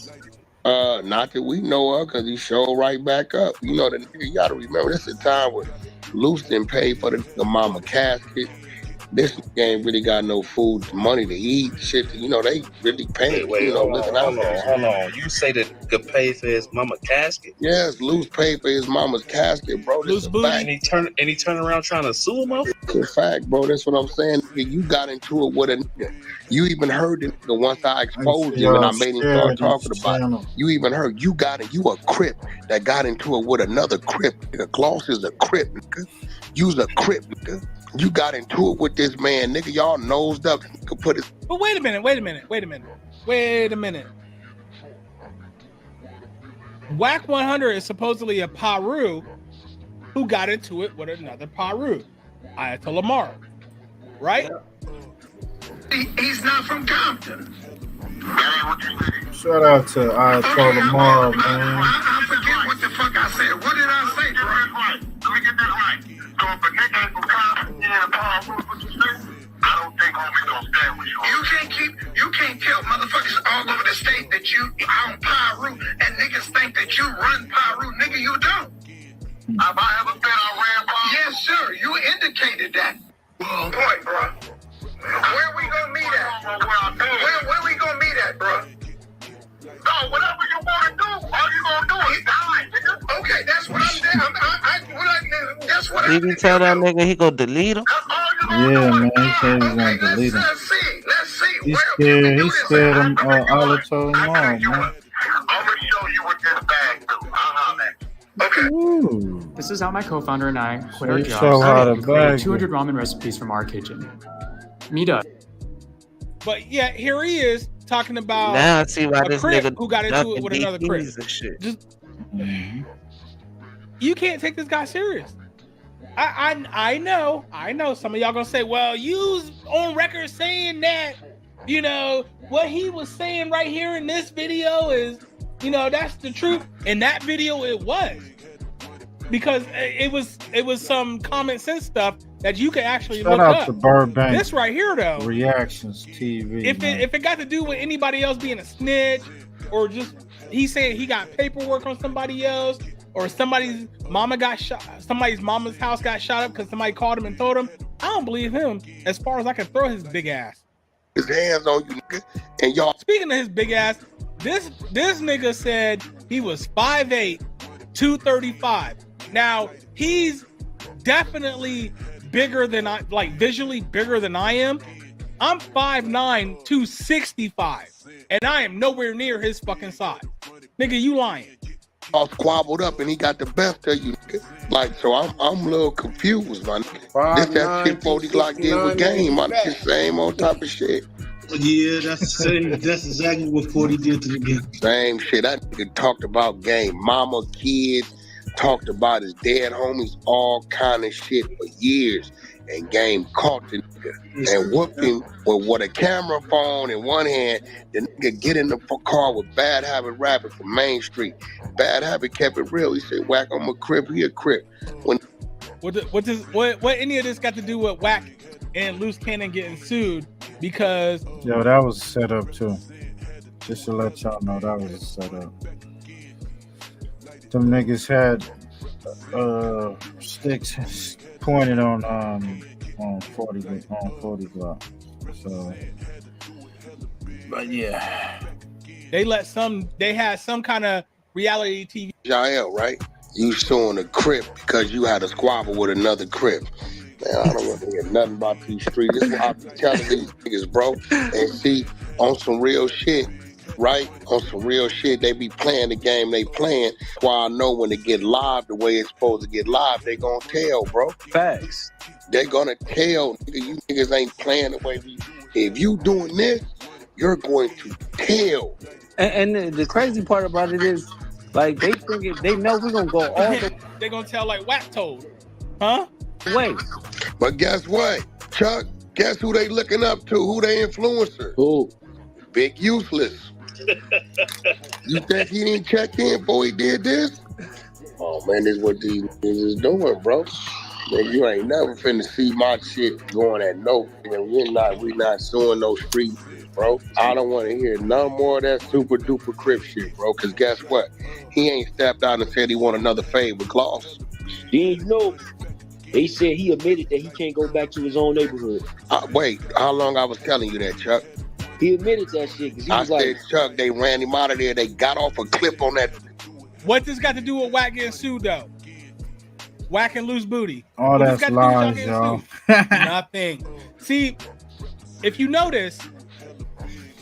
Not that we know of, because he showed right back up. You know, the nigga, you gotta remember, this is a time where Loose didn't pay for the mama casket. This ain't really got no food, money to eat, shit. You know, they really paying. Wait, you know, hold living out there. on. You say that could pay for his mama casket? Yes, Loose paid for his mama's casket, bro. This is a fact. And he turned around trying to sue him up? It's a fact, bro. That's what I'm saying. You got into it with a nigga. You even heard the nigga once I exposed him and I made him start talking about it. You even heard you a Crip that got into it with another Crip. Nigga, Gloss is a Crip, nigga. You's a Crip, nigga. You got into it with this man, nigga. Y'all nosed up. Nigga put his. But wait a minute. WACC100 is supposedly a Paru who got into it with another Paru, Ayatollah Lamar, right? He's not from Compton. Shout out to Ayatollah Lamar, man. I forget what the fuck I said. What did I say, bro? Let me get this right. So if a nigga ain't from Compton, yeah, what you say? I don't think homie gonna stand with you. You can't tell motherfuckers all over the state that you own Pyru and niggas think that you run Pyru. Nigga, you don't. Have I ever said I ran Pyru? Yes, sir. You indicated that. Point, bro. Where we gonna meet at? Where we gonna meet at, bro? No, whatever you wanna do, all you gonna do is die, nigga. Okay, that's what I'm doing. That's what Did he tell that nigga he go delete him? Yeah, man. He said he's gonna delete him. Let's see. He scared him all told him on, man. I'm gonna show you what this bag do. Man. Okay. Ooh. This is how my co-founder and I quit our you show how jobs to and created bag 200 ramen recipes from our kitchen. Meet us. But yeah, here he is talking about Now I see why a this crip nigga who got into it ducking with another crip. DPs and shit. Just you can't take this guy serious. I know some of y'all gonna say, well, you's on record saying that, you know, what he was saying right here in this video is, you know, that's the truth. In that video it was. Because it was some common sense stuff that you can actually Shout look out up. to Burbank. This right here though. Reactions TV. If it got to do with anybody else being a snitch, or just he saying he got paperwork on somebody else, or somebody's mama got shot, somebody's mama's house got shot up because somebody called him and told him, I don't believe him as far as I can throw his big ass. His hands on you, nigga, and y'all. Speaking of his big ass, this nigga said he was 5'8", 235. Now he's definitely bigger than visually bigger than I am. I'm 5'9", 265, and I am nowhere near his fucking size. Nigga, you lying. All squabbled up and he got the best of you, nigga. Like, so I'm a little confused, man. This that shit 40 Glock did with Game, man. It's the same old type of shit. Yeah, that's the same. That's exactly what 40 did to the game. Same shit. That nigga talked about Game, mama, kids, talked about his dead homies, all kind of shit for years. And Game caught the nigga and whooped him with a camera phone in one hand. The nigga get in the car with Bad Habit rapping from Main Street. Bad Habit kept it real. He said, "WACC, I'm a crip. He a crip." What any of this got to do with WACC and Loose Cannon getting sued? Because yo, that was set up too. Just to let y'all know, that was a setup. Them niggas had sticks pointed on 40 Glock. So, but yeah, they had some kind of reality TV. Jael, right? You suing a crip because you had a squabble with another crip. Man, I don't want to hear nothing about these streets. This is what I'm telling these niggas, bro. And see, on some real shit, right? On some real shit, they be playing the game they playing. Why I know when it get live the way it's supposed to get live, they gonna tell, bro. Facts. They gonna tell, nigga, you niggas ain't playing the way we. If you doing this, you're going to tell. And the crazy part about it is, like, they know we're gonna go all the They gonna tell like WACC told, huh? way. But guess what, Chuck? Guess who they looking up to? Who they influencer? Who? Big Useless. You think he didn't check in before he did this? Oh man, this is what these niggas is doing, bro. Man, you ain't never finna see my shit going at no. We not suing no street, bro. I don't want to hear none more of that super duper crip shit, bro. Cause guess what? He ain't stepped out and said he want another fade with Gloss. You know, they said he admitted that he can't go back to his own neighborhood. Wait, how long I was telling you that, Chuck? He admitted that shit because he was like, Chuck, they ran him out of there. They got off a clip on that. What this got to do with WACC getting sued, though? WACC and Loose Booty. All that's lies, y'all. Nothing. See, if you notice,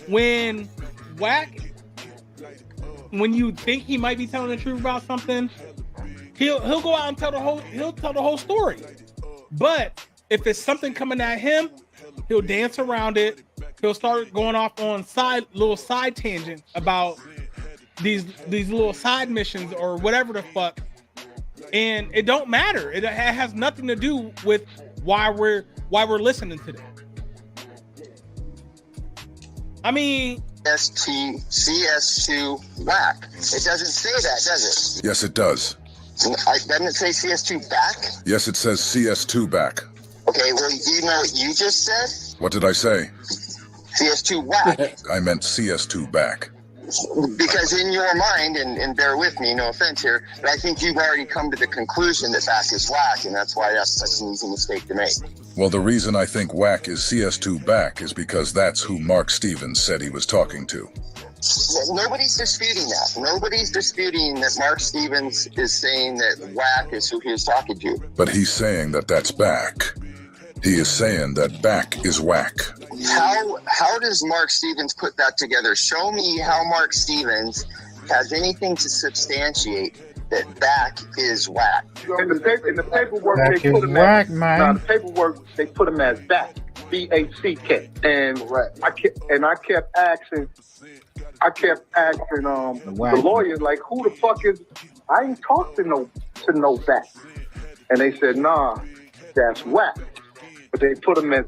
when WACC, when you think he might be telling the truth about something, he'll go out and tell the whole story. But if it's something coming at him, he'll dance around it. He'll start going off on little side tangents about these little side missions or whatever the fuck. And it don't matter. It has nothing to do with why we're listening to them. I mean, CS2 WACC. It doesn't say that, does it? Yes, it does. Doesn't it say CS2 back? Yes, it says CS2 back. Okay, well, do you know what you just said? What did I say? CS2 WACC. I meant CS2 back. Because in your mind, and bear with me, no offense here, but I think you've already come to the conclusion that back is WACC, and that's why that's such an easy mistake to make. Well, the reason I think WACC is CS2 back is because that's who Mark Stevens said he was talking to. Nobody's disputing that. Nobody's disputing that Mark Stevens is saying that WACC is who he was talking to. But he's saying that that's back. He is saying that WACC is whack. How does Mark Stevens put that together? Show me how Mark Stevens has anything to substantiate that WACC is whack. In the paperwork, Whack they put is him whack, as man. the paperwork they put him as BACK, BACK, and I kept asking the lawyers, like, who the fuck is? I ain't talked to no BACK, and they said, nah, that's WACC, but they put him as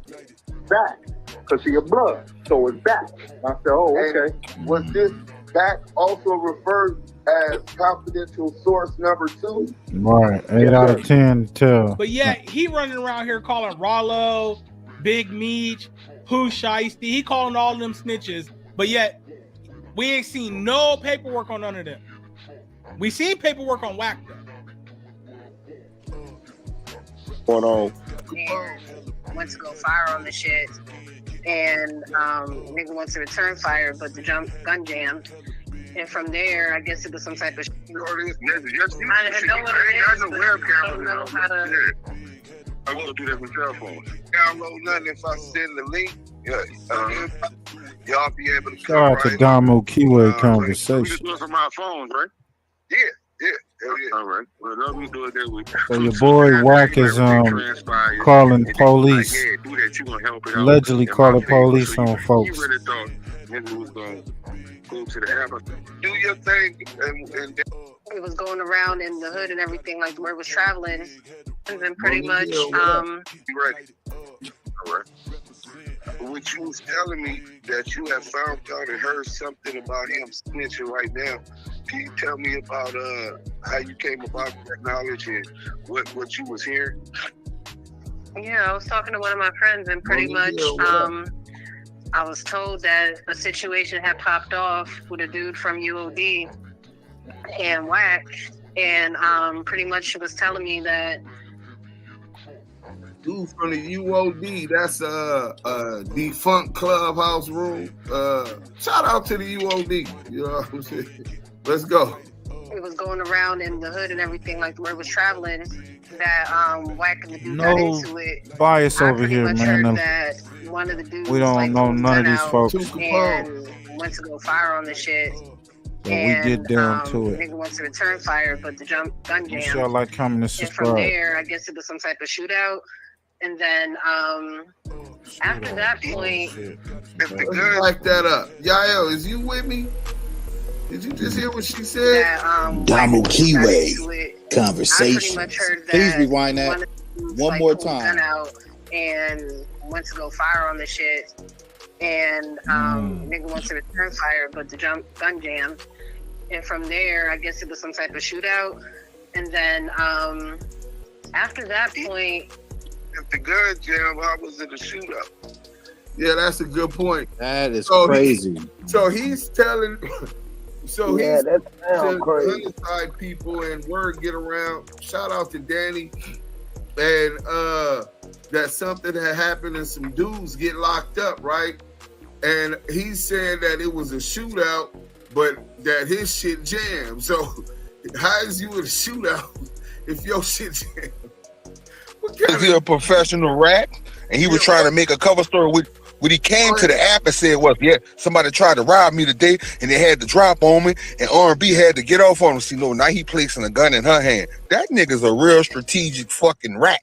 BACK because he a blood, so it's BACK. I said, oh, okay. Was this BACK also referred as confidential source number 2? Right, 8 out of 10 tell. But yet he running around here calling Rollo, Big Meech, Pooh Shiesty. He calling all them snitches. But yet we ain't seen no paperwork on none of them. We seen paperwork on WACC though. Going on. And went to go fire on the shit, and nigga went to return fire, but the gun jammed. And from there, I guess it was some type of. I know what it is. I don't know how to. I'm gonna do that with cell phones. Download nothing if I send the link. Y'all be able to. Shout out to Damu Keyway Conversation. We can do it from our phones, right? Yeah. All right. Well, let me do it that way. So your boy WACC is calling police. Allegedly calling police on folks. He really thought nigga was gonna go to the app. Do your thing, and it was going around in the hood and everything, like where it was traveling, and then pretty much Right. All right. What you was telling me that you have found out and heard something about him snitching right now. Can you tell me about how you came about that knowledge and what you was hearing? Yeah, I was talking to one of my friends, and pretty much I was told that a situation had popped off with a dude from UOD and WACC, and pretty much she was telling me that dude from the UOD, that's a defunct clubhouse room. Shout out to the UOD. You know what I'm saying? Let's go. It was going around in the hood and everything, like where it was traveling, that WACC and the dude got No into it. bias over here, man. That one of the dudes We don't know none of these folks. and went to go fire on the shit. But we get down to it. Nigga went to return fire, but the gun jammed. Inshallah, like, comment, and And from subscribe. there, I guess it was some type of shootout. And then after that point, If the gun like that up, Yael, is you with me? Did you just hear what she said? Damu Keyway Conversation. Please rewind that one more time. Out and went to go fire on the shit. And nigga went to return fire, but the gun jammed. And from there, I guess it was some type of shootout. And then after that point, if the gun jammed, how was it a shootout? Yeah, that's a good point. That is crazy. He's telling. So Yeah, he's that telling sounds crazy. the other side people, and word get around. Shout out to Danny, and that something had happened, and some dudes get locked up, right? And he said that it was a shootout, but that his shit jammed. So how is you in a shootout if your shit jammed? Is he a professional rat? And he was trying to make a cover story with when he came to the app and said, well, yeah, somebody tried to rob me today and they had to drop on me and R&B had to get off on him. See, no, now he placing a gun in her hand. That nigga's a real strategic fucking rat.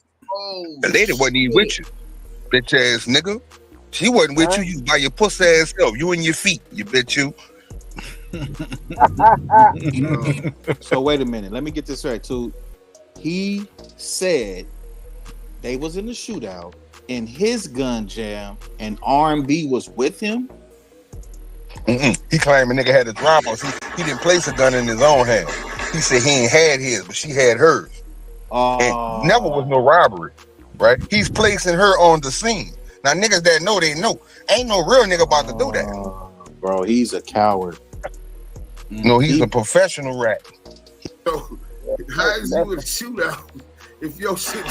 The lady wasn't even with you, bitch ass nigga. She wasn't with you. You by your pussy ass self. You and your feet, you bitch you. So wait a minute. Let me get this right. So he said they was in the shootout and his gun jam and R&B was with him. He claimed a nigga had to drop us. He didn't place a gun in his own hand. He said he ain't had his, but she had hers. And never was no robbery, right? He's placing her on the scene. Now niggas that know, they know. Ain't no real nigga about to do that. Bro, he's a coward. No, he's a professional rat. So how is you in a shootout if your shit?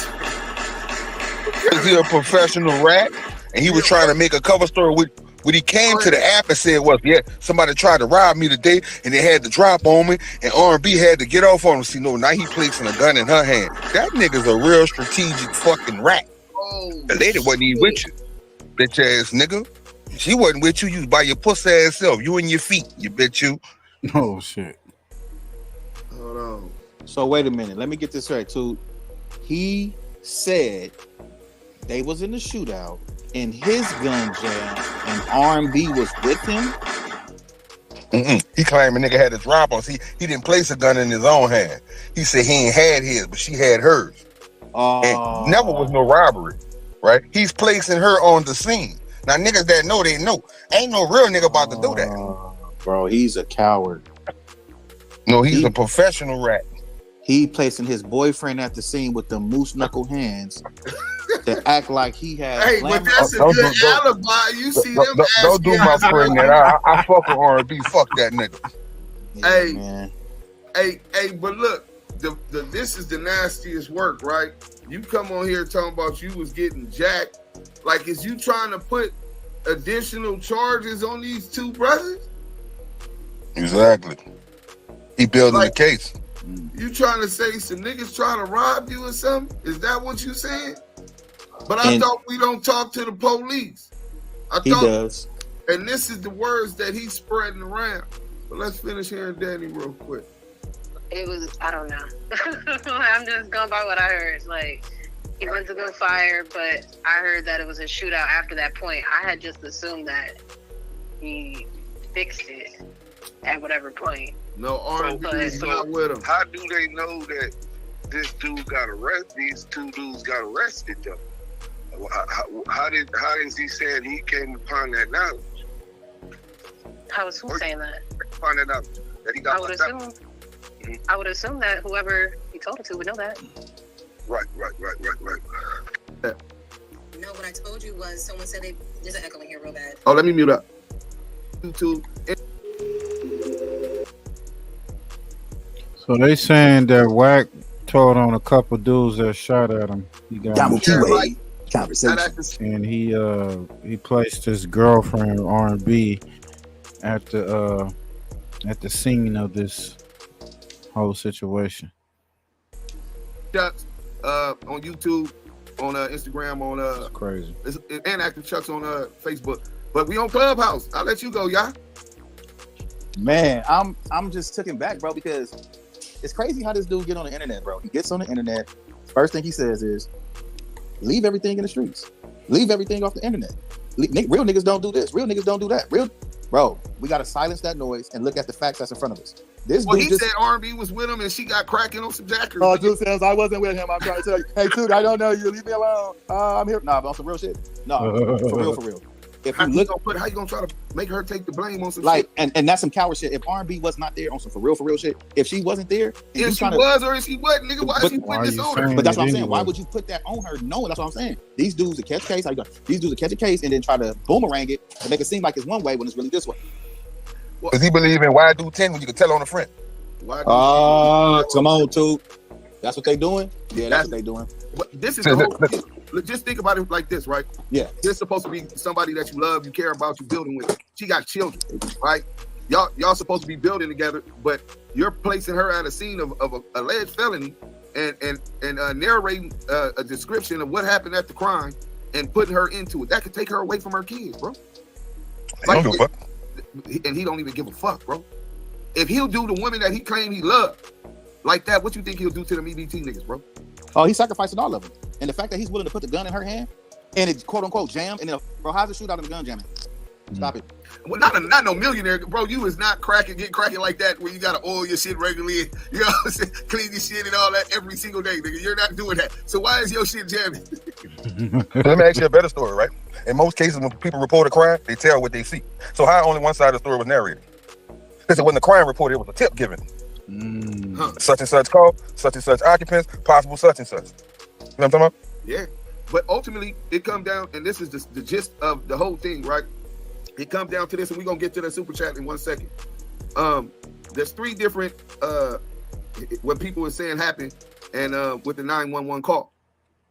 Is he a professional rat? And he was trying to make a cover story with when he came to the app and said, well, yeah, somebody tried to rob me today and they had to drop on me and R&B had to get off on him. See, no, now he placing a gun in her hand. That nigga's a real strategic fucking rat. The lady wasn't even with you, bitch ass nigga. She wasn't with you. You was by your pussy ass self. You and your feet. You bitch you. Oh shit. Hold on. So wait a minute. Let me get this right, too. He said they was in the shootout in his gun jam, and R&B was with him. He claimed a nigga had a drop on. See, he didn't place a gun in his own hand. He said he ain't had his, but she had hers. And never was no robbery, right? He's placing her on the scene. Now niggas that know, they know. Ain't no real nigga about to do that. Bro, he's a coward. No, he's a professional rat. He placing his boyfriend at the scene with the moose knuckle hands to act like he had. Hey, but that's a good alibi. You see them ass Don't do my guys. friend that. I fuck with R&B. Fuck that nigga. Hey, man. hey, but look, this is the nastiest work, right? You come on here talking about you was getting jacked. Like, is you trying to put additional charges on these two brothers? Exactly. He building the case. You trying to say some niggas trying to rob you or something? Is that what you saying? But I thought we don't talk to the police. He does. And this is the words that he's spreading around. But let's finish hearing Danny real quick. It was, I don't know. I'm just going by what I heard. Like, he went to go fire, but I heard that it was a shootout after that point. I had just assumed that he fixed it at whatever point. No, R&B is not with him. How do they know that this dude got arrested? These two dudes got arrested though. How is he saying he came upon that knowledge? How is who saying that? Find it out that he got. I would assume that whoever he told it to would know that. Right. No, what I told you was someone said there's an echo in here real bad. Oh, let me mute up. YouTube. So they saying that WACC told on a couple dudes that shot at him. He got conversation, and he placed his girlfriend R&B at the scene of this whole situation. Chucks on YouTube, on Instagram, on That's crazy, and Active Chucks on Facebook. But we on Clubhouse. I'll let you go, y'all. Man, I'm just taken back, bro, because it's crazy how this dude get on the internet, bro. He gets on the internet. First thing he says is, leave everything in the streets. Leave everything off the internet. Real niggas don't do this. Real niggas don't do that. Bro, we got to silence that noise and look at the facts that's in front of us. This dude he said R&B was with him and she got cracking on some jackers. Oh, dude says I wasn't with him. I'm trying to tell you. Hey, dude, I don't know you. Leave me alone. I'm here. Nah, but on some real shit. No, for real. If you look, how you gonna try to make her take the blame on some shit? And that's some coward shit. If R&B was not there on some for real shit, if she wasn't there, if she was or if she wasn't, nigga, why is she putting this on her? But that's what I'm saying. Why would you put that on her? Knowing that's what I'm saying. These dudes that catch case, these dudes that catch a case and then try to boomerang it and make it seem like it's one way when it's really this way. Does he believe in why do 10 when you can tell on the front? Come on, too. That's what they doing? Yeah, that's what they doing. This is the whole just think about it like this, right? Yeah. This is supposed to be somebody that you love, you care about, you building with. She got children, right? Y'all supposed to be building together, but you're placing her at a scene of an alleged felony and narrating a description of what happened at the crime and putting her into it. That could take her away from her kids, bro. Like, don't give a fuck. And he don't even give a fuck, bro. If he'll do the woman that he claimed he loved like that, what you think he'll do to them EBT niggas, bro? Oh, he's sacrificing all of them. And the fact that he's willing to put the gun in her hand and it's quote unquote jam, and then, bro, how's the shootout in the gun jamming? Stop it. Well, not no millionaire, bro. You is not get cracking like that where you gotta oil your shit regularly, you know what I'm saying? Clean your shit and all that every single day, nigga. You're not doing that. So why is your shit jamming? Let me ask you a better story, right? In most cases, when people report a crime, they tell what they see. So how only one side of the story was narrated? Because when the crime reported, it was a tip given. Such and such call, such and such occupants, possible such and such. You know what I'm talking about? Yeah. But ultimately, it comes down, and this is the gist of the whole thing, right? It comes down to this, and we're going to get to the super chat in 1 second. There's 3 different, what people are saying happened, and with the 911 call.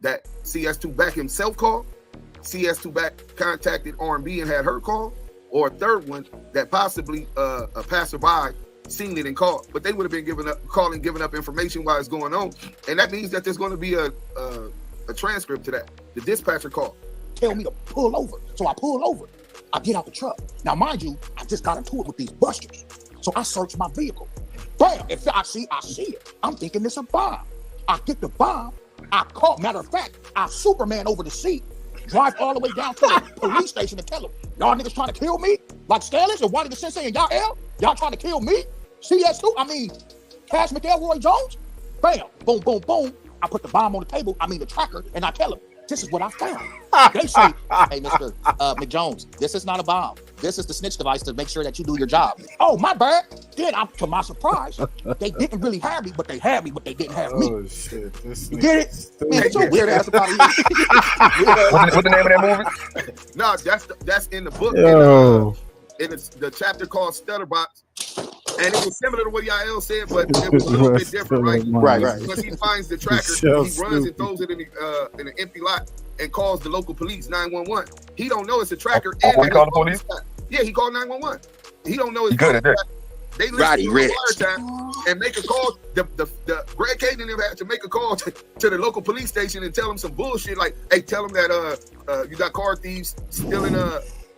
That CS2 back himself called, CS2 back contacted R&B and had her call, or a third one that possibly a passerby seen it and called, but they would have been giving up information while it's going on, and that means that there's going to be a transcript to that. The dispatcher called. Tell me to pull over. So I pull over. I get out the truck. Now, mind you, I just got into it with these busters. So I search my vehicle. Bam! If I see it. I'm thinking it's a bomb. I get the bomb. I call. Matter of fact, I Superman over the seat. Drive all the way down to the police station and tell them, y'all niggas trying to kill me? Like Stanley and Wally the Sensei and y'all trying to kill me? CS2, Cash McElroy Jones? Bam, boom, boom, boom. I put the bomb on the table, the tracker, and I tell them, this is what I found. They say, hey, Mr. McJones, this is not a bomb. This is the snitch device to make sure that you do your job. Oh, my bad. Then, to my surprise, they didn't really have me, but they had me, but they didn't have me. Oh, shit. You get it? Man, it's so weird ass about it. What's the name of that movie? No, that's in the book. Yo. In the chapter called Stutterbox. And it was similar to what Yael said, but it was a little bit different, right? Right. Because he finds the tracker, he runs and throws it in an empty lot and calls the local police, 911. He don't know it's a tracker. He called the police? Yeah, he called 911. He don't know it's good at that. They listen to the wiretap and make a call. The Greg Caden had to make a call to the local police station and tell them some bullshit like, hey, tell them that you got car thieves stealing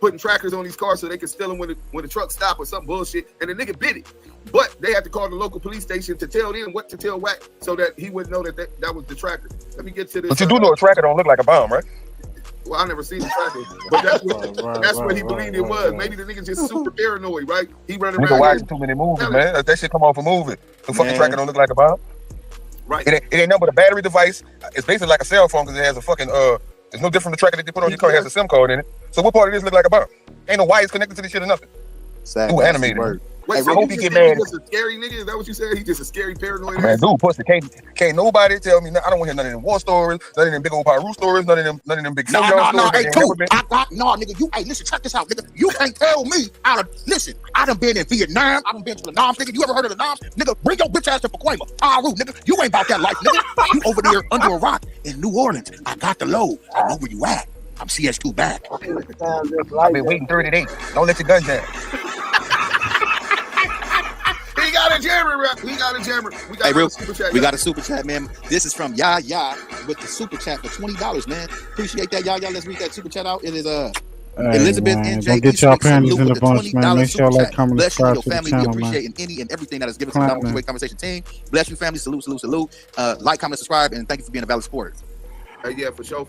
putting trackers on these cars so they can steal them when the truck stop or some bullshit, and the nigga bit it. But they had to call the local police station to tell them what to tell WACC so that he wouldn't know that was the tracker. Let me get to this. But you do know a tracker don't look like a bomb, right? Well, I never seen the tracker, but that's what he believed it was. Maybe the nigga just super paranoid, right? He running around. Nigga watching too many movies, man. That shit come off a movie. The fucking tracker don't look like a bomb. Right. It ain't nothing but a battery device. It's basically like a cell phone because it has a fucking it's no different from the tracker that they put on your car. It has a SIM card in it. So what part of this look like a bomb? Ain't no wires connected to this shit or nothing. Who animated? Wait, I hope he get mad. He's just a scary nigga? Is that what you said? He's just a scary paranoid Man, dude, pussy. Can't nobody tell me. I don't want to hear none of them war stories, none of them big old Pyru stories, none of them big No, stories. hey, nigga, you, hey, listen, check this out, nigga. You can't tell me, I done been in Vietnam, I done been to the Noms, nigga. You ever heard of the Noms? Nigga, bring your bitch ass to Pacoima. Pyru, nigga. You ain't about that life, nigga. You over there under a rock in New Orleans. I got the load. I know where you at. I'm CS2 back. I've been waiting 30 days. Don't let your gun jam. He got a jammer, rap. We got a jammer. We got a super chat, man. This is from Yaya with the super chat for $20, man. Appreciate that, Yaya. Let's read that super chat out. It is Elizabeth man, NJ. don't get y'all panties in the bunch, man. Make sure y'all like, comment, Bless you and subscribe your to the family. channel, We appreciate any and everything that is given to the Double Keyway Conversation team. Bless you, family. Salute. Like, comment, subscribe, and thank you for being a valid supporter. Yeah, for sure.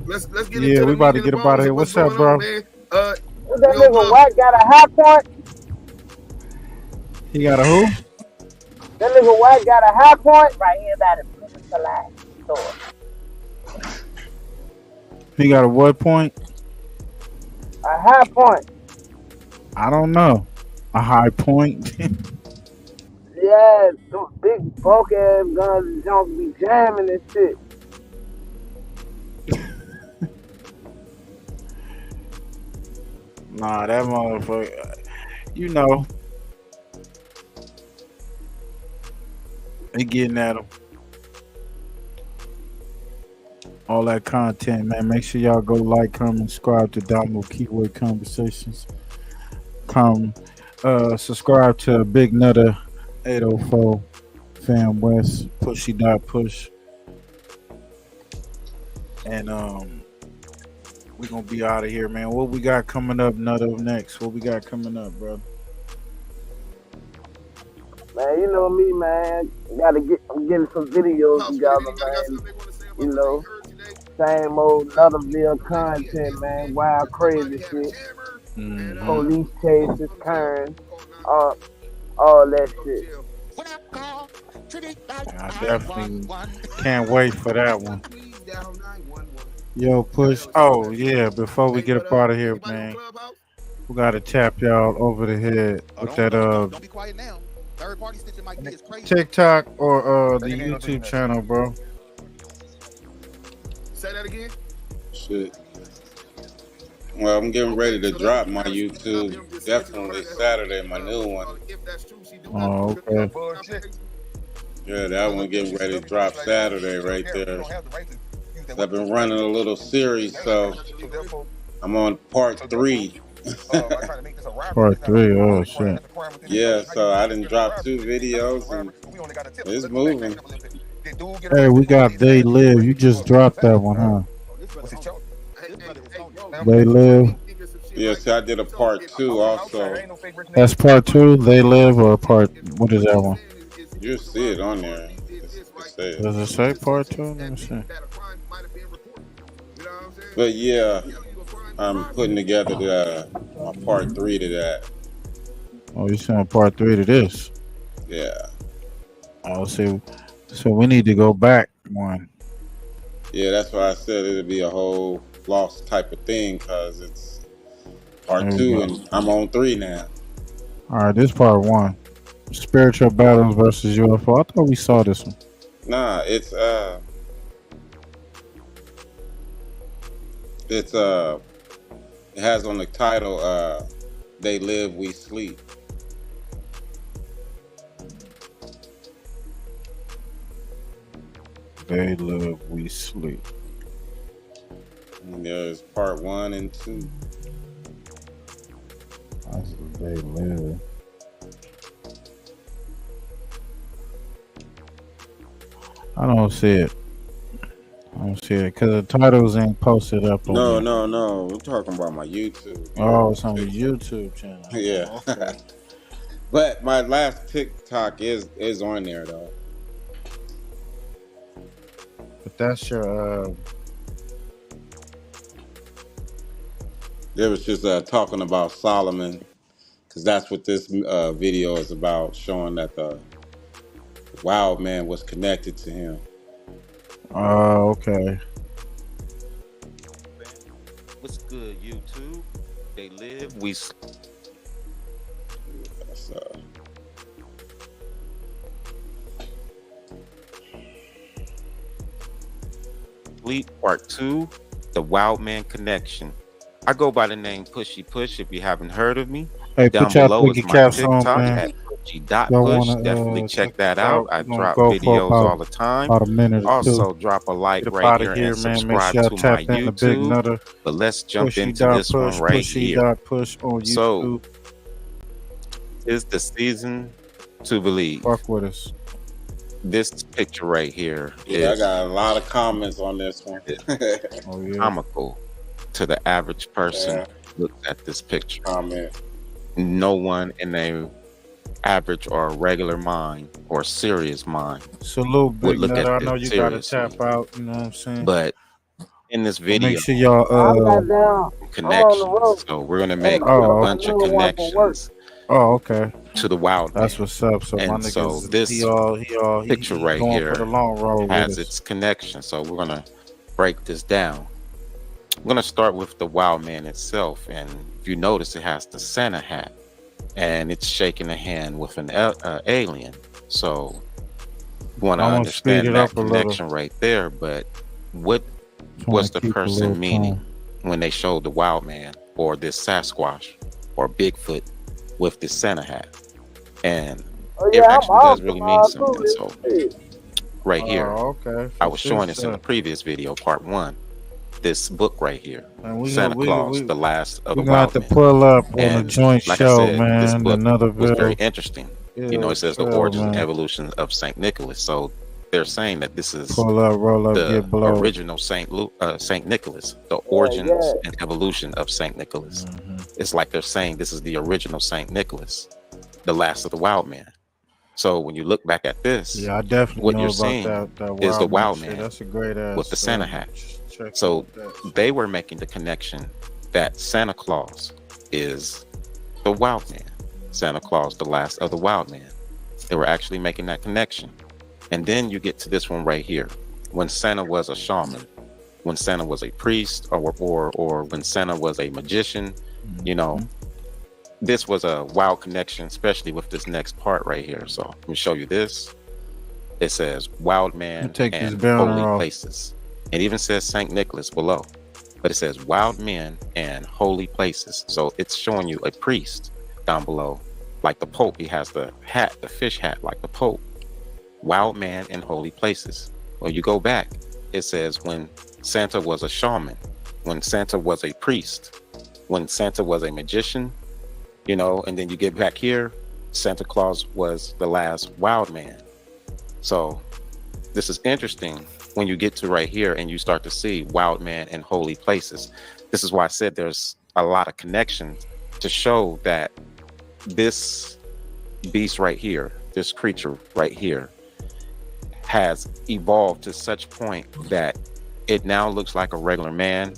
Let's get into Yeah, we about to get up out of here. What's up, bro? That nigga WACC got a high point. He got a who? That nigga WACC got a high point right here by the Live store. He got a what point? A high point. I don't know. A high point. Yeah, those big bulk ass guns don't be jamming and shit. Nah, that motherfucker. You know. They getting at him. All that content, man. Make sure y'all go like, comment, subscribe to Domo Keyway Conversations. Subscribe to Big Nutter 804 Fam West Pushy.Push. And we're gonna be out of here, man. What we got coming up, Nutter, next? What we got coming up, brother? Man, you know me, man. I'm getting some videos together, man. You know, same old Nutterville content, man. Wild, crazy shit. Mm-hmm. Police chases, turns, all that shit. I definitely can't wait for that one. Yo, Push. Oh, yeah. Before we get up out of here, man, we got to tap y'all over the head with that TikTok or the YouTube channel, bro. Say that again. Shit. Well, I'm getting ready to drop my YouTube. Definitely Saturday, my new one. Oh, okay. Yeah, that one getting ready to drop Saturday right there. I've been running a little series, so I'm on part 3. Part 3, oh shit. Yeah, so I done dropped 2 videos and it's moving. Did dude get Hey, we got They Live. You just dropped that one, huh? They Live. Yeah, see, I did a part 2 also. That's part 2. They Live, or part? What is that one? You'll see it on there. Does it say part 2? Let me see. But yeah, I'm putting together my part 3 to that. Oh, you saying part 3 to this? Yeah. Oh, see. So we need to go back one. Yeah, that's why I said it'll be a whole lost type of thing, because it's part There we 2 go. and I'm on 3 now. All right, this part 1. Spiritual battles versus UFO. I thought we saw this one. Nah, it has on the title They Live, We Sleep. They Live, We Sleep. And there's part 1 and 2. That's They Live. I don't see it. I don't see it because the titles ain't posted up on No, there. no. I'm talking about my YouTube. Oh, it's on your YouTube channel. Yeah. Oh, okay. But my last TikTok is on there though. But that's your They was just talking about Solomon, because that's what this video is about, showing that the wild man was connected to him. Oh, okay. What's good, YouTube? They live, we That's, Sleep Part 2, The Wild Man Connection. I go by the name Pushy Push if you haven't heard of me. Hey, Down put your below is thinking my caps on, TikTok man. at pushy.push. Y'all wanna, Definitely check check that this out. out? I We're gonna drop go for videos about- all the time. about a minute or Also, two. drop a like Get up right outta here here, and man. Make subscribe sure y'all to my tap in the Big YouTube. Nutter. But let's jump Pushy into dot this push, one right pushy here. dot push on YouTube. So, is the season to believe? Fuck with us. This picture right here yeah, I is got a lot of comments on this one. Oh, yeah. comical to the average person Yeah. who looks at this picture. Comment. No one in a average or a regular mind or serious mind Salute, would Big look Nutter. I at know this you gotta seriously. tap out. You know what I'm saying? But in this But video, make sure y'all connections. So we're gonna make a bunch of connections Oh, okay. to the wild man. That's what's up. So my And so niggas, this he picture right going here for the long road with has us. its connection. So we're gonna break this down. I'm gonna start with the wild man itself, and if you notice, it has the Santa hat, and it's shaking a hand with an alien. So you want to I'm gonna speed understand it that up a little. connection right there. But what Just wanna was the keep a person little meaning tone. when they showed the wild man or this Sasquatch or Bigfoot with this Santa hat? And it actually does really mean something. So right here, okay. I was showing this in the previous video, part 1. This book right here, Man, Santa Claus, the last of the We're gonna have wild to men. pull up on a And joint like show, I said, this man. book Another was very video. interesting. Yeah, You know, it says the chill, origins man. and evolution of Saint Nicholas. So they're saying that this is Pull up, roll up, the get blown. original Saint Nicholas, the origins and evolution of Saint Nicholas. It's like they're saying this is the original Saint Nicholas, the last of the wild man. So when you look back at this, Yeah, I definitely what know you're about seeing that is the wild shit. man That's a great ass with the Santa hat. check So they were making the connection that Santa Claus is the wild man. Santa Claus, the last of the wild man. They were actually making that connection. And then you get to this one right here. When Santa was a shaman, when Santa was a priest, or when Santa was a magician, you know, this was a wild connection, especially with this next part right here. So let me show you this. It says wild man Take this and banner holy off. places. It even says Saint Nicholas below, but it says wild men and holy places. So it's showing you a priest down below, like the Pope. He has the hat, the fish hat, like the Pope. Wild man and holy places. When you go back, it says when Santa was a shaman, when Santa was a priest, when Santa was a magician, you know, and then you get back here, Santa Claus was the last wild man. So this is interesting when you get to right here and you start to see wild man in holy places. This is why I said there's a lot of connections to show that this beast right here, this creature right here, has evolved to such point that it now looks like a regular man.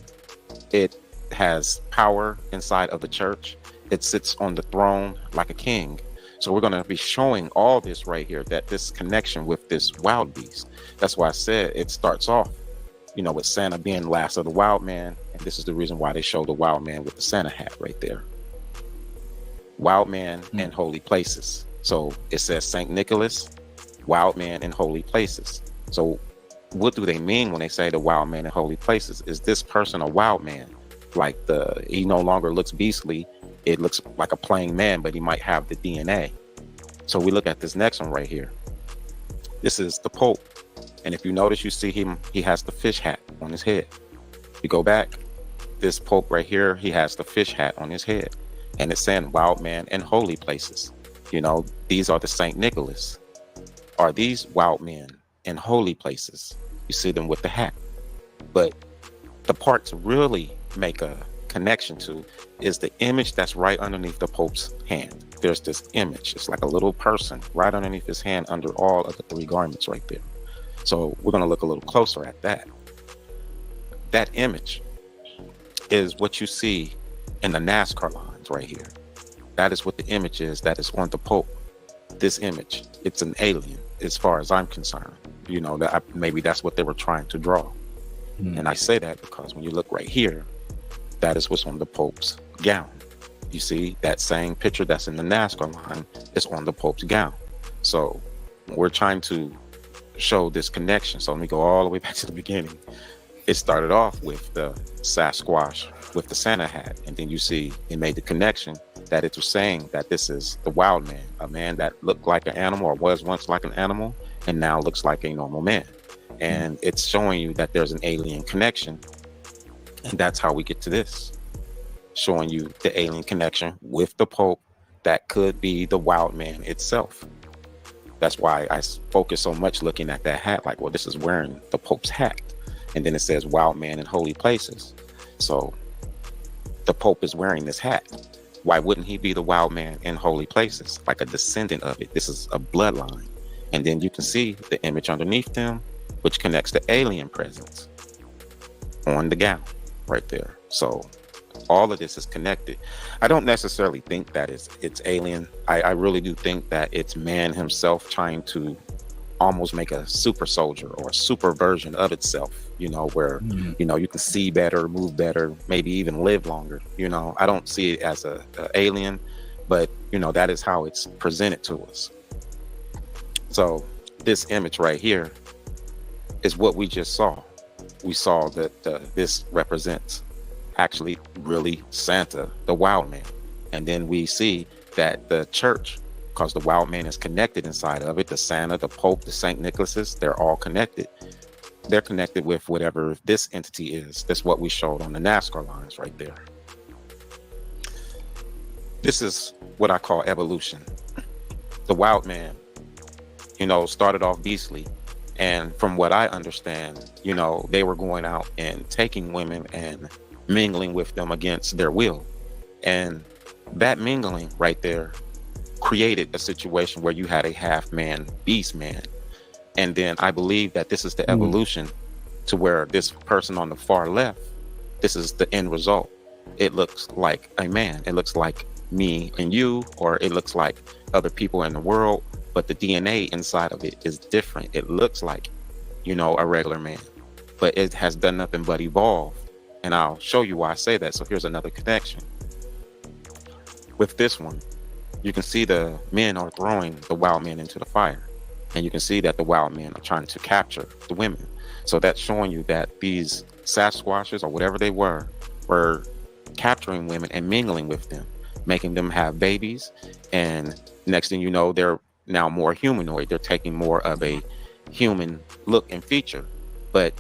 It has power inside of the church. It sits on the throne like a king. So we're going to be showing all this right here, that this connection with this wild beast. That's why I said it starts off, you know, with Santa being last of the wild man. And this is the reason why they show the wild man with the Santa hat right there. Wild man in holy places. So it says St. Nicholas, wild man in holy places. So what do they mean when they say the wild man in holy places? Is this person a wild man? Like he no longer looks beastly. It looks like a plain man, but he might have the DNA. So we look at this next one right here. This is the Pope. And if you notice, you see him, he has the fish hat on his head. You go back, this Pope right here, he has the fish hat on his head. And it's saying wild man in holy places. You know, these are the St. Nicholas. Are these wild men in holy places? You see them with the hat. But the part to really make a connection to is the image that's right underneath the Pope's hand. There's this image. It's like a little person right underneath his hand under all of the three garments right there. So we're going to look a little closer at that. That image is what you see in the NASCAR lines right here. That is what the image is that is on the Pope. This image, it's an alien as far as I'm concerned. You know, that maybe that's what they were trying to draw. And I say that because when you look right here, that is what's on the Pope's gown. You see that same picture that's in the NASCAR line is on the Pope's gown. So we're trying to show this connection. So let me go all the way back to the beginning. It started off with the Sasquatch with the Santa hat. And then you see it made the connection that it was saying that this is the wild man, a man that looked like an animal or was once like an animal and now looks like a normal man. And it's showing you that there's an alien connection. And that's how we get to this, showing you the alien connection with the Pope that could be the wild man itself. That's why I focus so much looking at that hat, like, well, this is wearing the Pope's hat. And then it says wild man in holy places. So the Pope is wearing this hat. Why wouldn't he be the wild man in holy places, like a descendant of it? This is a bloodline. And then you can see the image underneath them, which connects the alien presence on the gown right there. So all of this is connected. I don't necessarily think that it's alien. I really do think that it's man himself trying to almost make a super soldier or a super version of itself, you know, where, you know, you can see better, move better, maybe even live longer. You know, I don't see it as a alien, but, you know, that is how it's presented to us. So this image right here is what we just saw. We saw that this represents actually really Santa, the wild man. And then we see that the church, because the wild man is connected inside of it, the Santa, the Pope, the St. Nicholas's, they're all connected. They're connected with whatever this entity is. That's what we showed on the NASCAR lines right there. This is what I call evolution. The wild man, you know, started off beastly. And from what I understand, you know, they were going out and taking women and mingling with them against their will. And that mingling right there created a situation where you had a half man beast man. And then I believe that this is the evolution to where this person on the far left, this is the end result. It looks like a man. It looks like me and you, or it looks like other people in the world, but the DNA inside of it is different. It looks like, you know, a regular man, but it has done nothing but evolve. And I'll show you why I say that. So here's another connection. With this one, you can see the men are throwing the wild men into the fire. And you can see that the wild men are trying to capture the women. So that's showing you that these Sasquatches or whatever they were capturing women and mingling with them, making them have babies. And next thing you know, they're now more humanoid. They're taking more of a human look and feature. But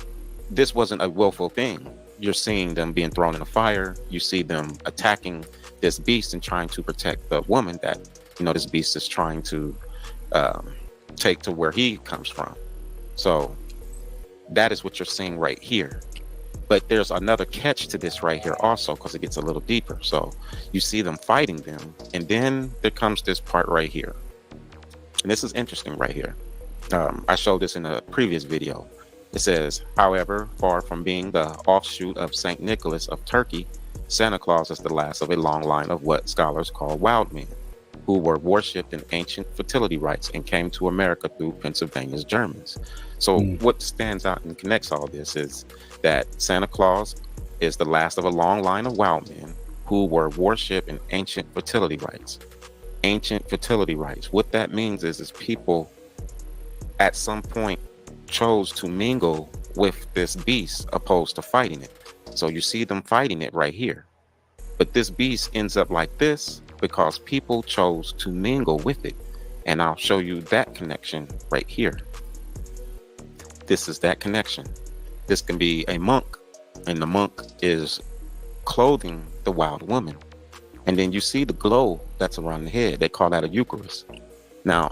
this wasn't a willful thing. You're seeing them being thrown in a fire. You see them attacking this beast and trying to protect the woman that, you know, this beast is trying to take to where he comes from. So that is what you're seeing right here. But there's another catch to this right here also, because it gets a little deeper. So you see them fighting them, and then there comes this part right here. And this is interesting right here. I showed this in a previous video. It says, however, far from being the offshoot of St. Nicholas of Turkey, Santa Claus is the last of a long line of what scholars call wild men, who were worshipped in ancient fertility rites and came to America through Pennsylvania's Germans. So what stands out and connects all this is that Santa Claus is the last of a long line of wild men who were worshipped in ancient fertility rites. Ancient fertility rites. What that means is people at some point chose to mingle with this beast opposed to fighting it. So you see them fighting it right here. But this beast ends up like this because people chose to mingle with it. And I'll show you that connection right here. This is that connection. This can be a monk, and the monk is clothing the wild woman. And then you see the glow that's around the head. They call that a Eucharist. Now,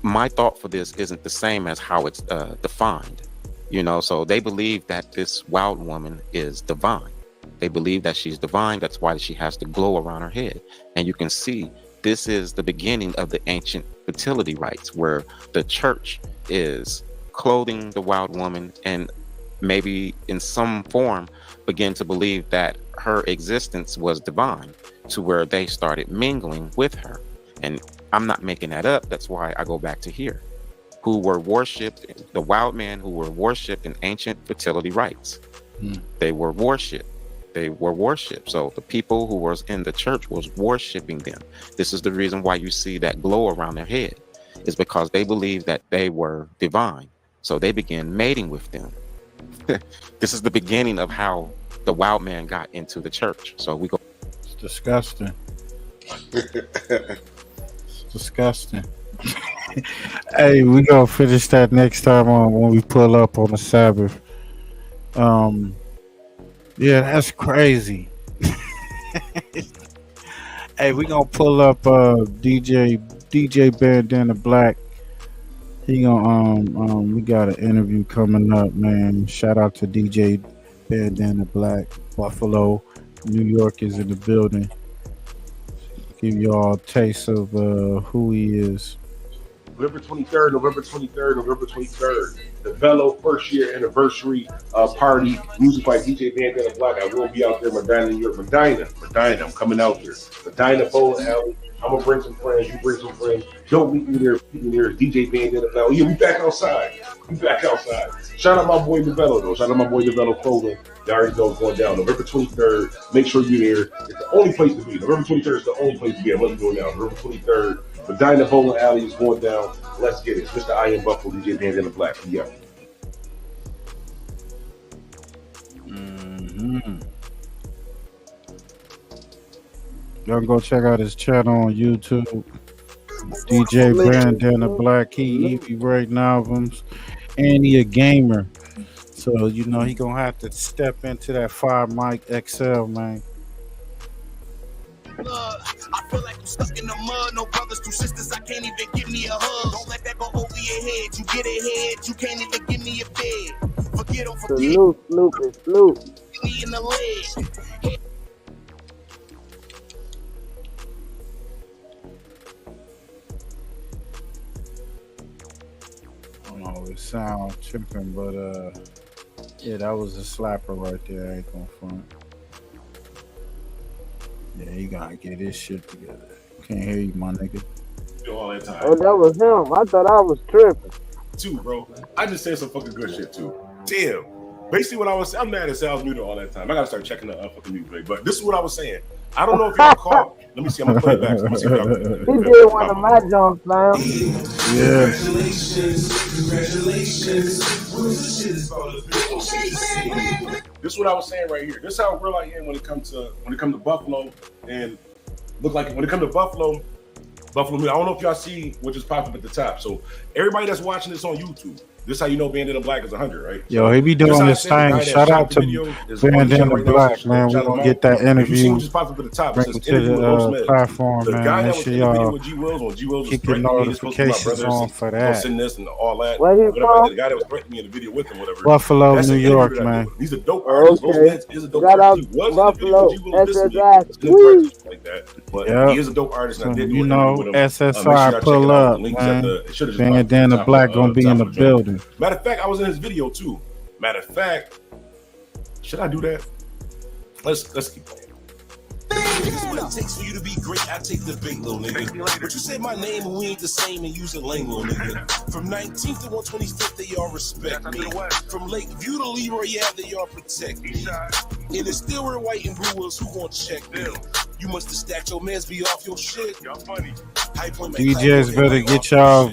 my thought for this isn't the same as how it's defined. You know, so they believe that this wild woman is divine. They believe that she's divine. That's why she has the glow around her head. And you can see this is the beginning of the ancient fertility rites, where the church is clothing the wild woman and maybe in some form begin to believe that her existence was divine, to where they started mingling with her. And I'm not making that up. That's why I go back to here. Who were worshipped, the wild men who were worshipped in ancient fertility rites. They were worshipped. They were worshipped. So the people who was in the church was worshiping them. This is the reason why you see that glow around their head, is because they believed that they were divine. So they began mating with them. This is the beginning of how the wild man got into the church. So we go. It's disgusting. It's disgusting. Hey, we gonna finish that next time on when we pull up on the Sabbath. Yeah, that's crazy. Hey, we gonna pull up DJ Bandana Black. He gonna we got an interview coming up, man. Shout out to DJ Bandana Black. Buffalo, New York is in the building. Give y'all a taste of who he is. November 23rd, the Velo first year anniversary party, music by DJ Bandana Black. I will be out there, Medina, New York. Medina, I'm coming out there. Medina Bowling Alley. I'm gonna bring some friends, you bring some friends. Don't meet me there, DJ Bandana Black. Yeah, we back outside. Shout out my boy Novello though. Shout out my boy Novello Clothing. You already know it's going down. November 23rd. Make sure you're there. It's the only place to be. November 23rd is the only place to be. I'm going to go down. November 23rd. Medina Bowling Alley is going down. Let's get it. Mr. I Am Buffalo, DJ Bandana Black. Yeah. Y'all can go check out his channel on YouTube. DJ Bandana Black. He be writing albums, and he a gamer. So you know he gonna have to step into that 5 mic XL, man. I feel like I'm stuck in the mud. No brothers, two sisters. I can't even give me a hug. Don't let that go over your head. You get ahead. You can't even give me a bed. Forget, don't forget. Snoop. Hit me in the leg. Oh, it sound tripping, but yeah, that was a slapper right there. I ain't gonna front. Yeah, you gotta get this shit together. Can't hear you, my nigga. All that time. Oh, that was him. I thought I was tripping. Too, bro. I just said some fucking good shit too. Damn. Basically, what I'm mad at Sal's muted all that time. I gotta start checking the fucking music. But this is what I was saying. I don't know if y'all caught. Let me see. I'm gonna play it back. Let me see if y'all. He did one of my jumps, man. Yeah. This is what I was saying right here. This is how real I am when it comes to Buffalo, and look like when it comes to Buffalo. I don't know if y'all see what just popped up at the top. So everybody that's watching this on YouTube, This is how you know Bandana Black is 100, right? Yo, he be doing his thing. Shout out to Bandana Black, man. We're gonna get that interview. Bring it to the platform, man. Make sure y'all keep your notifications on for that. Where he from? The guy that was threatening me in the video with him, whatever. Buffalo, New York, man. He's a dope artist. Okay. Shout out Buffalo, SSI. Like that. But he is a dope artist. And I did you know, SSI pull up, man. Bandana Black gonna be in the building. Matter of fact, I was in his video too. Matter of fact, should I do that? Let's keep going. What it takes for you to be great, I take the bait, little nigga. But you say my name and we ain't the same and using lame, little nigga. From 19th to 125th, they all respect me. From Lakeview to Leroy, yeah, they all protect me. And it's still we're white and brewers who gon' check me. You must have stacked your mans be off your shit. Y'all funny. DJs better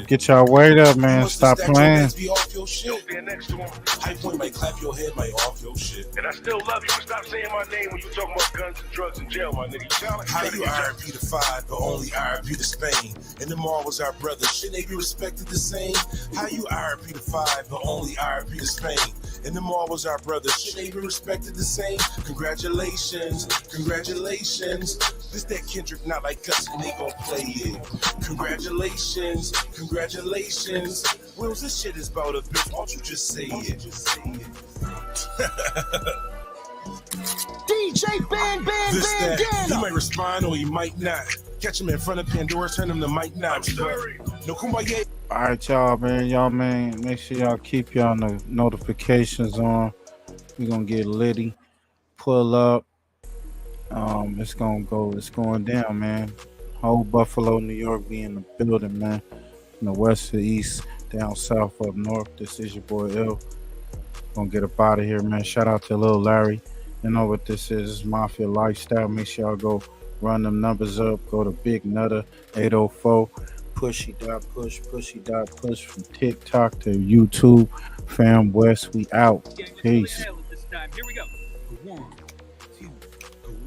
get y'all weight up, man. Stop playing. High point might clap your head, might off your shit. And I still love you. Stop saying my name when you talking about guns and drugs in jail, my nigga. How you RP to 5, but only RP to Spain? And them all was our brothers. Shouldn't they be respected the same? How you RP to 5, but only RP to Spain? And them all was our brothers. Shouldn't they be respected the same? Congratulations, congratulations. This that Kendrick, not like us, and they gon' play it. Congratulations, congratulations. Wills, this shit is about a bitch. Why don't you just say it? DJ Bandana. He might respond or he might not. Catch him in front of Pandora, turn him to Mike not. No kumbaya. All right, y'all, man. Make sure y'all keep y'all notifications on. We're gonna get litty. Pull up. It's going down, man. Whole Buffalo, New York be in the building, man. From the west to the east, down south, up north. This is your boy L. Gonna get up out of here, man. Shout out to Lil Larry. You know what this is? It's Mafia Lifestyle. Make sure y'all go run them numbers up. Go to Big Nutter 804. Pushy.push from TikTok to YouTube. Fam West, we out. Peace. Here we go.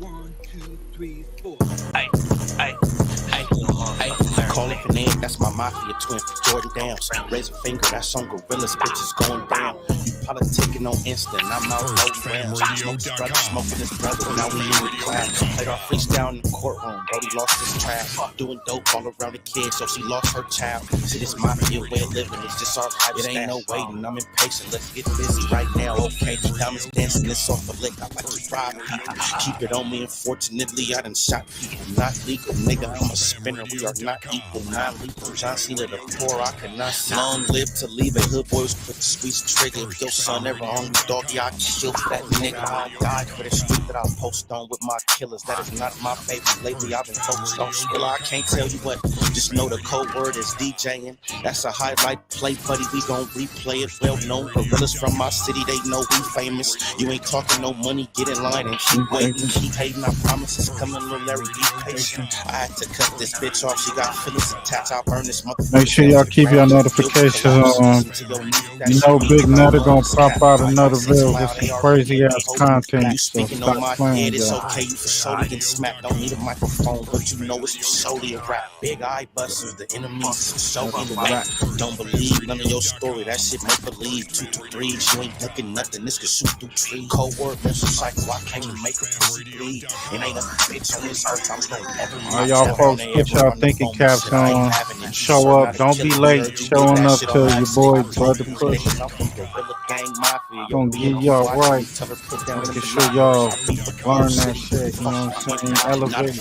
1, 2, 3, 4. Call it Tenea, that's my mafia twin. Jordan Downs, raise a finger, that's on Gorillas, bitches going down. You politicking on Insta, and I'm out low rounds. Smoking his brother, now we in the class. Played our freestyle in the courtroom, Brody lost his child. Doing dope all around the kid, so she lost her child. See, this mafia way of living, it's just our lifestyle. It ain't no waiting, I'm impatient, let's get busy right now, okay? Diamonds dancing, this off the lick, I like to drive people. Keep it on me, unfortunately, I done shot people. Not legal, nigga, I'm a spinner, we are not equal. Non-lethal, John Cena the poor, I cannot see. Long live to leave it, hood boys put the squeeze trigger. If your son ever hungry, doggy, I kill that nigga. I'll die for the street that I post on with my killers. That is not my favorite. Lately, I've been focused on Skrilla. I can't tell you what, just know the code word is DJing. That's a highlight play, buddy. We gon' replay it. Well known gorillas from my city, they know we famous. You ain't talking no money, get in line and keep waiting. Keep hating, I promise it's coming, little Larry, be patient. I had to cut this bitch off, she got feelings attached. I'll burn this motherfucker. Make sure y'all keep your notifications on. You know Big Nutter gonna pop out another video with some crazy ass content. So stop playing, it's y'all. okay, you for sure getting smacked. Don't need a microphone, but you know it's for solely a rap. Big eye busters, the enemies, so in the rap. Don't believe none of your story, that shit make believe. 2 to 3, you ain't looking nothing, this could shoot through trees. Cold word, mental cycle, I can't make a pussy bleed. It ain't a bitch on this earth, I'm gonna ever. All y'all folks, put y'all thinking caps on. Show up. Don't be late showing up to your boy Brother Push. Gonna get y'all right. Making sure y'all learn that shit. You know what I'm saying? Elevate.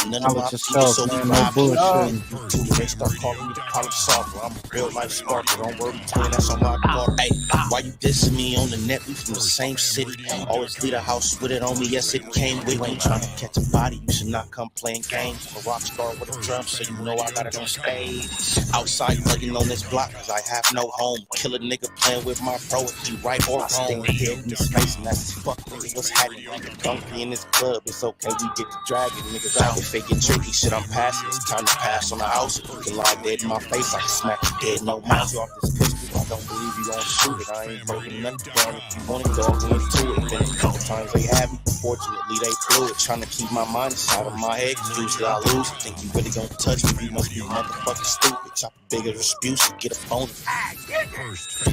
Knowledge yourself, man. No bullshit. They start calling me the problem solver. I'm a real life sparker. Don't worry, twin, that's on my car. Hey, why you dissing me on the net? We from the same city. Always leave a house with it on me. Yes, it came with me. Trying to catch a body. You should not come playing games. I'm a rock star with a drum, so you know I got it on stage. Outside plugging on this block, cause I have no home. Kill a nigga playing with my bro if he right or wrong. Stay dead in his face, and that's fuck nigga. What's happening? Don't be in this club, it's okay, we get to dragging niggas out. If they get tricky, shit, I'm passing. It's time to pass on the house. If you can lie dead in my face, I can smack you dead. No mouth off this pistol. don't believe you gon' shoot it. I ain't broken nothing down. If you want it, dog, we into it. Been a couple times they have me. Fortunately, they blew it. Trying to keep my mind inside of my head. Cause usually I lose. Think you really gon' touch me. You must be motherfucking stupid. Chop bigger disputes and get a phone.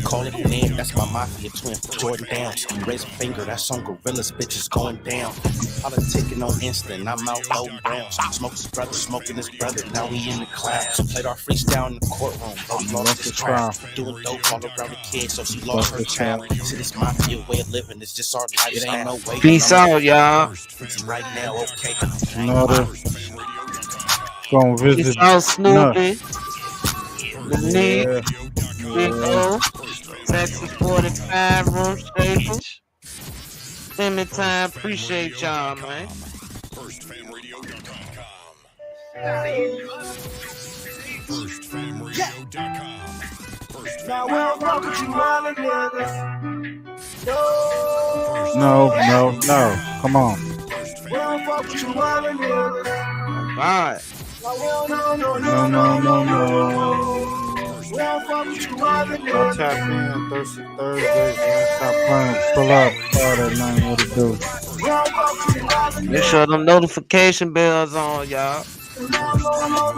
Call it name, that's my mafia twin. Jordan Downs. Raise a finger, that's on gorillas. Bitches going down. You politicking on instant. I'm out low and brown. Smoke his brother, smoking his brother. Now we in the clouds. Played our freestyle in the courtroom. Brody lost his trial. Doing dope all around the kid, so she lost her child. See, this mafia way of living, it's just our lifestyle. It ain't no way. Peace out, y'all. Right now, okay. Another. Gonna visit. Peace out, Snoopy. Nick. Flakko. Texas 45 room station. Spending time. Appreciate y'all, man. Now we'll fuck with you other niggas. No. Come on. We'll fuck with you other niggas. Alright. No. We'll fuck with you other I'll niggas. tap in Thursday, man. Stop playing. Pull up. Friday night. What it do? We'll fuck with you other niggas. Make sure them notification bells on, y'all.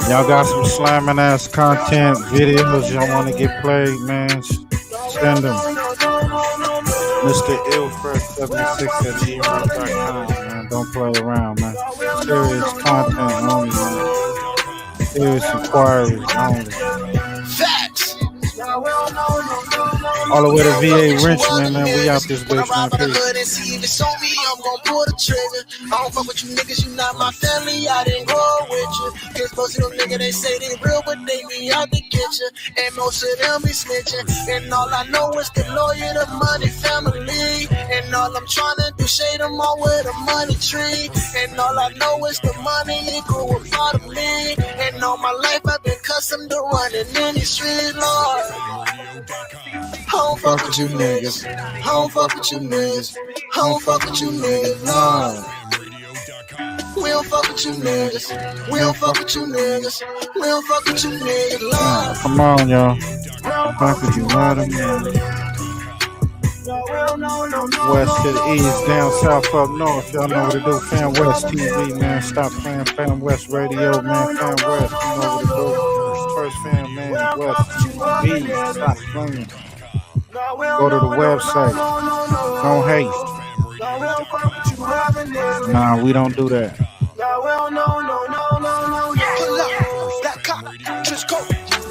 Y'all got some slamming ass content, videos y'all want to get played, man. Send them. Mr. Illfresh76@gmail.com, man. Don't play around, man. Serious content only, man. Serious inquiries only. Facts. All the way to VA Richmond, man. We out this bitch, man. And see if it's on me, I'm gon' pull the trigger. I don't fuck with you niggas, you not my family. I didn't grow with you. Cause most of them niggas, they say they real, but they be out to get you. And most of them be snitching. And all I know is the lawyer, the money family. And all I'm trying to do, shade them all with a money tree. And all I know is the money, it grew a part of me. And all my life I've been accustomed to running in these streets, Lord. I don't fuck with you niggas. I don't fuck with you niggas. I don't fuck with you niggas. No. We don't fuck with you niggas. We don't fuck with you niggas. We don't fuck with you niggas. No. Come on, y'all. Fuck with you, right, man. West to the east, down south, up north. Y'all know what to do. Fan West TV, man. Stop playing Fan West Radio, man. Fan West, you know what to do. First Fan, man. West TV. Stop playing. Go to the website. Don't hate. Nah, we don't do that. Pull up, that cop, just go.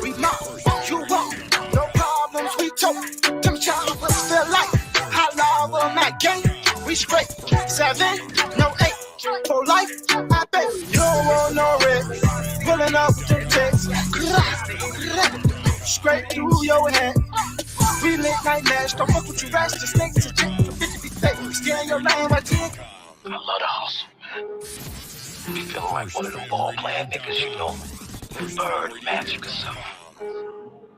We mouth, you walk, no problems, we talk. Them child must feel like how long on that game. We straight, 7, no 8. For life, I bet you don't want no risk. Pulling up with them checks, straight through your head. We late night nash, don't fuck with you rash, just think to check for 50 days. Stay in your lane, my team. I love the hustle, man. You feel like one of them ball playing niggas, you know. Bird magic or something.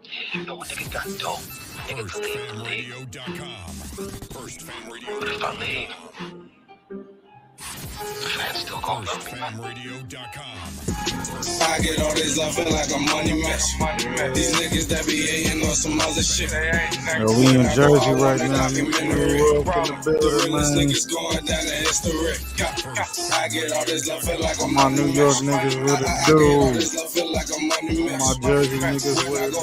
Yeah, you know a nigga got dope. Nigga can leave the league. But if I leave, the fans still gon' love me, man. I get all this love, feel like a money match. These niggas that be hating on some other shit. Yo, we in Jersey right now. The realest niggas going down the history. I get all this love, feel like a My New York niggas with it do. My Jersey niggas with it do.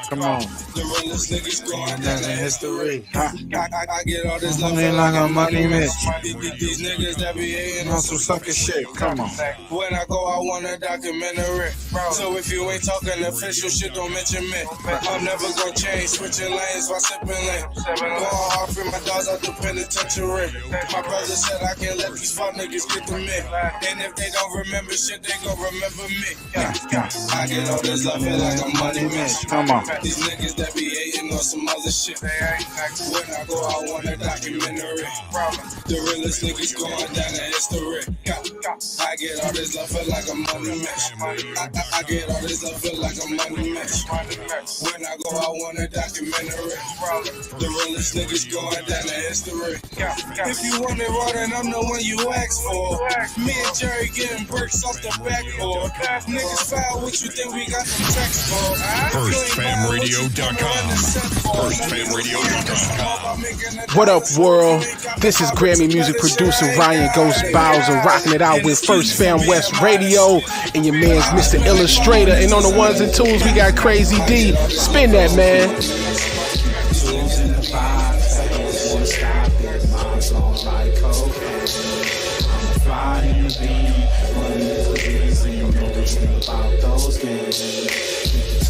Come on. The realest niggas going down the history. I get all this love, Money feel like like a a money money bitch. match. These niggas that be hating On some sucker shit. Come on. When I go, I want a documentary. So if you ain't talking official shit, don't mention me. I'm never gonna change, switching lanes while sipping lane. Going hard for my dogs out the penitentiary. My brother said I can't let these fuck niggas get to me. And if they don't remember shit, they gon' remember me. I get all this love, feel like a money match. Come on. These niggas that be hating on some other shit. When I go, I want a documentary. The realest niggas niggas going down in history. I get all this love, feel like I'm on the match. I get all this love, feel like I'm on the match. When I go, I want a documentary. The realest niggas going down in history. If you want it raw, then I'm the one you ask for. Me and Jerry getting bricks off the backboard. Niggas foul, what you think we got some text for? FirstFamRadio.com. FirstFamRadio.com. What up, world? This is Grammy music producer Ryan Ghost Bowser rocking it out with First Fam West Radio and your man's Mr. Illustrator. And on the ones and twos, we got Crazy D. Spin that, man.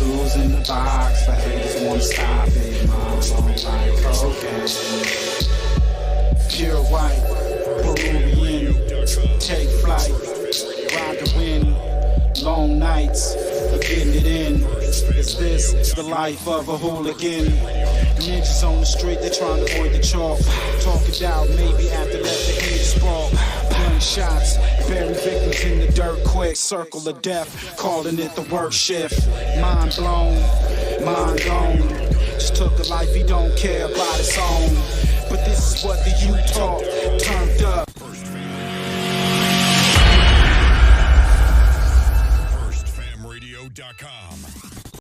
Tools in the box, the haters wanna stop it. Mom's on like cocaine. Pure white, Peruvian, take flight, ride the wind, long nights, we're getting it in. Is this the life of a hooligan? Ninjas on the street, they trying to avoid the chalk. Talk it out, maybe after let the heat spark. Gunshots, bury victims in the dirt quick. Circle of death, calling it the work shift. Mind blown, mind gone. Just took a life he don't care about his own. But this is what the youth talk. Turn